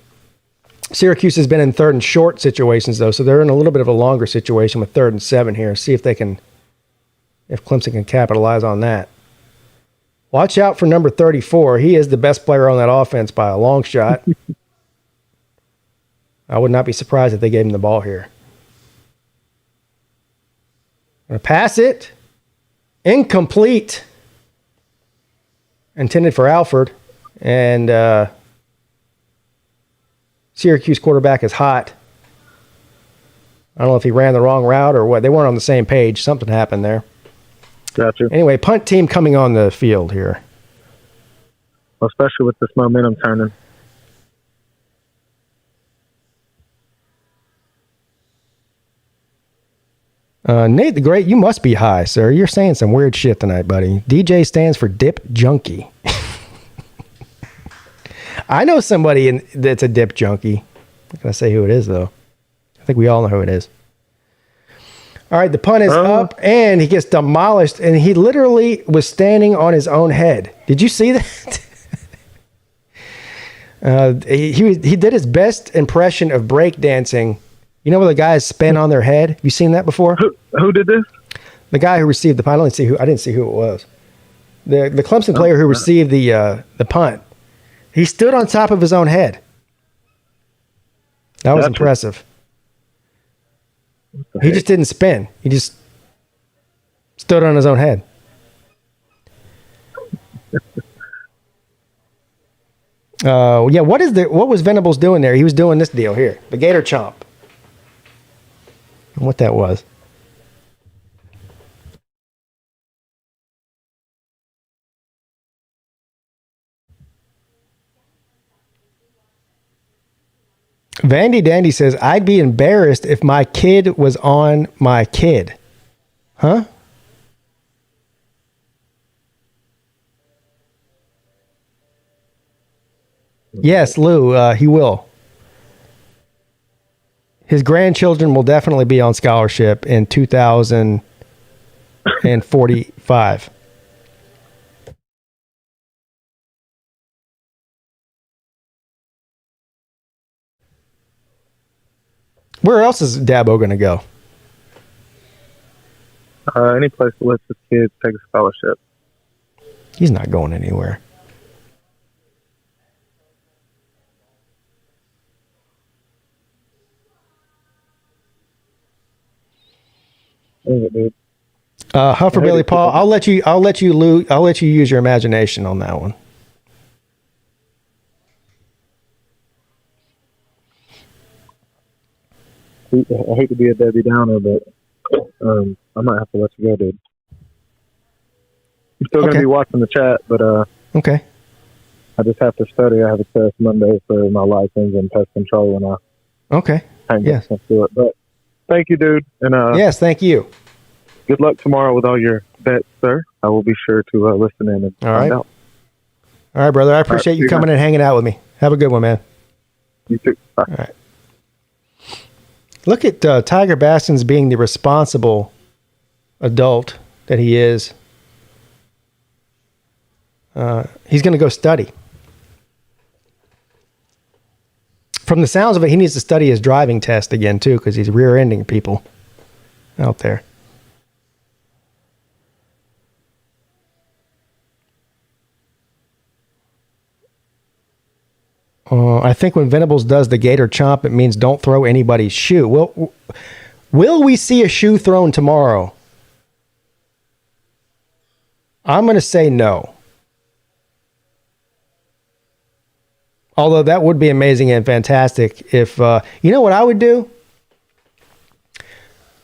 Syracuse has been in 3rd and short situations, though, so they're in a little bit of a longer situation with 3rd and 7 here. See if Clemson can capitalize on that. Watch out for number 34. He is the best player on that offense by a long shot. I would not be surprised if they gave him the ball here. Gonna pass it. Incomplete. Intended for Alford. And Syracuse quarterback is hot. I don't know if he ran the wrong route or what. They weren't on the same page. Something happened there. Gotcha. Anyway, punt team coming on the field here. Well, especially with this momentum turning. Nate the Great, you must be high, sir. You're saying some weird shit tonight, buddy. DJ stands for Dip Junkie. I know somebody that's a dip junkie. I'm not going to say who it is, though. I think we all know who it is. All right, the punt is up, and he gets demolished, and he literally was standing on his own head. Did you see that? He did his best impression of breakdancing. You know where the guys spin on their head? Have you seen that before? Who did this? The guy who received the punt. I didn't see who it was. The Clemson player who received the punt. He stood on top of his own head. That was impressive. He just didn't spin. He just stood on his own head. Yeah. What was Venables doing there? He was doing this deal here, the Gator Chomp. And what that was. Vandy Dandy says, I'd be embarrassed if my kid was on my kid. Huh? Yes, Lou, he will. His grandchildren will definitely be on scholarship in 2045. Where else is Dabo going to go? Any place that lets his kids take a scholarship. He's not going anywhere. Huffer Billy Paul, I'll let you use your imagination on that one. I hate to be a Debbie Downer, but I might have to let you go, dude. I'm still going to be watching the chat, but okay. I just have to study. I have a test Monday for my license and pest control, and okay. Yes. Do it. But thank you, dude, and yes, thank you. Good luck tomorrow with all your bets, sir. I will be sure to listen in and find out. All right, brother. I appreciate you coming and hanging out with me. Have a good one, man. You too. Bye. All right. Look at Tiger Baskins being the responsible adult that he is. He's going to go study. From the sounds of it, he needs to study his driving test again, too, because he's rear-ending people out there. I think when Venables does the Gator Chomp, it means don't throw anybody's shoe. Will we see a shoe thrown tomorrow? I'm going to say no. Although that would be amazing and fantastic if, you know what I would do?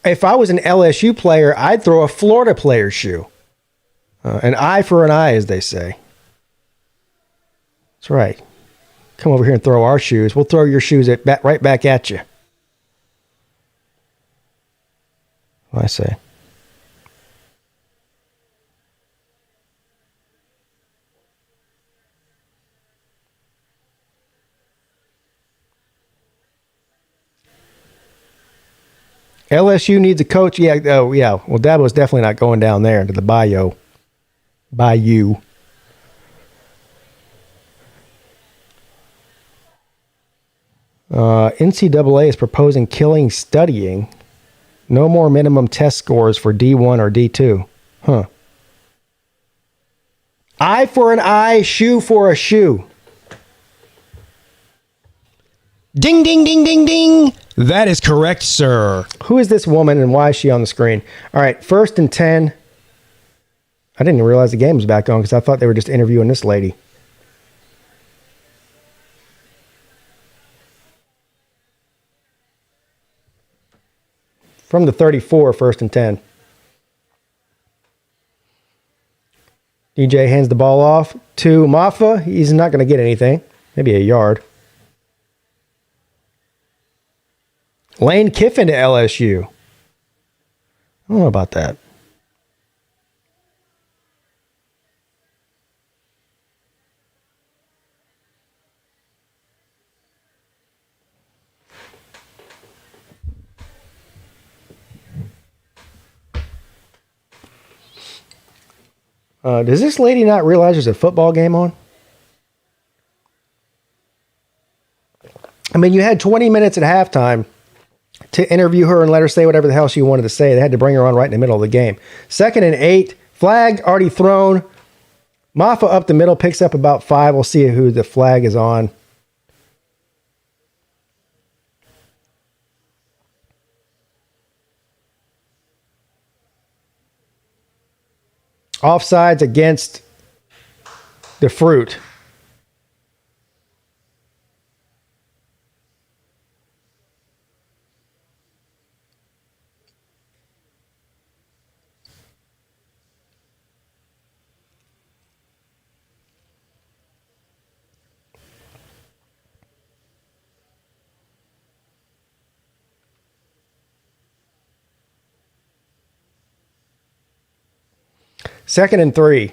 If I was an LSU player, I'd throw a Florida player's shoe. An eye for an eye, as they say. That's right. Come over here and throw our shoes. We'll throw your shoes right back at you. What I say. LSU needs a coach. Yeah. Oh, yeah. Well, Dabo's definitely not going down there into the bayou. NCAA is proposing killing studying. No more minimum test scores for D1 or D2. Huh. Eye for an eye, shoe for a shoe. Ding, ding, ding, ding, ding. That is correct, sir. Who is this woman and why is she on the screen? All right, 1st and 10. I didn't even realize the game was back on because I thought they were just interviewing this lady. From the 34, 1st and 10. DJ hands the ball off to Maffa. He's not going to get anything. Maybe a yard. Lane Kiffin to LSU. I don't know about that. Does this lady not realize there's a football game on? I mean, you had 20 minutes at halftime to interview her and let her say whatever the hell she wanted to say. They had to bring her on right in the middle of the game. 2nd and 8. Flag already thrown. Maffa up the middle, picks up about 5. We'll see who the flag is on. Offsides against the Fruit. Second and 3.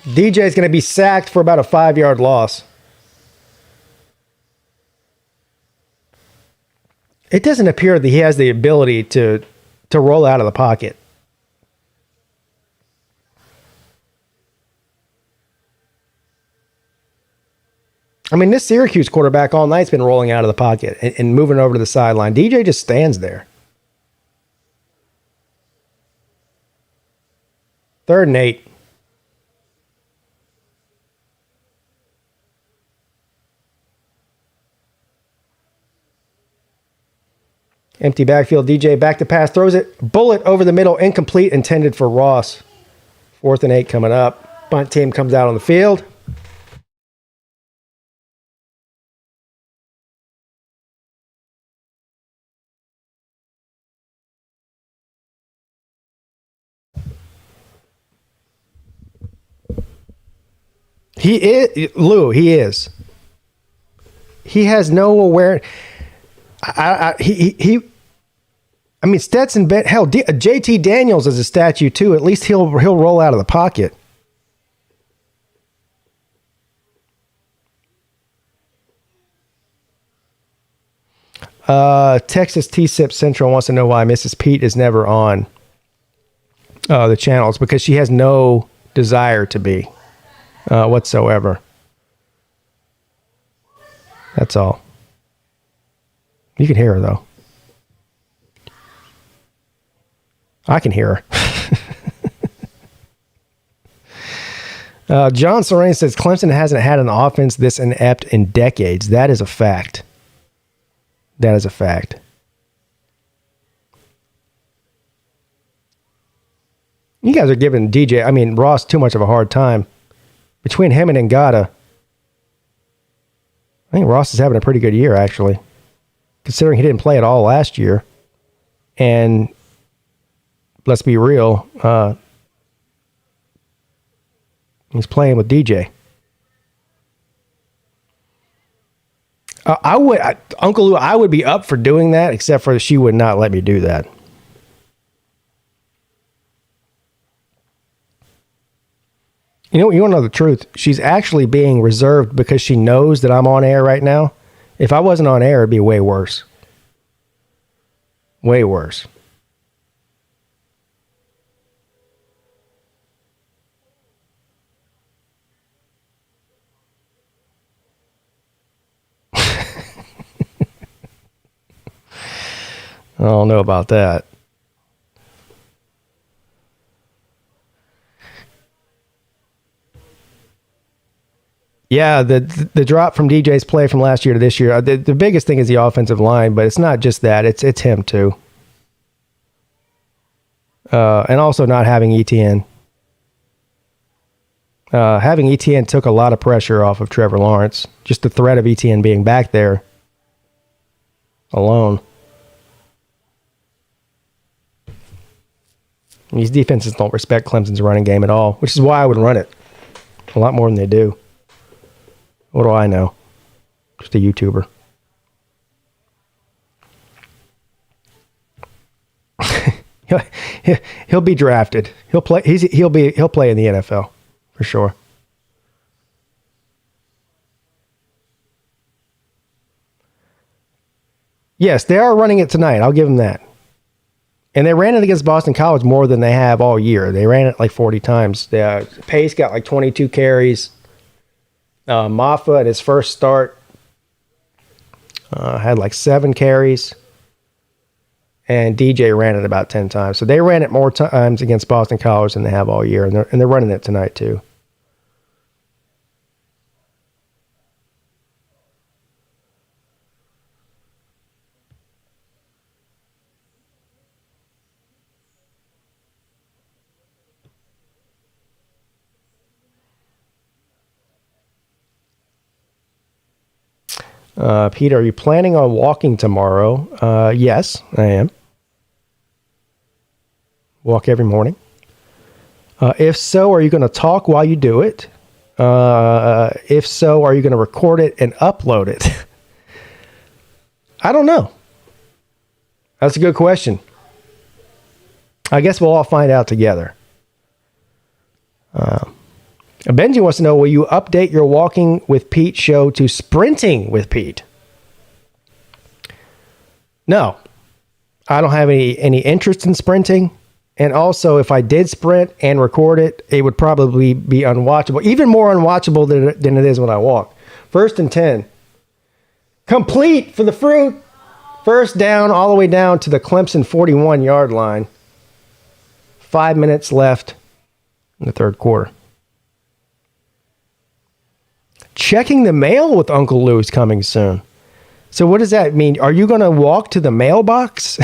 DJ is going to be sacked for about a 5-yard loss. It doesn't appear that he has the ability to roll out of the pocket. I mean, this Syracuse quarterback all night's been rolling out of the pocket and moving over to the sideline. DJ just stands there. 3rd and 8. Empty backfield. DJ back to pass. Throws it. Bullet over the middle. Incomplete. Intended for Ross. 4th and 8 coming up. Punt team comes out on the field. He is, Lou, he is. He has no awareness. I mean, Stetson Bennett, hell, JT Daniels is a statue too. At least he'll roll out of the pocket. Texas T-Sip Central wants to know why Mrs. Peete is never on the channels, because she has no desire to be whatsoever. That's all. You can hear her, though. I can hear her. John Sorain says Clemson hasn't had an offense this inept in decades. That is a fact. That is a fact. You guys are giving Ross too much of a hard time. Between him and Ngata, I think Ross is having a pretty good year, actually, considering he didn't play at all last year. And let's be real, he's playing with DJ. Uncle Lou, I would be up for doing that, except for she would not let me do that. You want to know the truth? She's actually being reserved because she knows that I'm on air right now. If I wasn't on air, it'd be way worse. Way worse. I don't know about that. Yeah, the drop from DJ's play from last year to this year, the biggest thing is the offensive line, but it's not just that. It's him too. And also not having ETN. Having ETN took a lot of pressure off of Trevor Lawrence. Just the threat of ETN being back there alone. These defenses don't respect Clemson's running game at all, which is why I would run it a lot more than they do. What do I know? Just a YouTuber. He'll be drafted. He'll play. He'll play in the NFL for sure. Yes, they are running it tonight. I'll give them that. And they ran it against Boston College more than they have all year. They ran it like 40 times. Pace got like 22 carries. Maffa at his first start had like 7 carries. And DJ ran it about 10 times. So they ran it more times against Boston College than they have all year. And they're running it tonight too. Pete, are you planning on walking tomorrow? Yes, I am. Walk every morning. If so, are you going to talk while you do it? If so, are you going to record it and upload it? I don't know. That's a good question. I guess we'll all find out together. Benji wants to know, will you update your Walking with Pete show to Sprinting with Pete? No. I don't have any interest in sprinting. And also, if I did sprint and record it, it would probably be unwatchable. Even more unwatchable than it is when I walk. 1st and 10. Complete for the fruit. First down all the way down to the Clemson 41-yard line. 5 minutes left in the third quarter. Checking the mail with Uncle Lou's coming soon. So what does that mean? Are you going to walk to the mailbox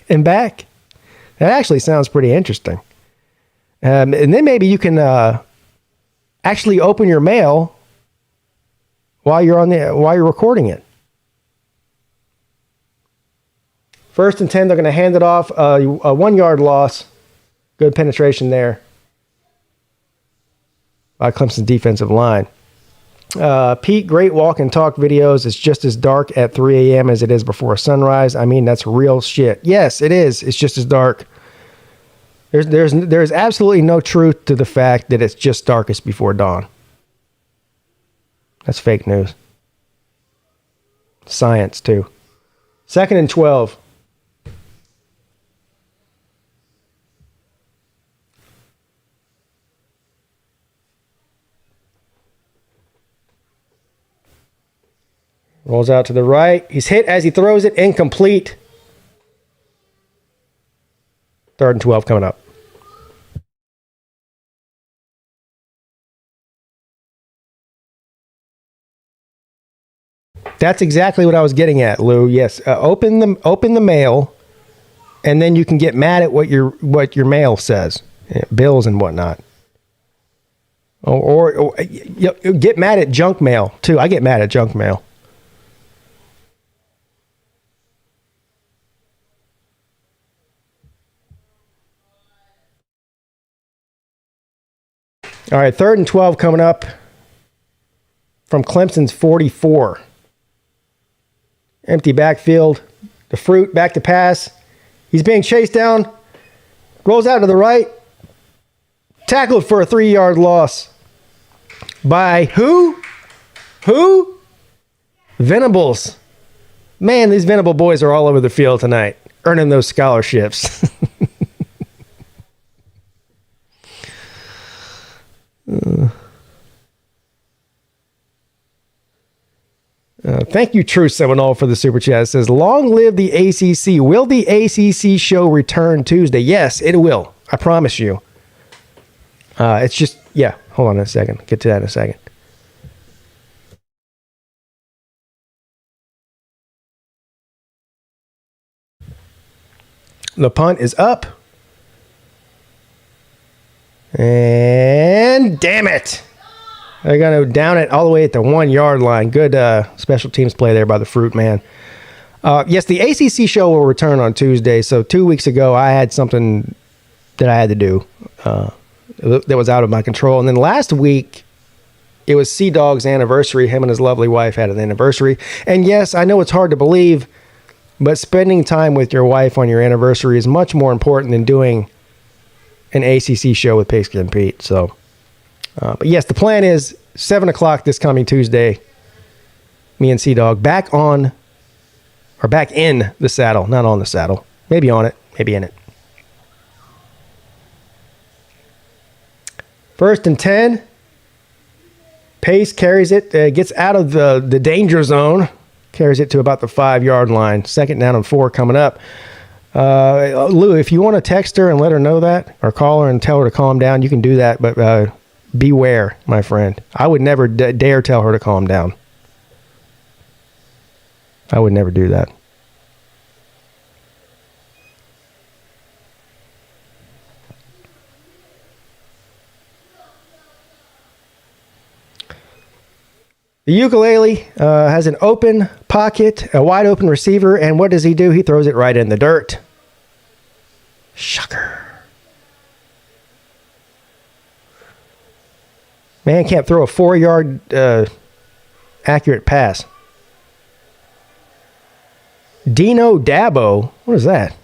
and back? That actually sounds pretty interesting. And then maybe you can actually open your mail while you're recording it. 1st and 10, they're going to hand it off. A 1-yard loss. Good penetration there by Clemson's defensive line. Pete, great walk and talk videos. It's just as dark at 3 a.m. as it is before sunrise. I mean, that's real shit. Yes, it is. It's just as dark. There's absolutely no truth to the fact that it's just darkest before dawn. That's fake news. Science, too. 2nd and 12. Rolls out to the right. He's hit as he throws it. Incomplete. 3rd and 12 coming up. That's exactly what I was getting at, Lou. Yes, open the mail, and then you can get mad at what your mail says, bills and whatnot. Or get mad at junk mail too. I get mad at junk mail. All right, 3rd and 12 coming up from Clemson's 44. Empty backfield. The fruit back to pass. He's being chased down. Rolls out to the right. Tackled for a 3-yard loss. By who? Who? Venables. Man, these Venable boys are all over the field tonight, earning those scholarships. Thank you, True Seminole, for the super chat. It says, long live the ACC. Will the ACC show return Tuesday? Yes, it will. I promise you. It's just, yeah, hold on a second. Get to that in a second. The punt is up. And damn it. They're going to down it all the way at the 1 yard line. Good special teams play there by the Fruit Man. Yes, the ACC show will return on Tuesday. So 2 weeks ago, I had something that I had to do that was out of my control. And then last week, it was C-Dog's anniversary. Him and his lovely wife had an anniversary. And yes, I know it's hard to believe, but spending time with your wife on your anniversary is much more important than doing an ACC show with PigskinPeete. So, but yes, the plan is 7 o'clock this coming Tuesday. Me and C-Dog back in the saddle, not on the saddle. Maybe on it, maybe in it. 1st and 10. Pace carries it, gets out of the danger zone, carries it to about the 5 yard line. 2nd down and 4 coming up. Lou, if you want to text her and let her know that, or call her and tell her to calm down, you can do that. But beware, my friend. I would never dare tell her to calm down. I would never do that. The ukulele has an open pocket, a wide open receiver, and what does he do? He throws it right in the dirt. Shocker. Man can't throw a 4 yard accurate pass. Dino Dabo. What is that?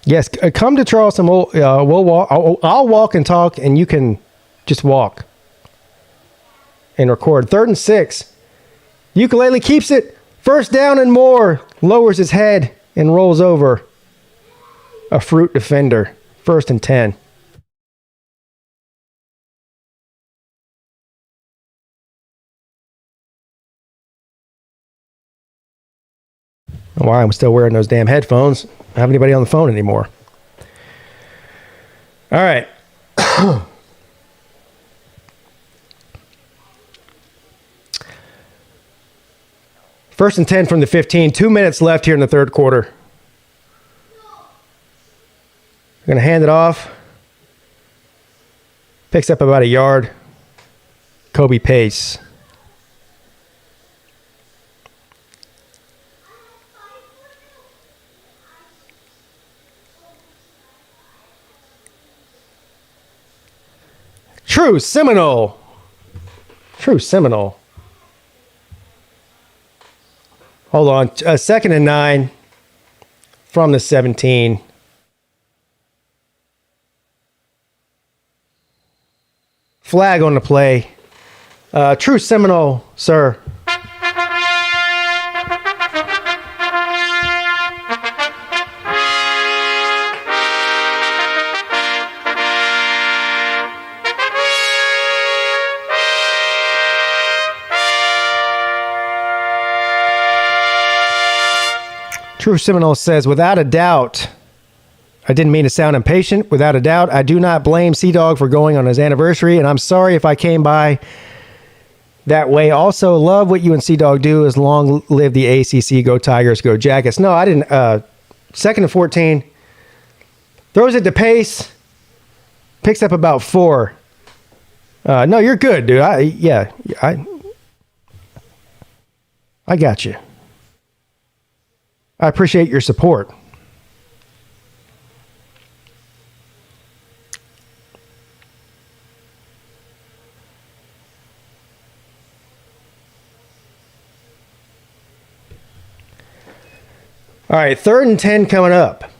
Yes, come to Charleston. We'll walk. I'll walk and talk, and you can just walk and record. 3rd and 6. Ukulele keeps it. 1st down and more. Lowers his head and rolls over a Fruit defender. 1st and 10. Why I'm still wearing those damn headphones. I don't have anybody on the phone anymore. All right. 1st and 10 from the 15. 2 minutes left here in the 3rd quarter. We're going to hand it off. Picks up about a yard. Kobe Pace. True Seminole. True Seminole. Hold on. 2nd and 9 from the 17. Flag on the play. True Seminole, sir. True Seminole says, without a doubt, I didn't mean to sound impatient. Without a doubt, I do not blame Sea-Dog for going on his anniversary, and I'm sorry if I came by that way. Also, love what you and Sea-Dog do. As long live the ACC. Go Tigers, go Jackets. No, I didn't. 2nd and 14. Throws it to Pace. Picks up about 4. No, you're good, dude. I got you. I appreciate your support. All right, 3rd and 10 coming up.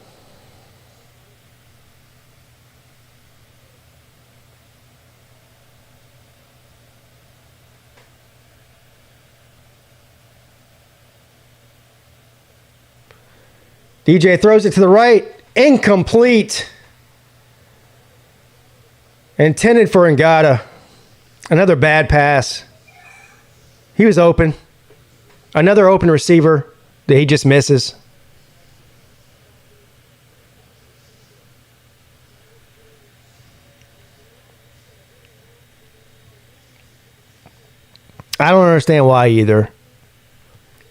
DJ throws it to the right. Incomplete. Intended for Ngata. Another bad pass. He was open. Another open receiver that he just misses. I don't understand why either.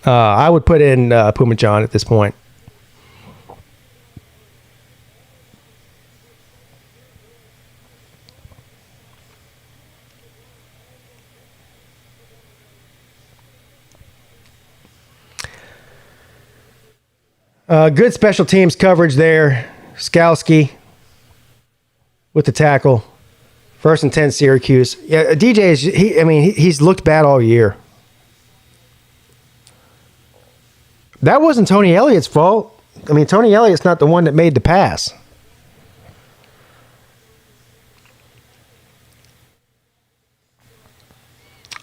I would put in Puma John at this point. Good special teams coverage there. Skalski with the tackle. 1st and 10 Syracuse. Yeah, DJ is he's looked bad all year. That wasn't Tony Elliott's fault. I mean, Tony Elliott's not the one that made the pass.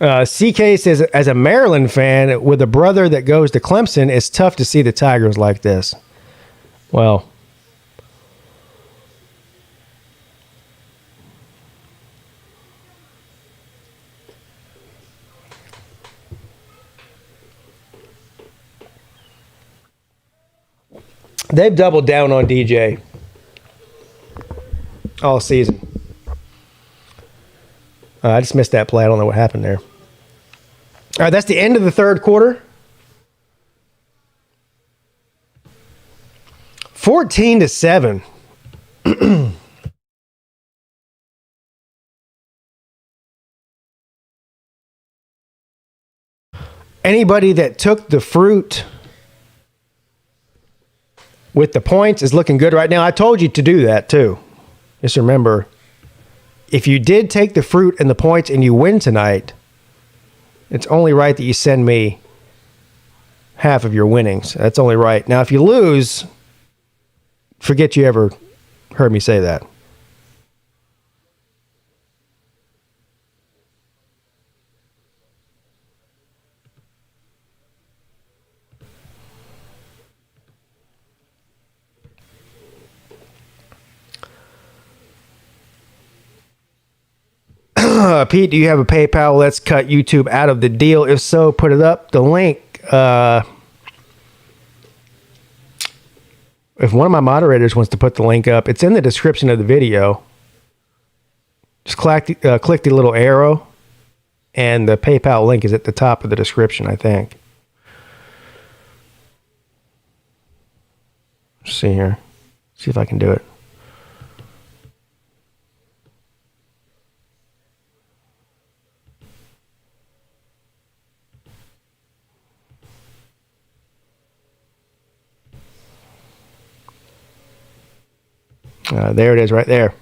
CK says, as a Maryland fan with a brother that goes to Clemson, it's tough to see the Tigers like this. Well, they've doubled down on DJ all season. I just missed that play. I don't know what happened there. All right, that's the end of the third quarter. 14-7. Anybody that took the fruit with the points is looking good right now. I told you to do that too. Just remember, if you did take the fruit and the points and you win tonight, it's only right that you send me half of your winnings. That's only right. Now, if you lose, forget you ever heard me say that. Pete, do you have a PayPal? Let's cut YouTube out of the deal. If so, put it up. The link. If one of my moderators wants to put the link up, it's in the description of the video. Just click the little arrow, and the PayPal link is at the top of the description, I think. Let's see here. See if I can do it. There it is right there.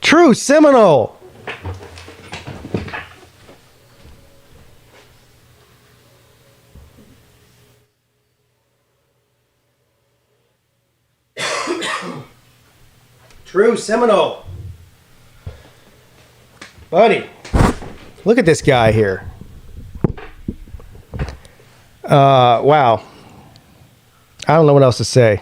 True Seminole. True Seminole. Buddy, look at this guy here. Wow. I don't know what else to say.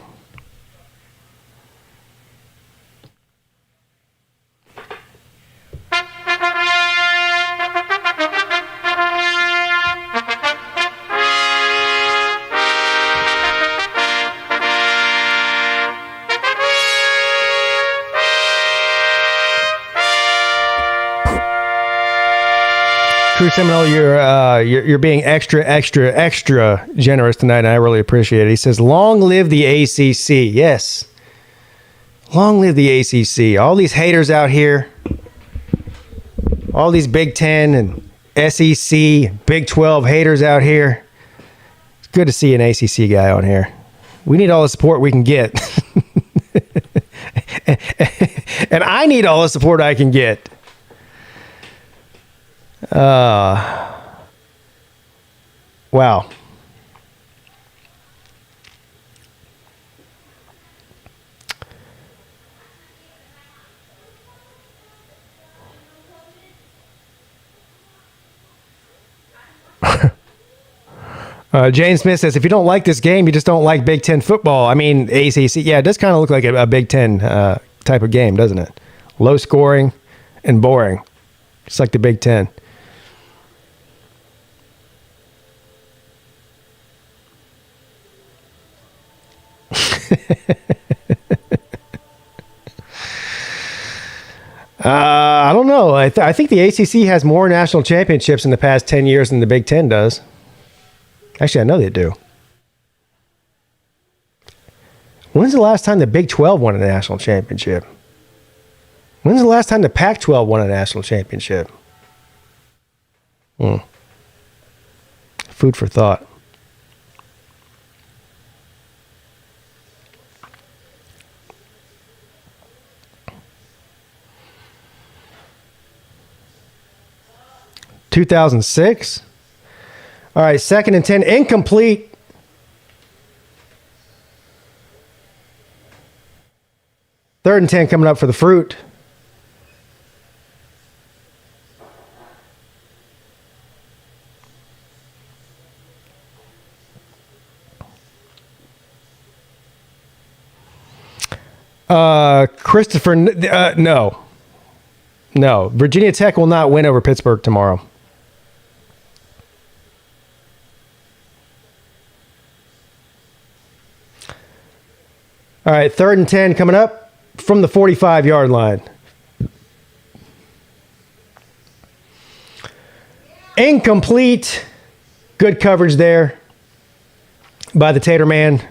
True Seminole, you're being extra generous tonight, and I really appreciate it. He says, "Long live the ACC." Yes, long live the ACC. All these haters out here, all these Big Ten and SEC, Big 12 haters out here. It's good to see an ACC guy on here. We need all the support we can get, and I need all the support I can get. Wow. Jane Smith says, if you don't like this game, you just don't like Big Ten football. I mean, ACC. Yeah, it does kind of look like a Big Ten type of game, doesn't it? Low scoring and boring. Just like the Big Ten. I don't know. I think the ACC has more national championships in the past 10 years than the Big Ten does. Actually, I know they do. When's the last time the Big 12 won a national championship? When's the last time the Pac-12 won a national championship? Food for thought. (2006). All right, 2nd and 10, incomplete. Third and 10 coming up for the Fruit. Christopher, no. Virginia Tech will not win over Pittsburgh tomorrow. All right, 3rd and 10 coming up from the 45-yard line. Incomplete. Good coverage there by the Tater Man.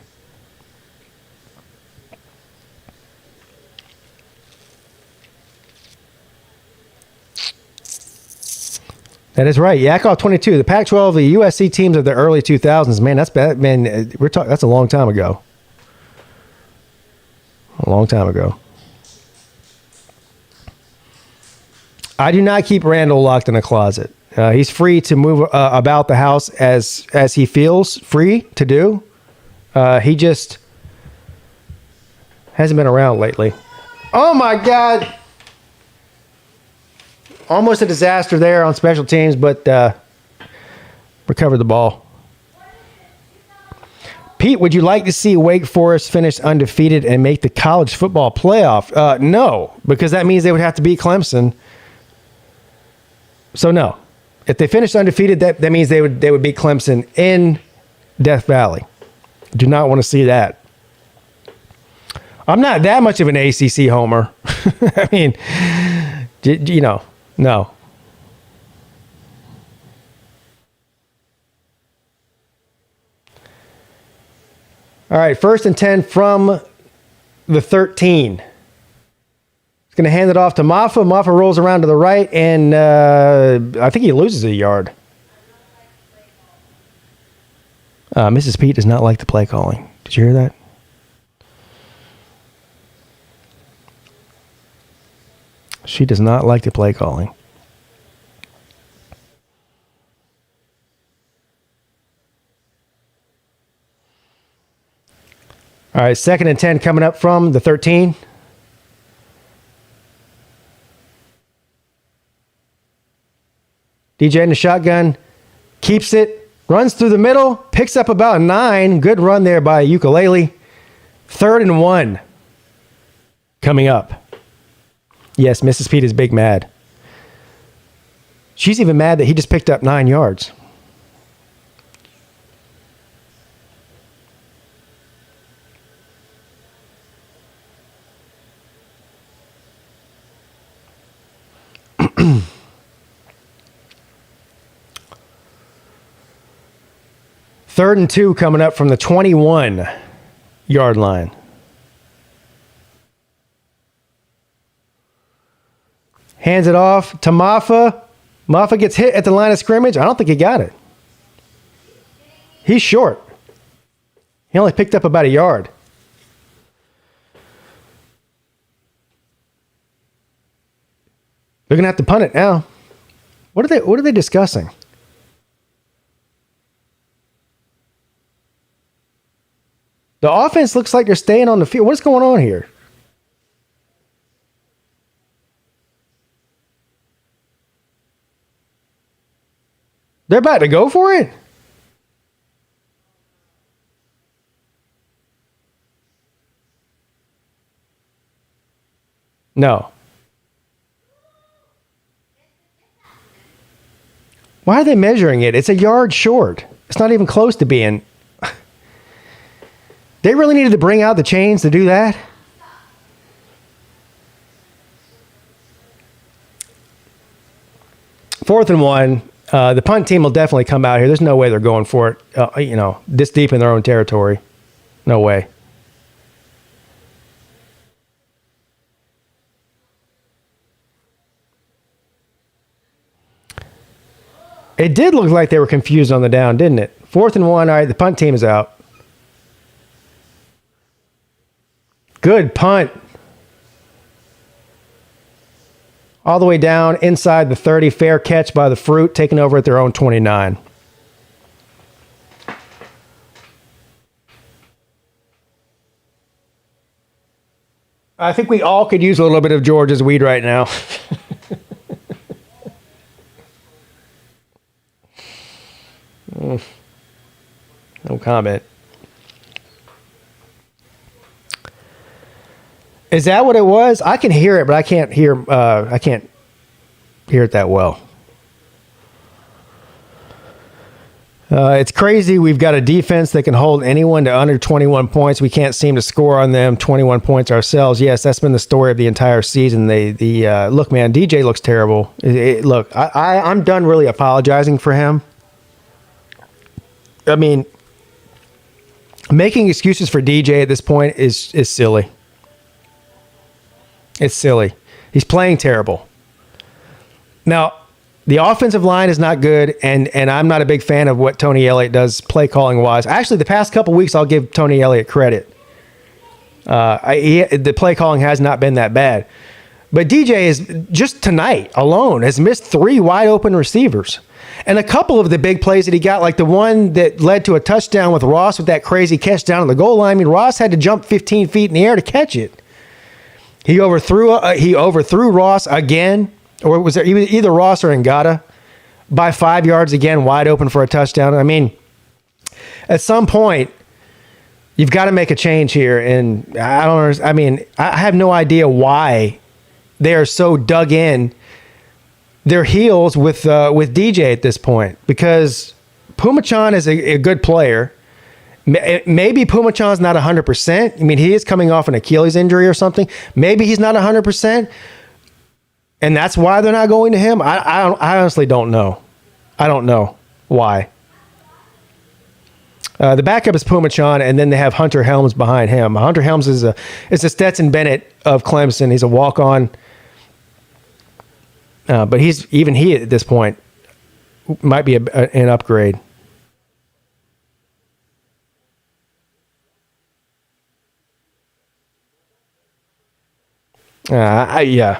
That is right. Yakov 22. The Pac-12, the USC teams of the early 2000s. Man, that's bad. Man, that's a long time ago. A long time ago. I do not keep Randall locked in a closet. He's free to move about the house as he feels free to do. He just hasn't been around lately. Oh my God! Almost a disaster there on special teams, but recovered the ball. Pete, would you like to see Wake Forest finish undefeated and make the college football playoff? No, because that means they would have to beat Clemson. So no. If they finished undefeated, that means they would beat Clemson in Death Valley. Do not want to see that. I'm not that much of an ACC homer. I mean, no. All right, 1st and 10 from the 13. He's going to hand it off to Maffa. Maffa rolls around to the right, and I think he loses a yard. Mrs. Peete does not like the play calling. Did you hear that? She does not like the play calling. All right, 2nd and 10 coming up from the 13. DJ in the shotgun, keeps it, runs through the middle, picks up about 9. Good run there by Ukulele. 3rd and 1 coming up. Yes, Mrs. Peete is big mad. She's even mad that he just picked up 9 yards. Third and 2 coming up from the 21-yard line. Hands it off to Maffa. Maffa gets hit at the line of scrimmage. I don't think he got it. He's short. He only picked up about a yard. They're going to have to punt it now. What are they discussing? The offense looks like they're staying on the field. What's going on here? They're about to go for it? No. Why are they measuring it? It's a yard short. It's not even close to being... They really needed to bring out the chains to do that? 4th and 1, the punt team will definitely come out here. There's no way they're going for it, this deep in their own territory. No way. It did look like they were confused on the down, didn't it? 4th and 1. All right, the punt team is out. Good punt. All the way down inside the 30. Fair catch by the Fruit, taking over at their own 29. I think we all could use a little bit of George's weed right now. No comment. Is that what it was? I can hear it, but I can't hear it that well. It's crazy. We've got a defense that can hold anyone to under 21 points. We can't seem to score on them 21 points ourselves. Yes, that's been the story of the entire season. Look, man, DJ looks terrible. Look, I'm done really apologizing for him. I mean, making excuses for DJ at this point is silly. It's silly. He's playing terrible. Now, the offensive line is not good, and I'm not a big fan of what Tony Elliott does play calling wise. Actually, the past couple weeks, I'll give Tony Elliott credit. The play calling has not been that bad. But DJ is just tonight alone has missed 3 wide open receivers. And a couple of the big plays that he got, like the one that led to a touchdown with Ross with that crazy catch down on the goal line. I mean, Ross had to jump 15 feet in the air to catch it. He overthrew Ross again, or was there either Ross or Ngata by 5 yards again, wide open for a touchdown. I mean, at some point, you've got to make a change here. And I have no idea why they are so dug in their heels with DJ at this point, because Pumachan is a good player. Maybe Pumachan's not 100%. I mean, he is coming off an Achilles injury or something. Maybe he's not 100%, and that's why they're not going to him. I honestly don't know. I don't know why. The backup is Pumachan, and then they have Hunter Helms behind him. Hunter Helms is a Stetson Bennett of Clemson. He's a walk-on. But he at this point might be an upgrade. Yeah.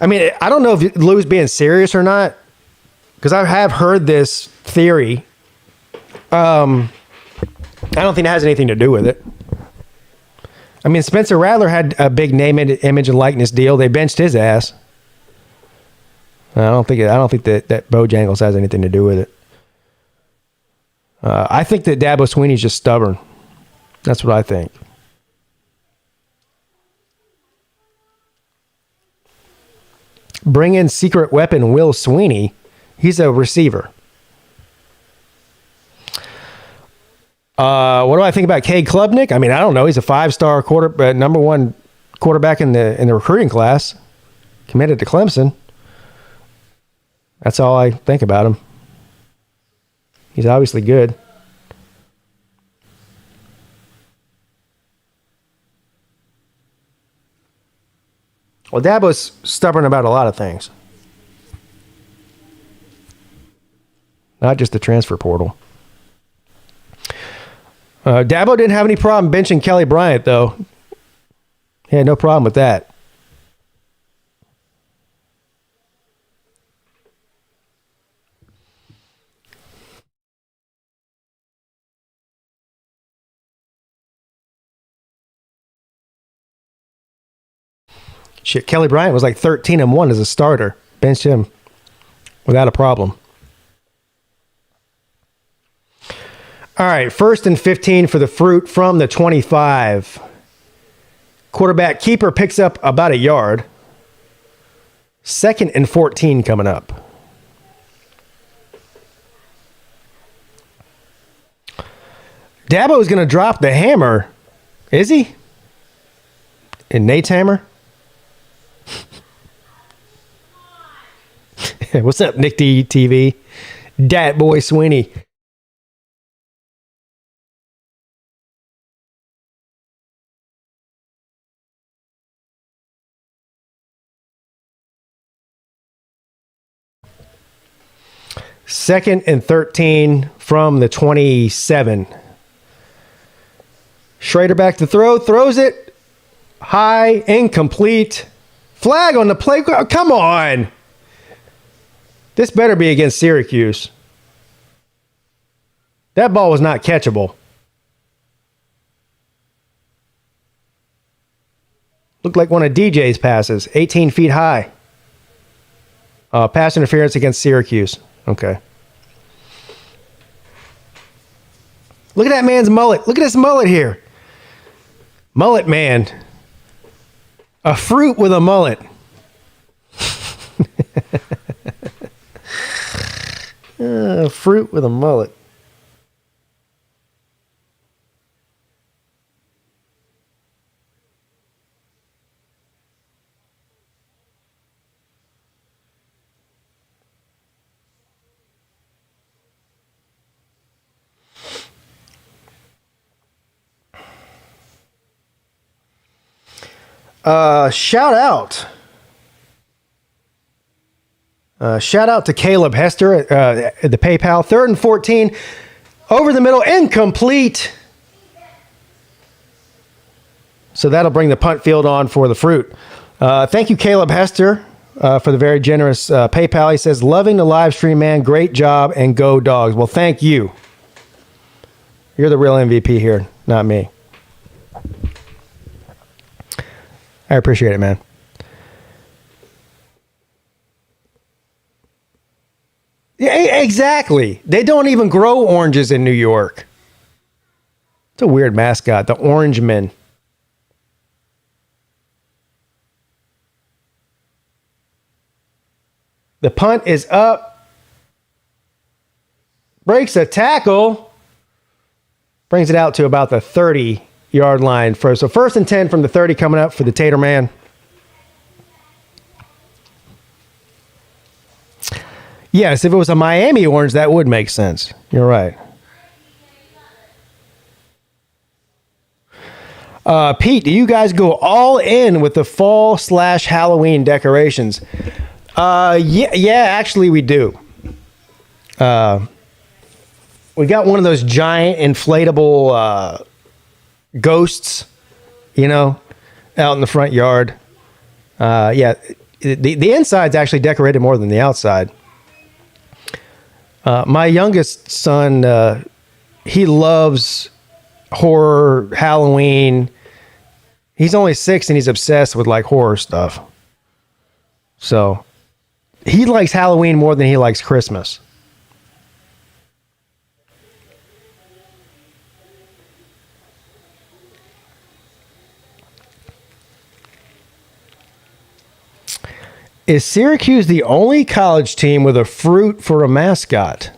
I mean, I don't know if Lou's being serious or not, because I have heard this theory. I don't think it has anything to do with it. I mean, Spencer Rattler had a big name, image, and likeness deal. They benched his ass. I don't think that Bojangles has anything to do with it. I think that Dabo Swinney's just stubborn. That's what I think. Bring in secret weapon Will Sweeney. He's a receiver. What do I think about Cade Klubnik? I mean, I don't know. He's a 5-star number 1 quarterback in the recruiting class. Committed to Clemson. That's all I think about him. He's obviously good. Well, Dabo's stubborn about a lot of things. Not just the transfer portal. Dabo didn't have any problem benching Kelly Bryant, though. He had no problem with that. Shit, Kelly Bryant was like 13-1 as a starter. Benched him without a problem. All right, 1st and 15 for the Fruit from the 25. Quarterback keeper picks up about a yard. 2nd and 14 coming up. Dabo's going to drop the hammer. Is he? And Nate's hammer? What's up, Nick D TV? Dat boy Sweeney. Second and 13 from the 27. Schrader back to throw, throws it high, incomplete. Flag on the play. Come on. This better be against Syracuse. That ball was not catchable. Looked like one of DJ's passes, 18 feet high. Pass interference against Syracuse. Okay. Look at that man's mullet. Look at this mullet here. Mullet man. A fruit with a mullet. Fruit with a mullet. Shout out. Shout out to Caleb Hester at the PayPal. 3rd and 14. Over the middle. Incomplete. So that'll bring the punt field on for the fruit. Thank you, Caleb Hester, for the very generous PayPal. He says, loving the live stream, man. Great job and go Dogs. Well, thank you. You're the real MVP here, not me. I appreciate it, man. Yeah, exactly. They don't even grow oranges in New York. It's a weird mascot, the Orange Men. The punt is up. Breaks a tackle. Brings it out to about the 30-yard line first. So 1st and 10 from the 30 coming up for the Tater Man. Yes, if it was a Miami orange, that would make sense. You're right. Pete, do you guys go all in with the fall/Halloween decorations? Yeah, actually we do. We got one of those giant inflatable ghosts, out in the front yard. Yeah, the inside's actually decorated more than the outside. My youngest son, he loves horror, Halloween. He's only 6 and he's obsessed with like horror stuff. So he likes Halloween more than he likes Christmas. Is Syracuse the only college team with a fruit for a mascot?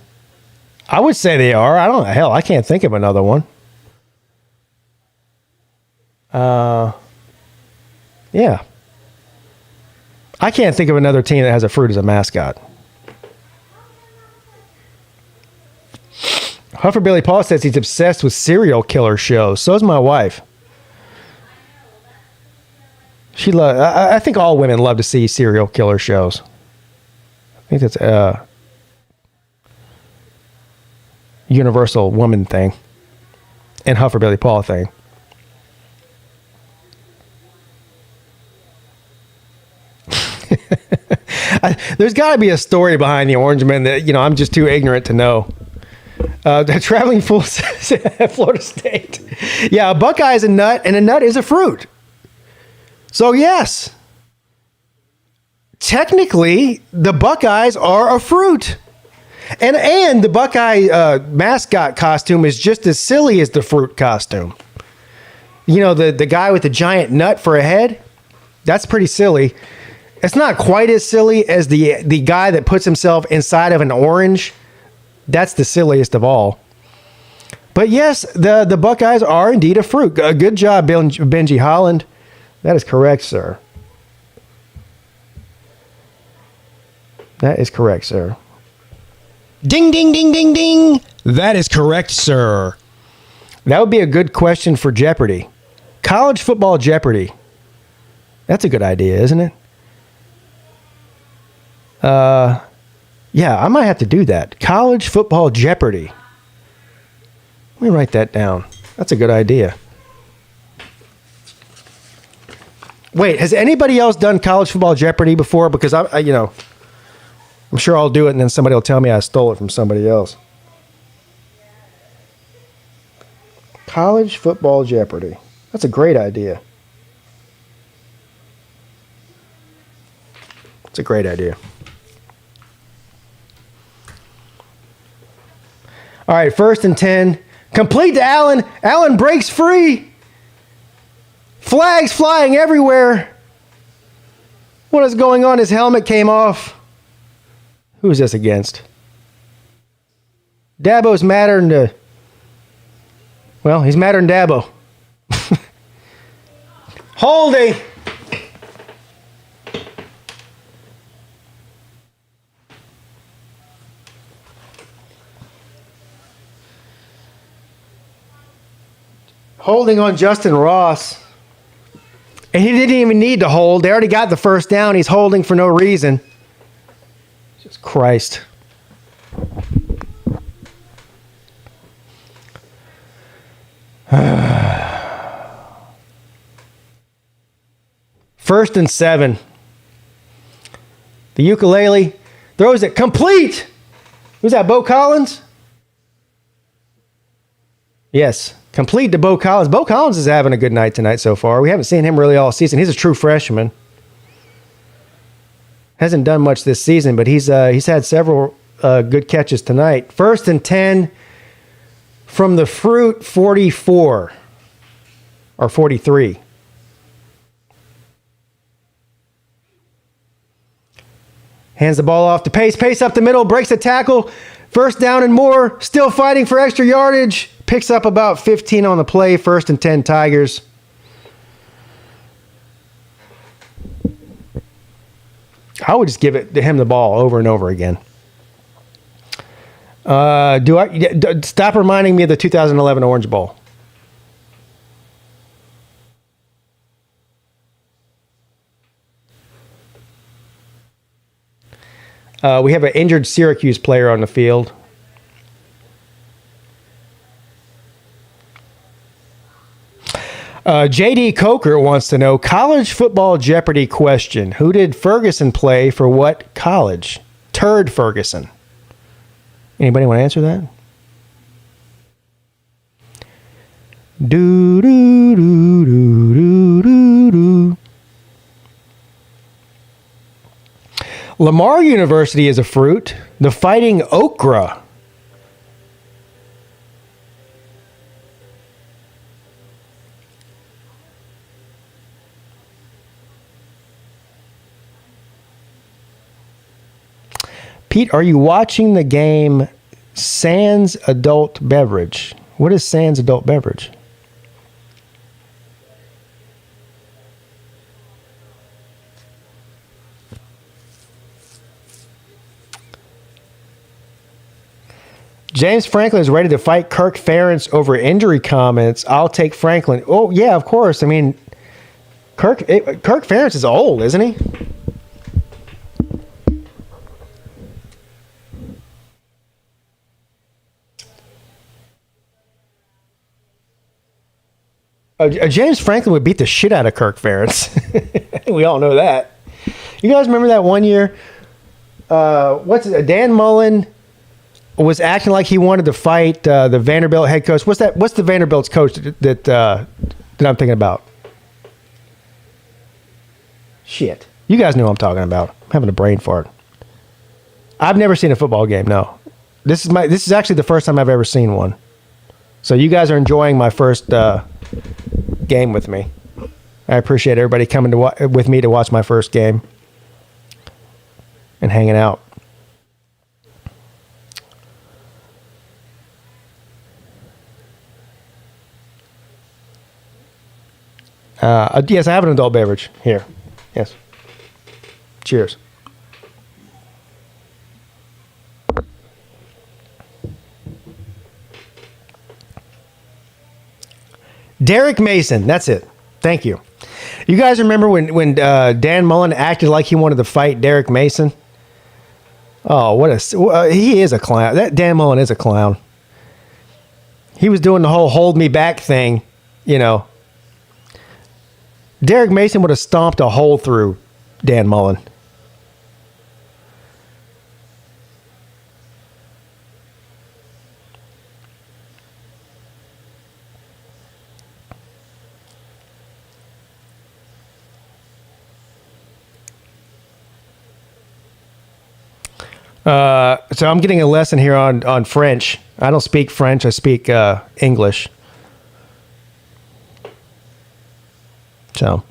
I would say they are. I don't know. Hell, I can't think of another one. Yeah. I can't think of another team that has a fruit as a mascot. Huffer Billy Paul says he's obsessed with serial killer shows. So is my wife. I think all women love to see serial killer shows. I think that's a universal woman thing and Huffer Billy Paul thing. There's got to be a story behind the Orange Men that, I'm just too ignorant to know. The traveling fool says at Florida State. Yeah, a Buckeye is a nut, and a nut is a fruit. So, yes, technically, the Buckeyes are a fruit. And the Buckeye mascot costume is just as silly as the fruit costume. The guy with the giant nut for a head, that's pretty silly. It's not quite as silly as the guy that puts himself inside of an orange. That's the silliest of all. But yes, the Buckeyes are indeed a fruit. Good job, Benji Holland. That is correct, sir. That is correct, sir. Ding, ding, ding, ding, ding. That is correct, sir. That would be a good question for Jeopardy. College football Jeopardy. That's a good idea, isn't it? Yeah, I might have to do that. College football Jeopardy. Let me write that down. That's a good idea. Wait, has anybody else done college football Jeopardy before? Because I'm sure I'll do it and then somebody will tell me I stole it from somebody else. College football Jeopardy. That's a great idea. It's a great idea. All right, 1st and 10. Complete to Allen. Allen breaks free. Flags flying everywhere. What is going on? His helmet came off. Who is this against? Dabo's madder than well, he's madder than Dabo. Holding. Holding on Justin Ross. And he didn't even need to hold. They already got the first down. He's holding for no reason. Just Christ. First and 7. The ukulele throws it complete. Who's that, Bo Collins? Yes, complete to Bo Collins. Bo Collins is having a good night tonight so far. We haven't seen him really all season. He's a true freshman. Hasn't done much this season, but he's had several good catches tonight. 1st and 10 from the Fruit 44 or 43. Hands the ball off to Pace. Pace up the middle, breaks a tackle. 1st down and more. Still fighting for extra yardage. Picks up about 15 on the play. 1st and 10 Tigers. I would just give it to him the ball over and over again. Stop reminding me of the 2011 Orange Bowl. We have an injured Syracuse player on the field. JD Coker wants to know, college football Jeopardy question. Who did Ferguson play for what college? Turd Ferguson. Anybody want to answer that? Do do do do do do do. Lamar University is a fruit. The Fighting Okra. Pete, are you watching the game Sans Adult Beverage? What is Sans Adult Beverage? James Franklin is ready to fight Kirk Ferentz over injury comments. I'll take Franklin. Oh, yeah, of course. I mean, Kirk Ferentz is old, isn't he? James Franklin would beat the shit out of Kirk Ferentz. We all know that. You guys remember that one year? Dan Mullen was acting like he wanted to fight the Vanderbilt head coach. What's the Vanderbilt's coach that I'm thinking about? Shit. You guys know what I'm talking about. I'm having a brain fart. I've never seen a football game, no. This is actually the first time I've ever seen one. So you guys are enjoying my first game with me. I appreciate everybody coming with me to watch my first game and hanging out. Yes, I have an adult beverage here. Yes. Cheers. Derek Mason. That's it. Thank you. You guys remember when Dan Mullen acted like he wanted to fight Derek Mason? Oh, he is a clown. That Dan Mullen is a clown. He was doing the whole hold me back thing, you know. Derek Mason would have stomped a hole through Dan Mullen. So I'm getting a lesson here on French. I don't speak French. I speak English. So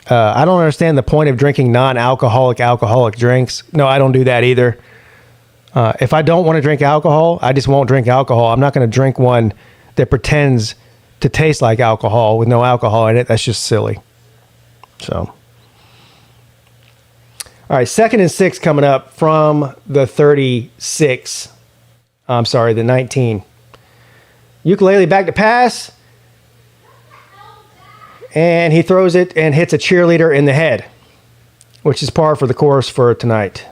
I don't understand the point of drinking alcoholic drinks. No, I don't do that either. If I don't want to drink alcohol, I just won't drink alcohol. I'm not going to drink one that pretends to taste like alcohol with no alcohol in it. That's just silly. So. All right, 2nd and 6 coming up from the 36. I'm sorry, the 19. Ukulele back to pass. And he throws it and hits a cheerleader in the head, which is par for the course for tonight.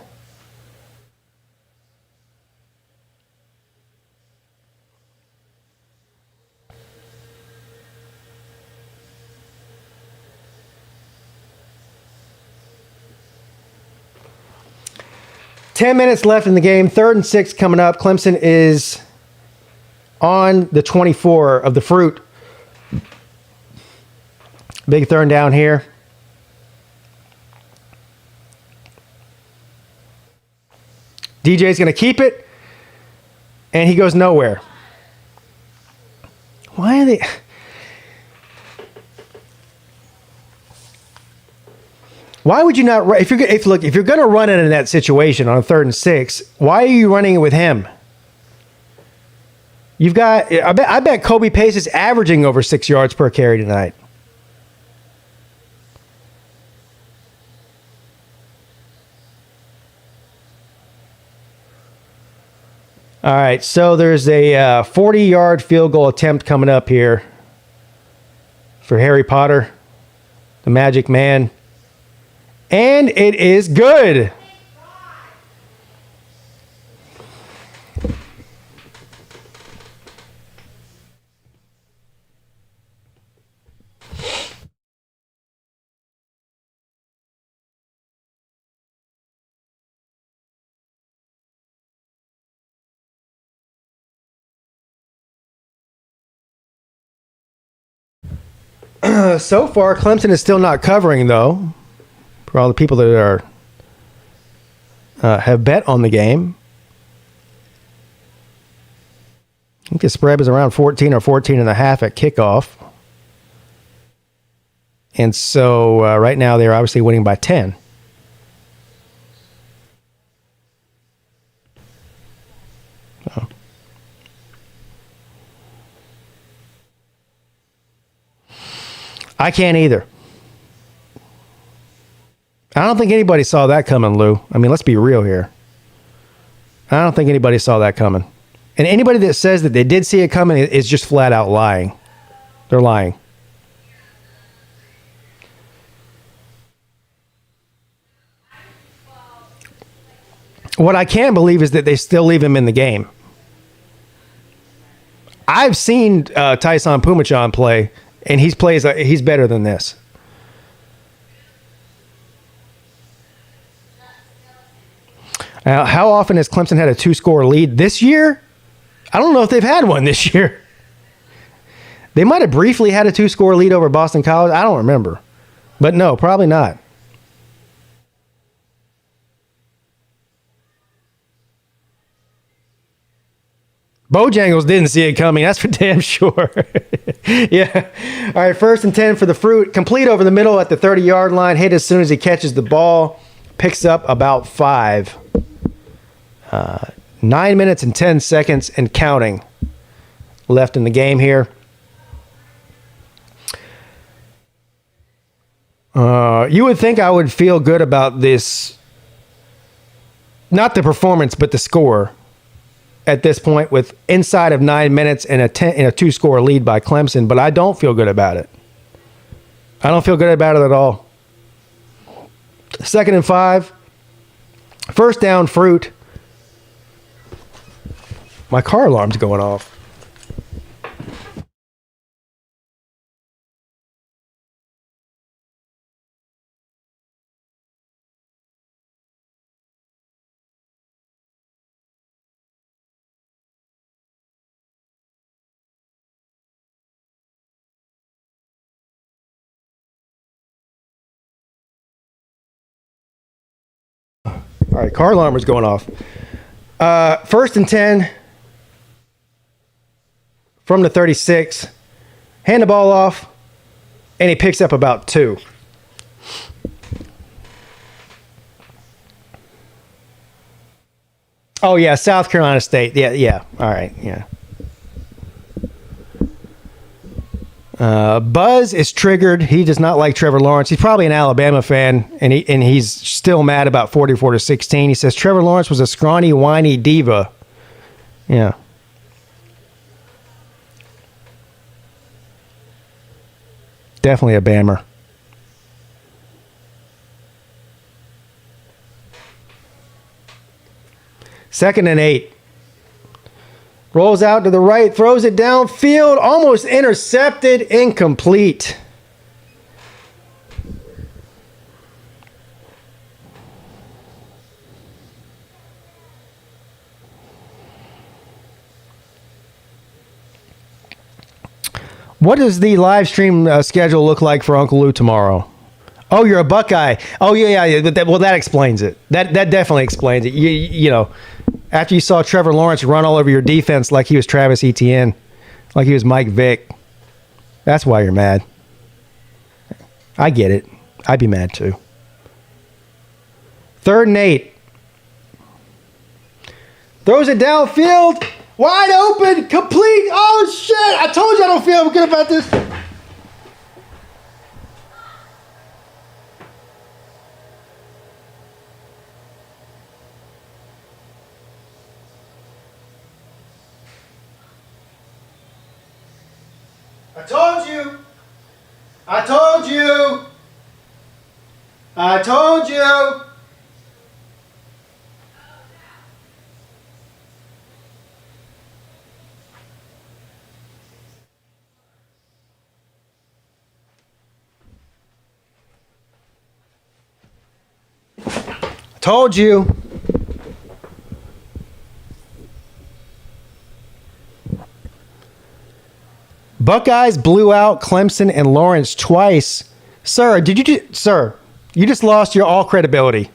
Ten minutes left in the game. 3rd and 6 coming up. Clemson is on the 24 of the fruit. Big 3rd down here. DJ's going to keep it. And he goes nowhere. Why are they... Why would you not? If you're going to run it in that situation on a 3rd and 6, why are you running it with him? You've got. I bet Kobe Pace is averaging over 6 yards per carry tonight. All right, so there's a 40-yard field goal attempt coming up here for Harry Potter, the Magic Man. And it is good. So far, Clemson is still not covering, though. For all the people that are have bet on the game. I think the spread was around 14 or 14 and a half at kickoff. And so right now they're obviously winning by 10. Oh. I can't either. I don't think anybody saw that coming, Lou. I mean, let's be real here. I don't think anybody saw that coming. And anybody that says that they did see it coming is just flat out lying. They're lying. What I can't believe is that they still leave him in the game. I've seen Tyson Pumachan play, and he's better than this. How often has Clemson had a 2-score lead this year? I don't know if they've had one this year. They might have briefly had a 2-score lead over Boston College. I don't remember. But no, probably not. Bojangles didn't see it coming. That's for damn sure. Yeah. All right, 1st and 10 for the fruit. Complete over the middle at the 30-yard line. Hit as soon as he catches the ball. Picks up about 5. 9 minutes and 10 seconds and counting left in the game here. You would think I would feel good about this, not the performance, but the score. at this point with inside of 9 minutes and a 2-score lead by Clemson, but I don't feel good about it. I don't feel good about it at all. 2nd and 5. First down, fruit. My car alarm's going off. All right, car alarm is going off. 1st and 10 from the 36. Hand the ball off, and he picks up about 2. Oh, yeah, South Carolina State. Yeah. All right, yeah. Buzz is triggered. He does not like Trevor Lawrence. He's probably an Alabama fan, and he's still mad about 44-16. He says Trevor Lawrence was a scrawny, whiny diva. Yeah. Definitely a Bammer. Second and 8. Rolls out to the right, throws it downfield, almost intercepted, incomplete. What does the live stream schedule look like for Uncle Lou tomorrow? Oh, you're a Buckeye. Oh, yeah. That explains it. That definitely explains it. You know, after you saw Trevor Lawrence run all over your defense like he was Travis Etienne, like he was Mike Vick, that's why you're mad. I get it. I'd be mad too. 3rd and 8. Throws it downfield. Wide open. Complete. Oh, shit. I told you I don't feel good about this. I told you. I told you. I told you. Told you. Buckeyes blew out Clemson and Lawrence twice. Sir, you just lost your all credibility.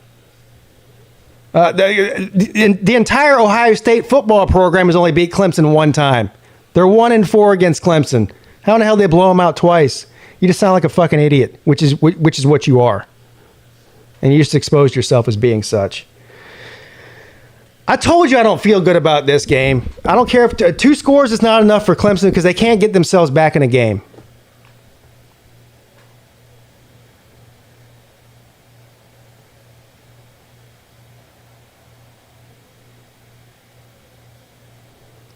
The entire Ohio State football program has only beat Clemson one time. They're 1-4 against Clemson. How in the hell did they blow them out twice? You just sound like a fucking idiot, which is what you are. And you just exposed yourself as being such. I told you I don't feel good about this game. I don't care if 2 scores is not enough for Clemson because they can't get themselves back in a game.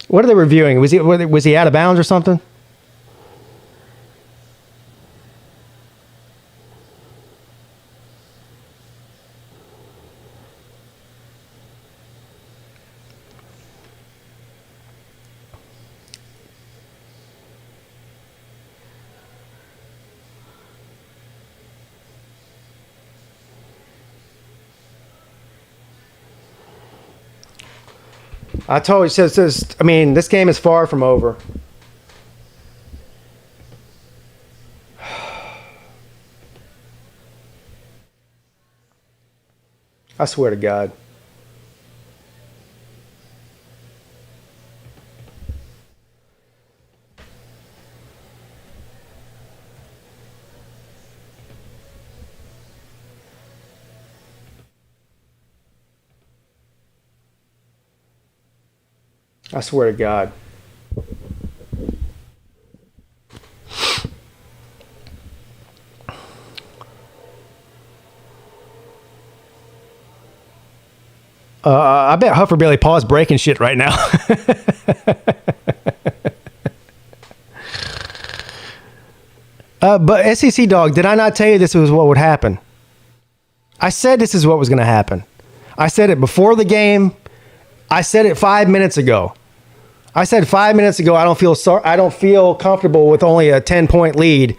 What are they reviewing? Was he out of bounds or something? I told you, this game is far from over. I swear to God. I swear to God. I bet Huffer Billy Paul's breaking shit right now. But SEC Dog, did I not tell you this was what would happen? I said this is what was going to happen. I said it before the game. I said it 5 minutes ago. I said 5 minutes ago I don't feel comfortable with only a 10-point lead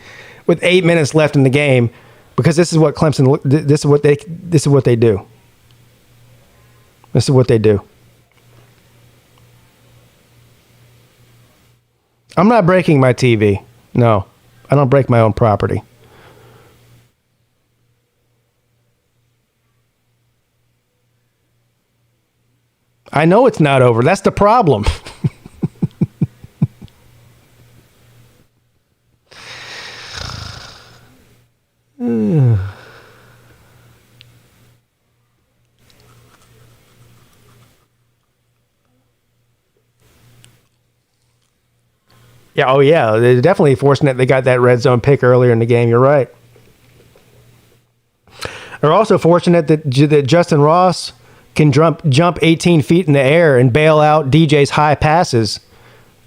with 8 minutes left in the game because this is what Clemson. This is what they do. This is what they do. I'm not breaking my TV. No, I don't break my own property. I know it's not over. That's the problem. Yeah, oh yeah, they're definitely fortunate they got that red zone pick earlier in the game. You're right. They're also fortunate that Justin Ross can jump 18 feet in the air and bail out DJ's high passes.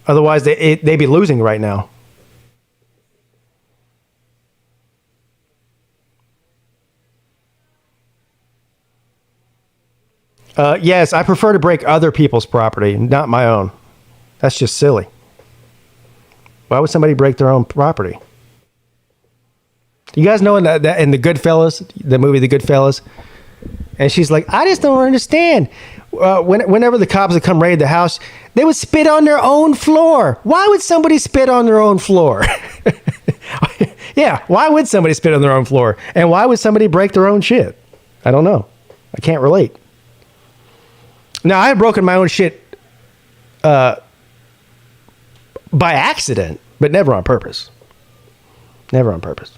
Otherwise, they'd be losing right now. Yes, I prefer to break other people's property, not my own. That's just silly. Why would somebody break their own property? You guys know in the Goodfellas, the movie The Goodfellas, and she's like, I just don't understand. Whenever the cops would come raid the house, they would spit on their own floor. Why would somebody spit on their own floor? Yeah, why would somebody spit on their own floor? And why would somebody break their own shit? I don't know. I can't relate. Now, I have broken my own shit by accident, but never on purpose. Never on purpose.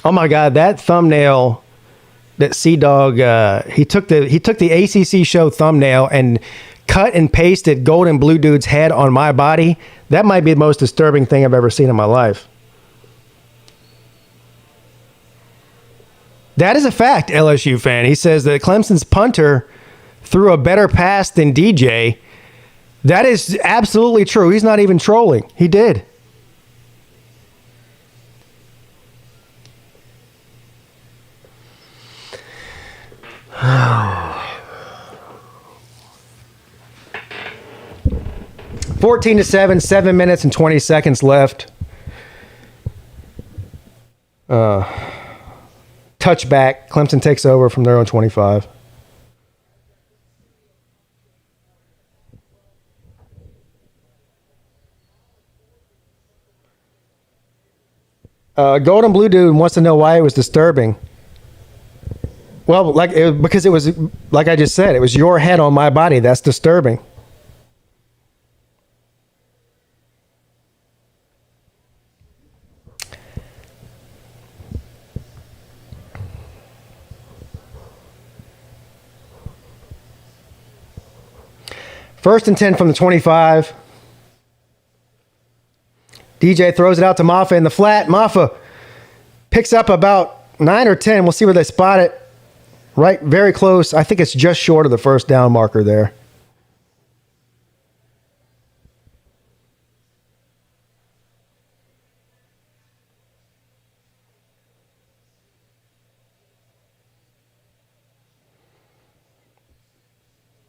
Oh my God, that thumbnail that Sea-Dog, he took the ACC show thumbnail and cut and pasted Golden Blue Dude's head on my body. That might be the most disturbing thing I've ever seen in my life. That is a fact, LSU fan. He says that Clemson's punter threw a better pass than DJ. That is absolutely true. He's not even trolling. He did. Oh. 14-7, 7 minutes and 20 seconds left. Touchback. Clemson takes over from their own 25. Golden Blue Dude wants to know why it was disturbing. Well, because it was, like I just said, it was your head on my body. That's disturbing. First and 10 from the 25. DJ throws it out to Maffa in the flat. Maffa picks up about 9 or 10. We'll see where they spot it. Right, very close. I think it's just short of the first down marker there.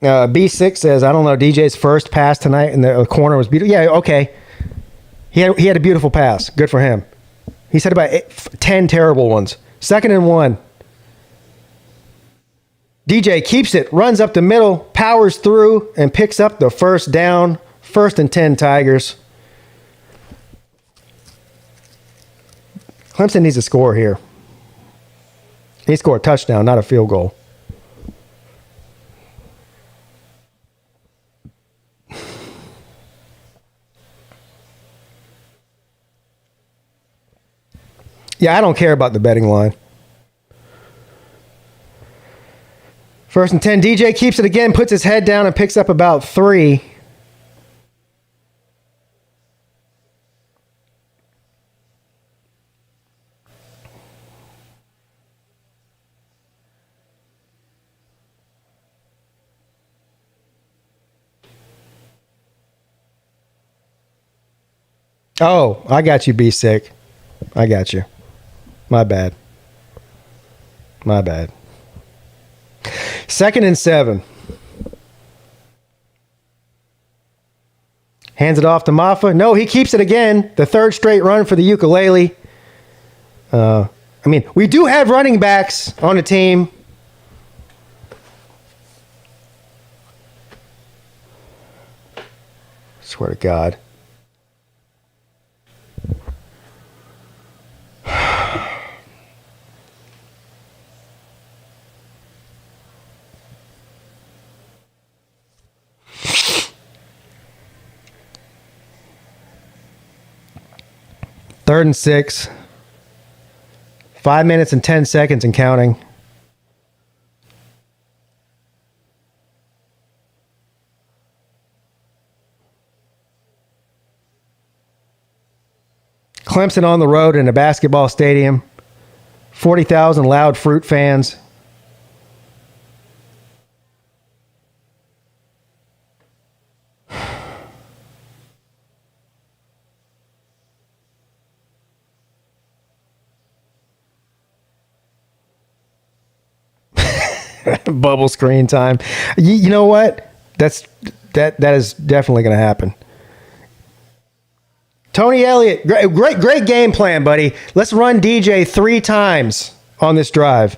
B6 says, I don't know, DJ's first pass tonight in the corner was beautiful. Yeah, okay. He had a beautiful pass. Good for him. He said about 10 terrible ones. 2nd and 1. DJ keeps it, runs up the middle, powers through, and picks up the first down. 1st and 10 Tigers. Clemson needs to score here. He scored a touchdown, not a field goal. Yeah, I don't care about the betting line. 1st and 10. DJ keeps it again, puts his head down, and picks up about 3. Oh, I got you, Be Sick. I got you. My bad. 2nd and 7. Hands it off to Maffa. No, he keeps it again. The 3rd straight run for the ukulele. We do have running backs on the team. Swear to God. Third and 6. 5 minutes and 10 seconds and counting. Clemson on the road in a basketball stadium. 40,000 loud Fruit fans. Bubble screen time. You know what? That is definitely going to happen. Tony Elliott, great game plan, buddy. Let's run DJ 3 times on this drive.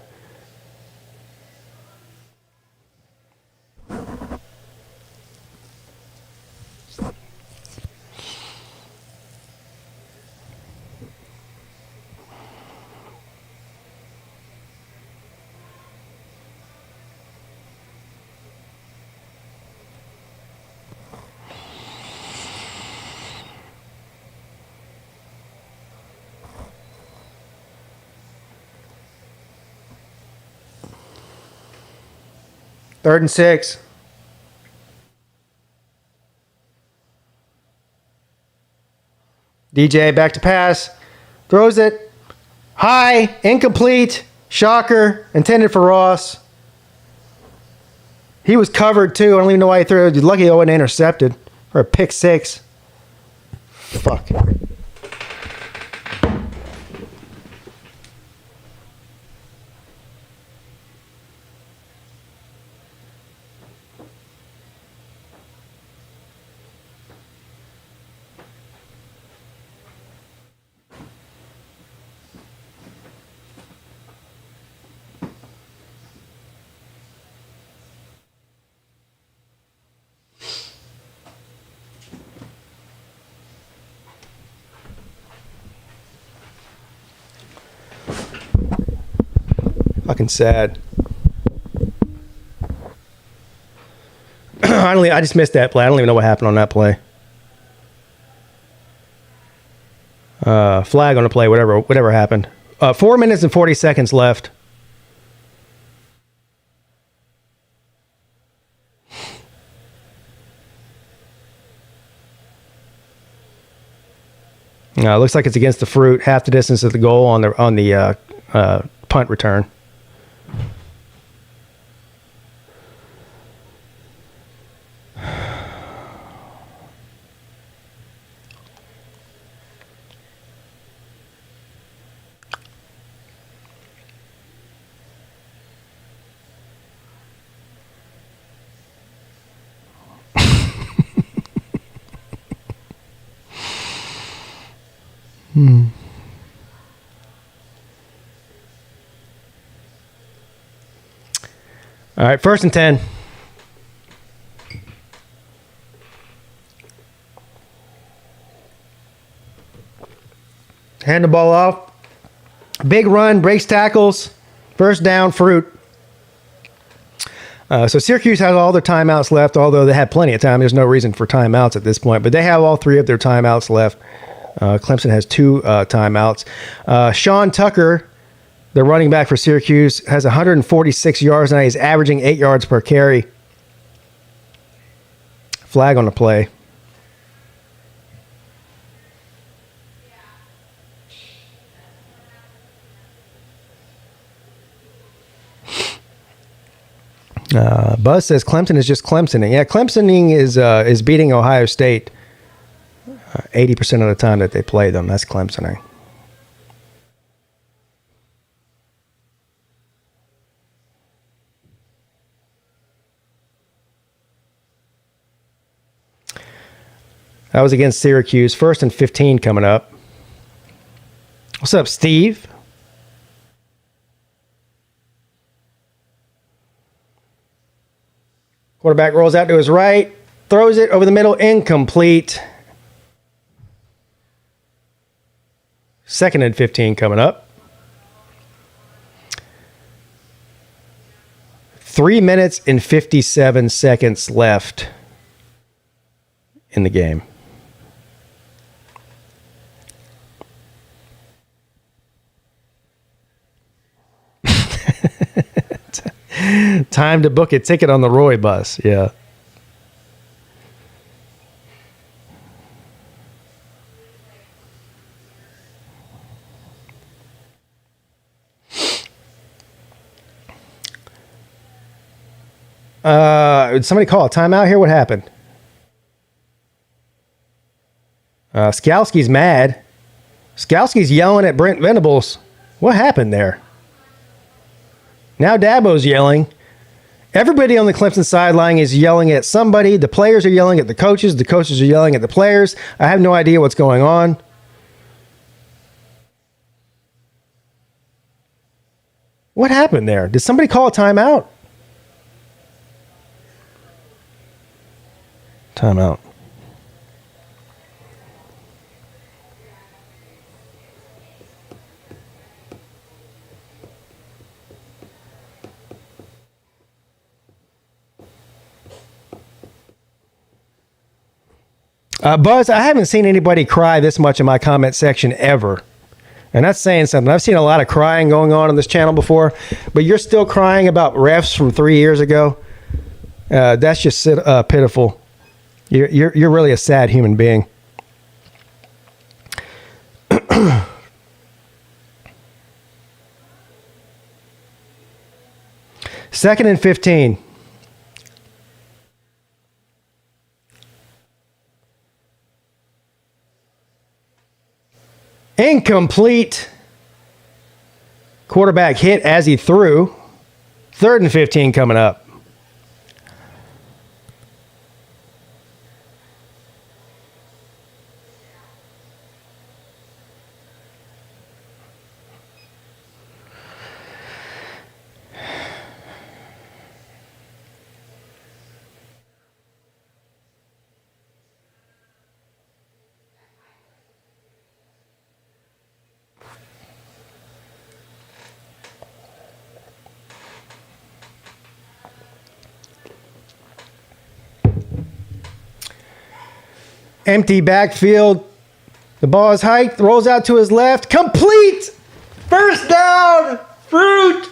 Third and 6. DJ back to pass. Throws it. High. Incomplete. Shocker. Intended for Ross. He was covered too. I don't even know why he threw it. Lucky it wasn't intercepted. Or a pick 6. Fuck. Fucking sad. I just missed that play. I don't even know what happened on that play. Flag on the play, whatever happened. 4 minutes and 40 seconds left. Looks like it's against the Fruit, half the distance of the goal on the punt return. All right, 1st and 10. Hand the ball off. Big run, breaks tackles. 1st down, Fruit. So Syracuse has all their timeouts left, although they had plenty of time. There's no reason for timeouts at this point, but they have all 3 of their timeouts left. Clemson has 2 timeouts. Sean Tucker, the running back for Syracuse, has 146 yards now. He's averaging 8 yards per carry. Flag on the play. Buzz says Clemson is just Clemsoning. Yeah, Clemsoning is beating Ohio State 80% of the time that they play them. That's Clemson. That was against Syracuse. 1st and 15 coming up. What's up, Steve? Quarterback rolls out to his right, throws it over the middle, incomplete. 2nd and 15 coming up. 3 minutes and 57 seconds left in the game. Time to book a ticket on the Roy bus. Yeah. Did somebody call a timeout here? What happened? Skalski's mad. Skalski's yelling at Brent Venables. What happened there? Now Dabo's yelling. Everybody on the Clemson sideline is yelling at somebody. The players are yelling at the coaches. The coaches are yelling at the players. I have no idea what's going on. What happened there? Did somebody call a timeout? Timeout. Buzz, I haven't seen anybody cry this much in my comment section ever. And that's saying something. I've seen a lot of crying going on this channel before, but you're still crying about refs from 3 years ago. That's just pitiful. You're really a sad human being. Second and 15. Incomplete. Quarterback hit as he threw. 3rd and 15 coming up. Empty backfield. The ball is hiked. Rolls out to his left. Complete. First down. Fruit.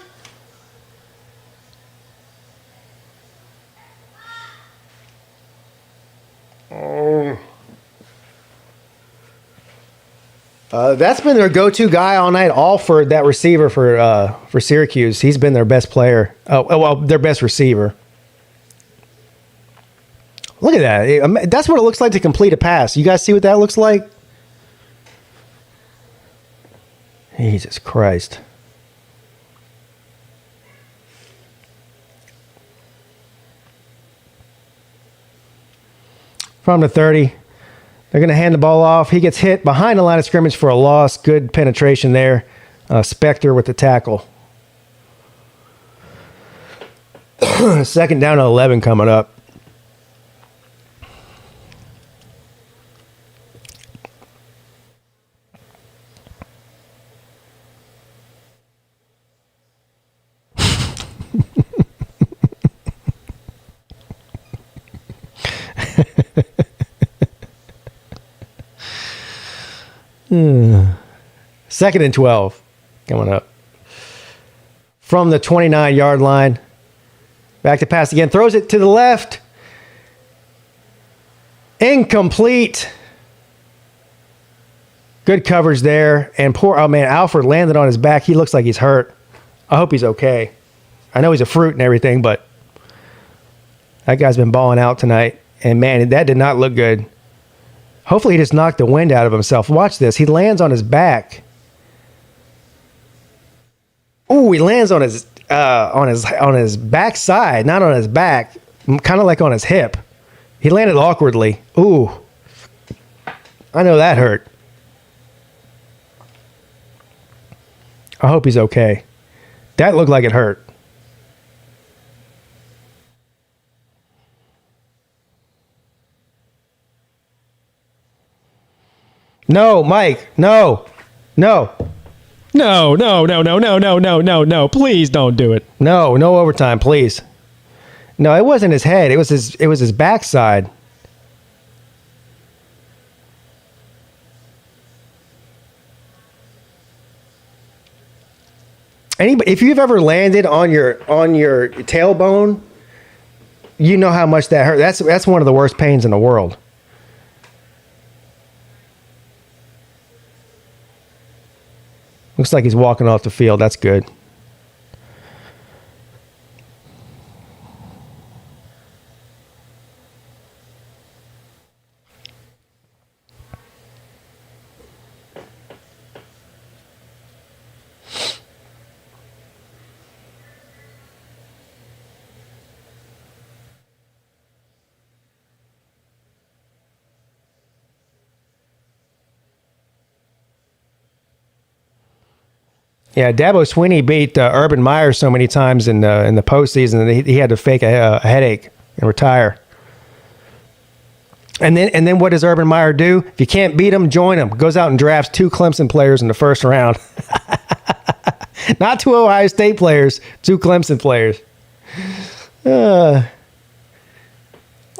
Oh. That's been their go-to guy all night. Alford, that receiver for Syracuse. He's been their best player. Well, their best receiver. Look at that. That's what it looks like to complete a pass. You guys see what that looks like? Jesus Christ. From the 30. They're going to hand the ball off. He gets hit behind the line of scrimmage for a loss. Good penetration there. Spector with the tackle. 2nd down to 11 coming up. Second and 12 coming up. From the 29-yard line. Back to pass again. Throws it to the left. Incomplete. Good coverage there. And Alford landed on his back. He looks like he's hurt. I hope he's okay. I know he's a fruit and everything, but that guy's been balling out tonight. And, man, that did not look good. Hopefully he just knocked the wind out of himself. Watch this. He lands on his back. Ooh, he lands on his backside, not on his back, kind of like on his hip. He landed awkwardly. Ooh. I know that hurt. I hope he's okay. That looked like it hurt. No, Mike. No. No. No. Please don't do it. No overtime, please. No, it wasn't his head. It was his backside. If you've ever landed on your tailbone, you know how much that hurt. That's one of the worst pains in the world. Looks like he's walking off the field. That's good. Yeah, Dabo Swinney beat Urban Meyer so many times in the postseason that he had to fake a headache and retire. And then what does Urban Meyer do? If you can't beat him, join him. Goes out and drafts 2 Clemson players in the first round. Not 2 Ohio State players, 2 Clemson players.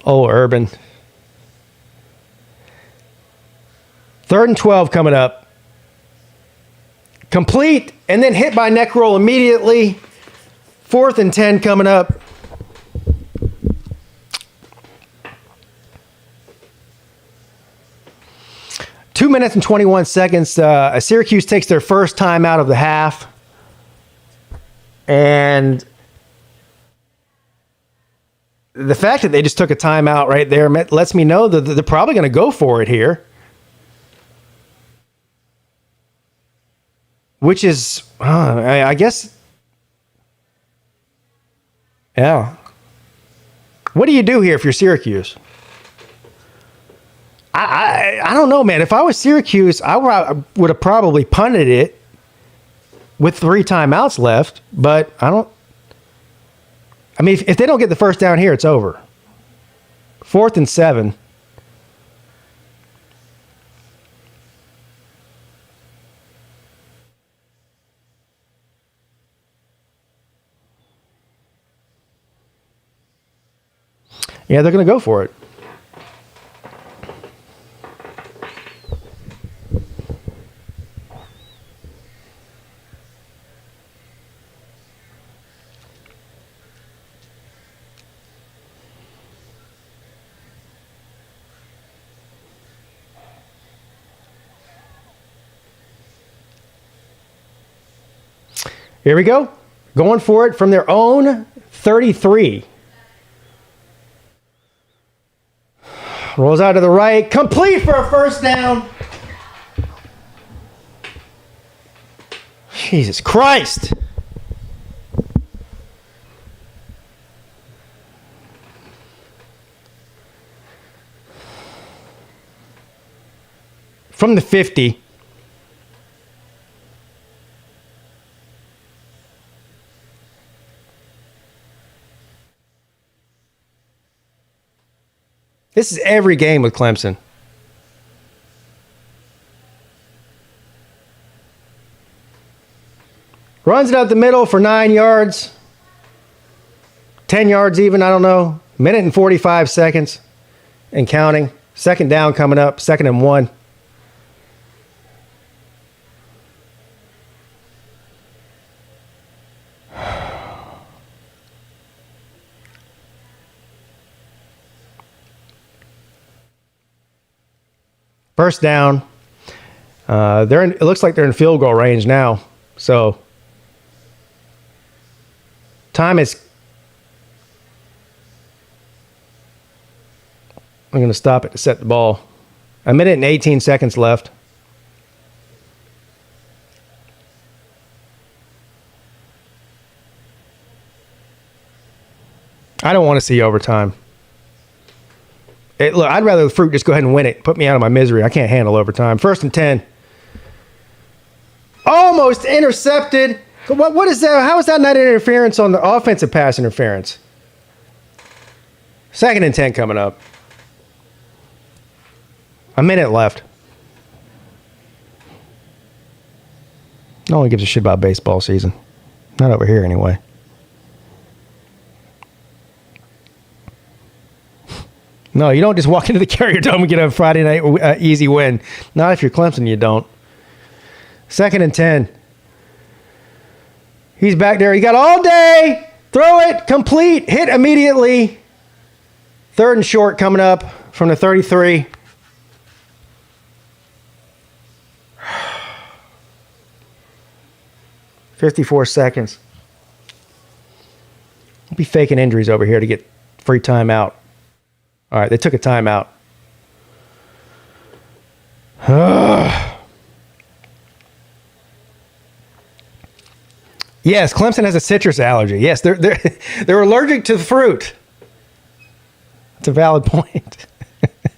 Urban. 3rd and 12 coming up. Complete, and then hit by neck roll immediately. 4th and 10 coming up. Two minutes and 21 seconds. Syracuse takes their first time out of the half. And the fact that they just took a timeout right there lets me know that they're probably going to go for it here. Which is, I guess, yeah. What do you do here if you're Syracuse? I don't know, man. If I was Syracuse, I would have probably punted it with 3 timeouts left. But if they don't get the first down here, it's over. 4th and 7. Yeah, they're going to go for it. Here we go. Going for it from their own 33. Rolls out to the right. Complete for a first down. Jesus Christ. From the 50. This is every game with Clemson. Runs it up the middle for 9 yards. 10 yards even, I don't know. Minute and 45 seconds and counting. Second down coming up, 2nd and 1. First down. It looks like they're in field goal range now. So time is. I'm going to stop it to set the ball. A minute and 18 seconds left. I don't want to see overtime. Look, I'd rather the Fruit just go ahead and win it. Put me out of my misery. I can't handle overtime. 1st and 10. Almost intercepted. What is that? How is that not interference on the offensive pass interference? 2nd and 10 coming up. A minute left. No one gives a shit about baseball season. Not over here anyway. No, you don't just walk into the Carrier Dome and get a Friday night easy win. Not if you're Clemson, you don't. 2nd and 10. He's back there. He got all day. Throw it. Complete. Hit immediately. 3rd and short coming up from the 33. $54 seconds. I'll be faking injuries over here to get free timeout. All right, they took a timeout. Yes, Clemson has a citrus allergy. Yes, they're allergic to the fruit. It's a valid point.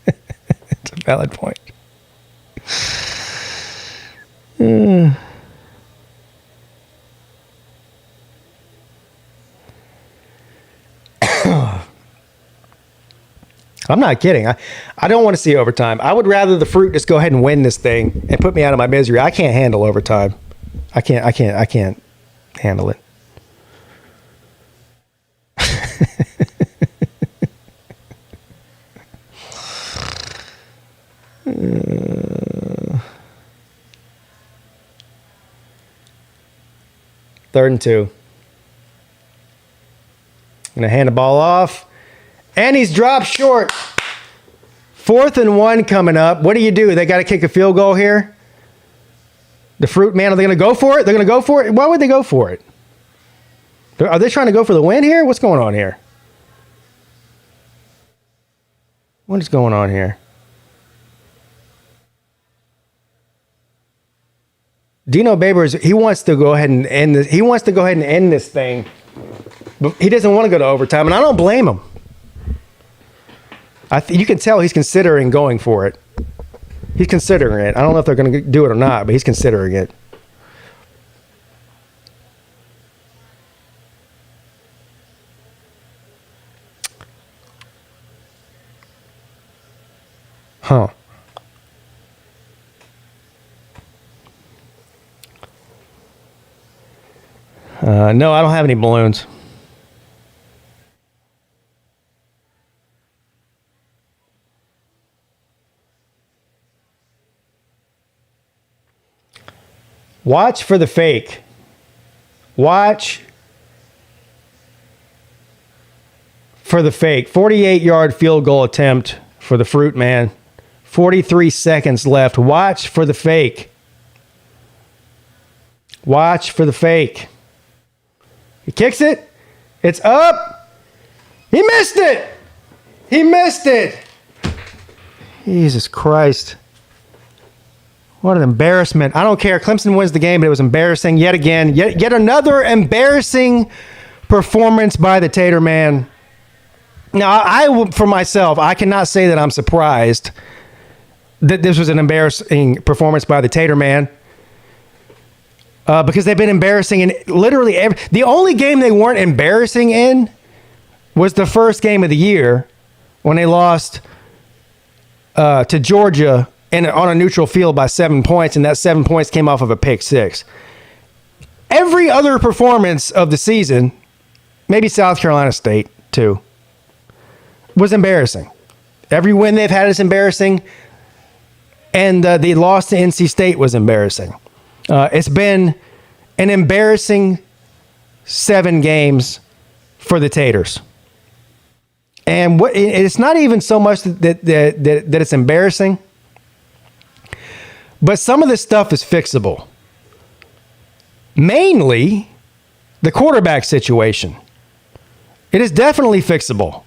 It's a valid point. I'm not kidding. I don't want to see overtime. I would rather the Fruit just go ahead and win this thing and put me out of my misery. I can't handle overtime. I can't handle it. Third and 2. Gonna hand the ball off. And he's dropped short. 4th and 1 coming up. What do? They got to kick a field goal here? The Fruit, man, are they going to go for it? They're going to go for it? Why would they go for it? Are they trying to go for the win here? What's going on here? What is going on here? Dino Babers, he wants to go ahead and end this. He wants to go ahead and end this thing. But he doesn't want to go to overtime, and I don't blame him. You can tell he's considering going for it. He's considering it. I don't know if they're going to do it or not, but he's considering it. Huh. No, I don't have any balloons. Watch for the fake. Watch for the fake. 48-yard field goal attempt for the Fruit man. 43 seconds left. Watch for the fake. Watch for the fake. He kicks it. It's up. He missed it. He missed it. Jesus Christ. What an embarrassment. I don't care. Clemson wins the game, but it was embarrassing yet again. Yet another embarrassing performance by the Tater Man. Now, for myself, I cannot say that I'm surprised that this was an embarrassing performance by the Tater Man. Because they've been embarrassing in literally every... The only game they weren't embarrassing in was the first game of the year when they lost to Georgia on a neutral field by 7 points, and that 7 points came off of a pick six. Every other performance of the season, maybe South Carolina State too, was embarrassing. Every win they've had is embarrassing, and the loss to NC State was embarrassing. It's been an embarrassing 7 games for the Taters. And it's not even so much that it's embarrassing, but some of this stuff is fixable. Mainly the quarterback situation. It is definitely fixable.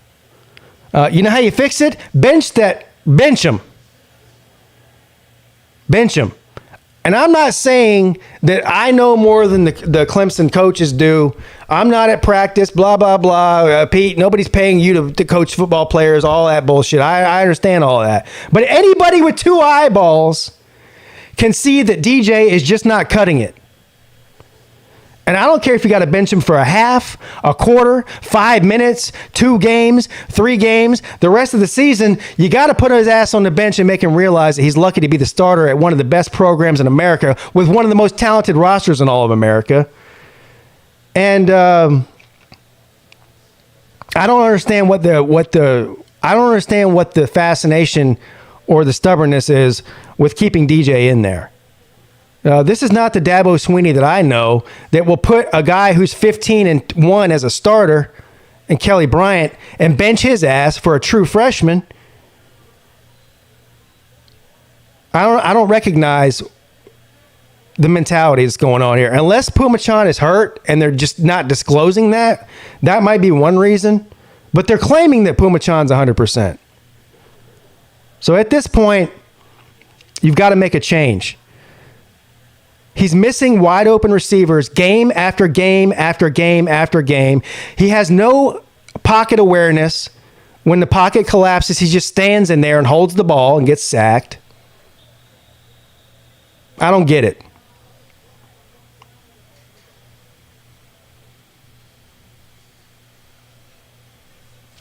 You know how you fix it? Bench him. Bench him. And I'm not saying that I know more than the Clemson coaches do. I'm not at practice, blah, blah, blah. Pete, nobody's paying you to coach football players, all that bullshit. I understand all that. But anybody with two eyeballs can see that DJ is just not cutting it. And I don't care if you got to bench him for a half, a quarter, 5 minutes, 2 games, 3 games. The rest of the season, you got to put his ass on the bench and make him realize that he's lucky to be the starter at one of the best programs in America with one of the most talented rosters in all of America. And I don't understand what the fascination or the stubbornness is with keeping DJ in there. This is not the Dabo Swinney that I know that will put a guy who's 15-1 as a starter and Kelly Bryant and bench his ass for a true freshman. I don't recognize the mentality that's going on here. Unless Pumachan is hurt and they're just not disclosing that might be one reason. But they're claiming that Pumachan's 100%. So at this point, you've got to make a change. He's missing wide open receivers game after game after game after game. He has no pocket awareness. When the pocket collapses, he just stands in there and holds the ball and gets sacked. I don't get it.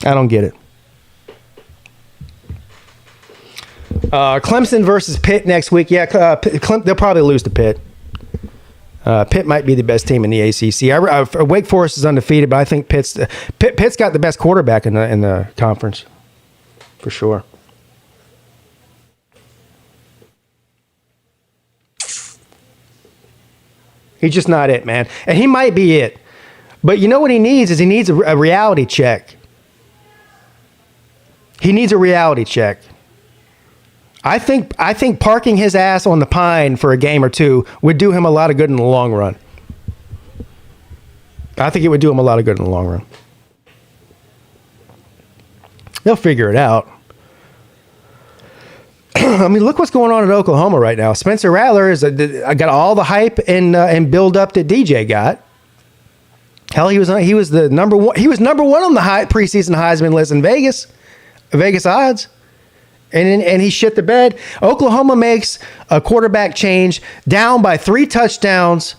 I don't get it. Clemson versus Pitt next week. Yeah, they'll probably lose to Pitt. Pitt might be the best team in the ACC. Wake Forest is undefeated, but I think Pitt's got the best quarterback in the conference, for sure. He's just not it, man. And he might be it. But you know what he needs is he needs a reality check. He needs a reality check. I think parking his ass on the pine for a game or two would do him a lot of good in the long run. I think it would do him a lot of good in the long run. They'll figure it out. I mean, look what's going on in Oklahoma right now. Spencer Rattler got all the hype and build up that DJ got. Hell, he was the number one. He was number one on the preseason Heisman list in Vegas odds. And he shit the bed. Oklahoma makes a quarterback change down by 3 touchdowns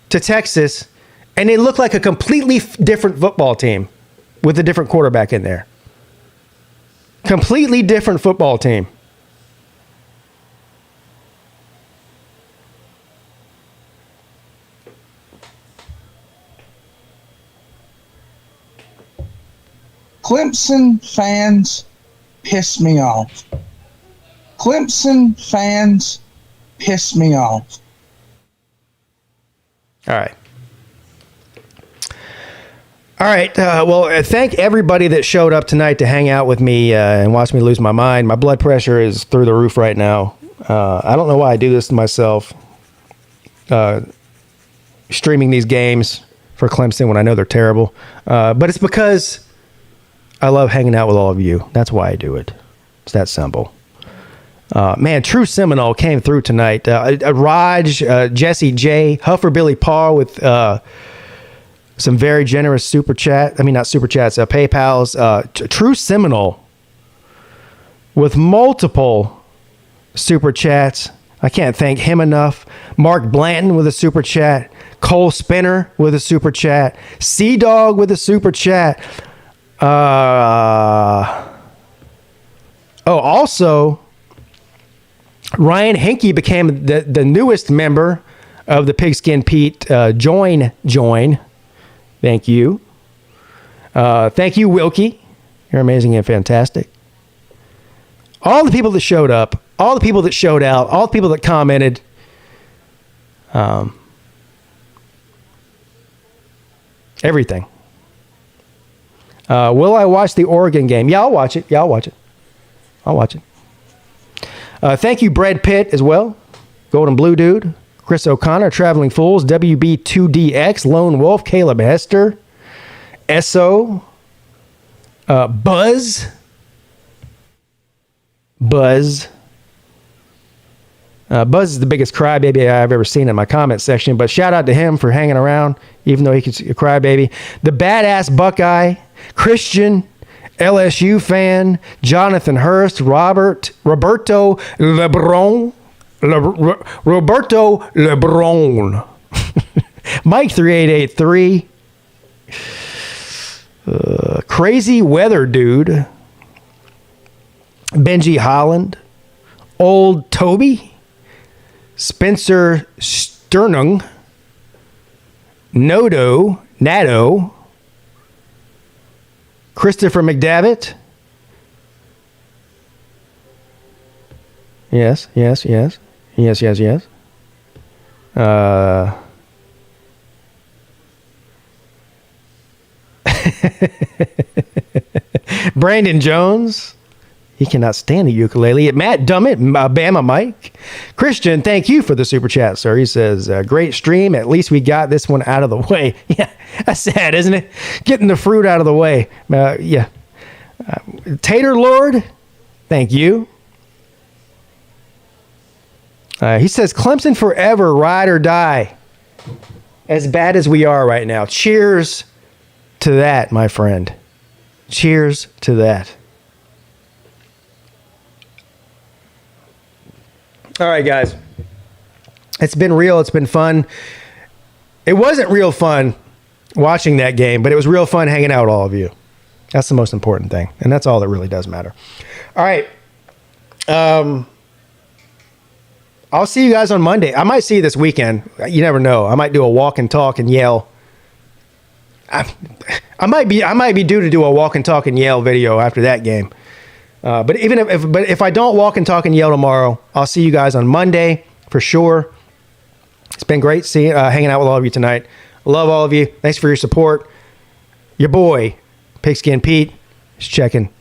to Texas, and they look like a completely different football team with a different quarterback in there. Completely different football team. Clemson fans piss me off. Clemson fans piss me off. All right. Well, thank everybody that showed up tonight to hang out with me and watch me lose my mind. My blood pressure is through the roof right now. I don't know why I do this to myself. Streaming these games for Clemson when I know they're terrible. But it's because I love hanging out with all of you. That's why I do it. It's that simple. Man, True Seminole came through tonight. Raj, Jesse J, Huffer Billy Paul with some very generous super chat. I mean, not super chats, PayPals. True Seminole with multiple super chats. I can't thank him enough. Mark Blanton with a super chat. Cole Spinner with a super chat. Sea Dog with a super chat. Also, Ryan Henke became the newest member of the PigskinPeete join. Thank you. Thank you, Wilkie. You're amazing and fantastic. All the people that showed up, all the people that showed out, all the people that commented. Everything. Will I watch the Oregon game? Yeah, I'll watch it. I'll watch it. Thank you, Brad Pitt, as well. Golden Blue Dude. Chris O'Connor, Traveling Fools, WB2DX, Lone Wolf, Caleb Hester, Esso, Buzz. Buzz is the biggest crybaby I've ever seen in my comment section, but shout out to him for hanging around, even though he could a crybaby. The badass Buckeye, Christian, LSU fan, Jonathan Hurst, Roberto LeBron, Roberto LeBron, Mike 3883, Crazy Weather Dude, Benji Holland, Old Toby, Spencer Sternung, Nato, Christopher McDavitt. Yes. Brandon Jones. He cannot stand the ukulele. Matt Dummett, Bama Mike. Christian, thank you for the super chat, sir. He says, great stream. At least we got this one out of the way. Yeah, that's sad, isn't it? Getting the fruit out of the way. Yeah. Tater Lord, thank you. He says, Clemson forever, ride or die. As bad as we are right now. Cheers to that, my friend. Cheers to that. All right, guys. It's been real. It's been fun. It wasn't real fun watching that game, but it was real fun hanging out with all of you. That's the most important thing, and that's all that really does matter. All right. I'll see you guys on Monday. I might see you this weekend. You never know. I might do a walk and talk and yell. I might be due to do a walk and talk and yell video after that game. But even if I don't walk and talk and yell tomorrow, I'll see you guys on Monday for sure. It's been great hanging out with all of you tonight. Love all of you. Thanks for your support. Your boy, Pigskin Pete, is checking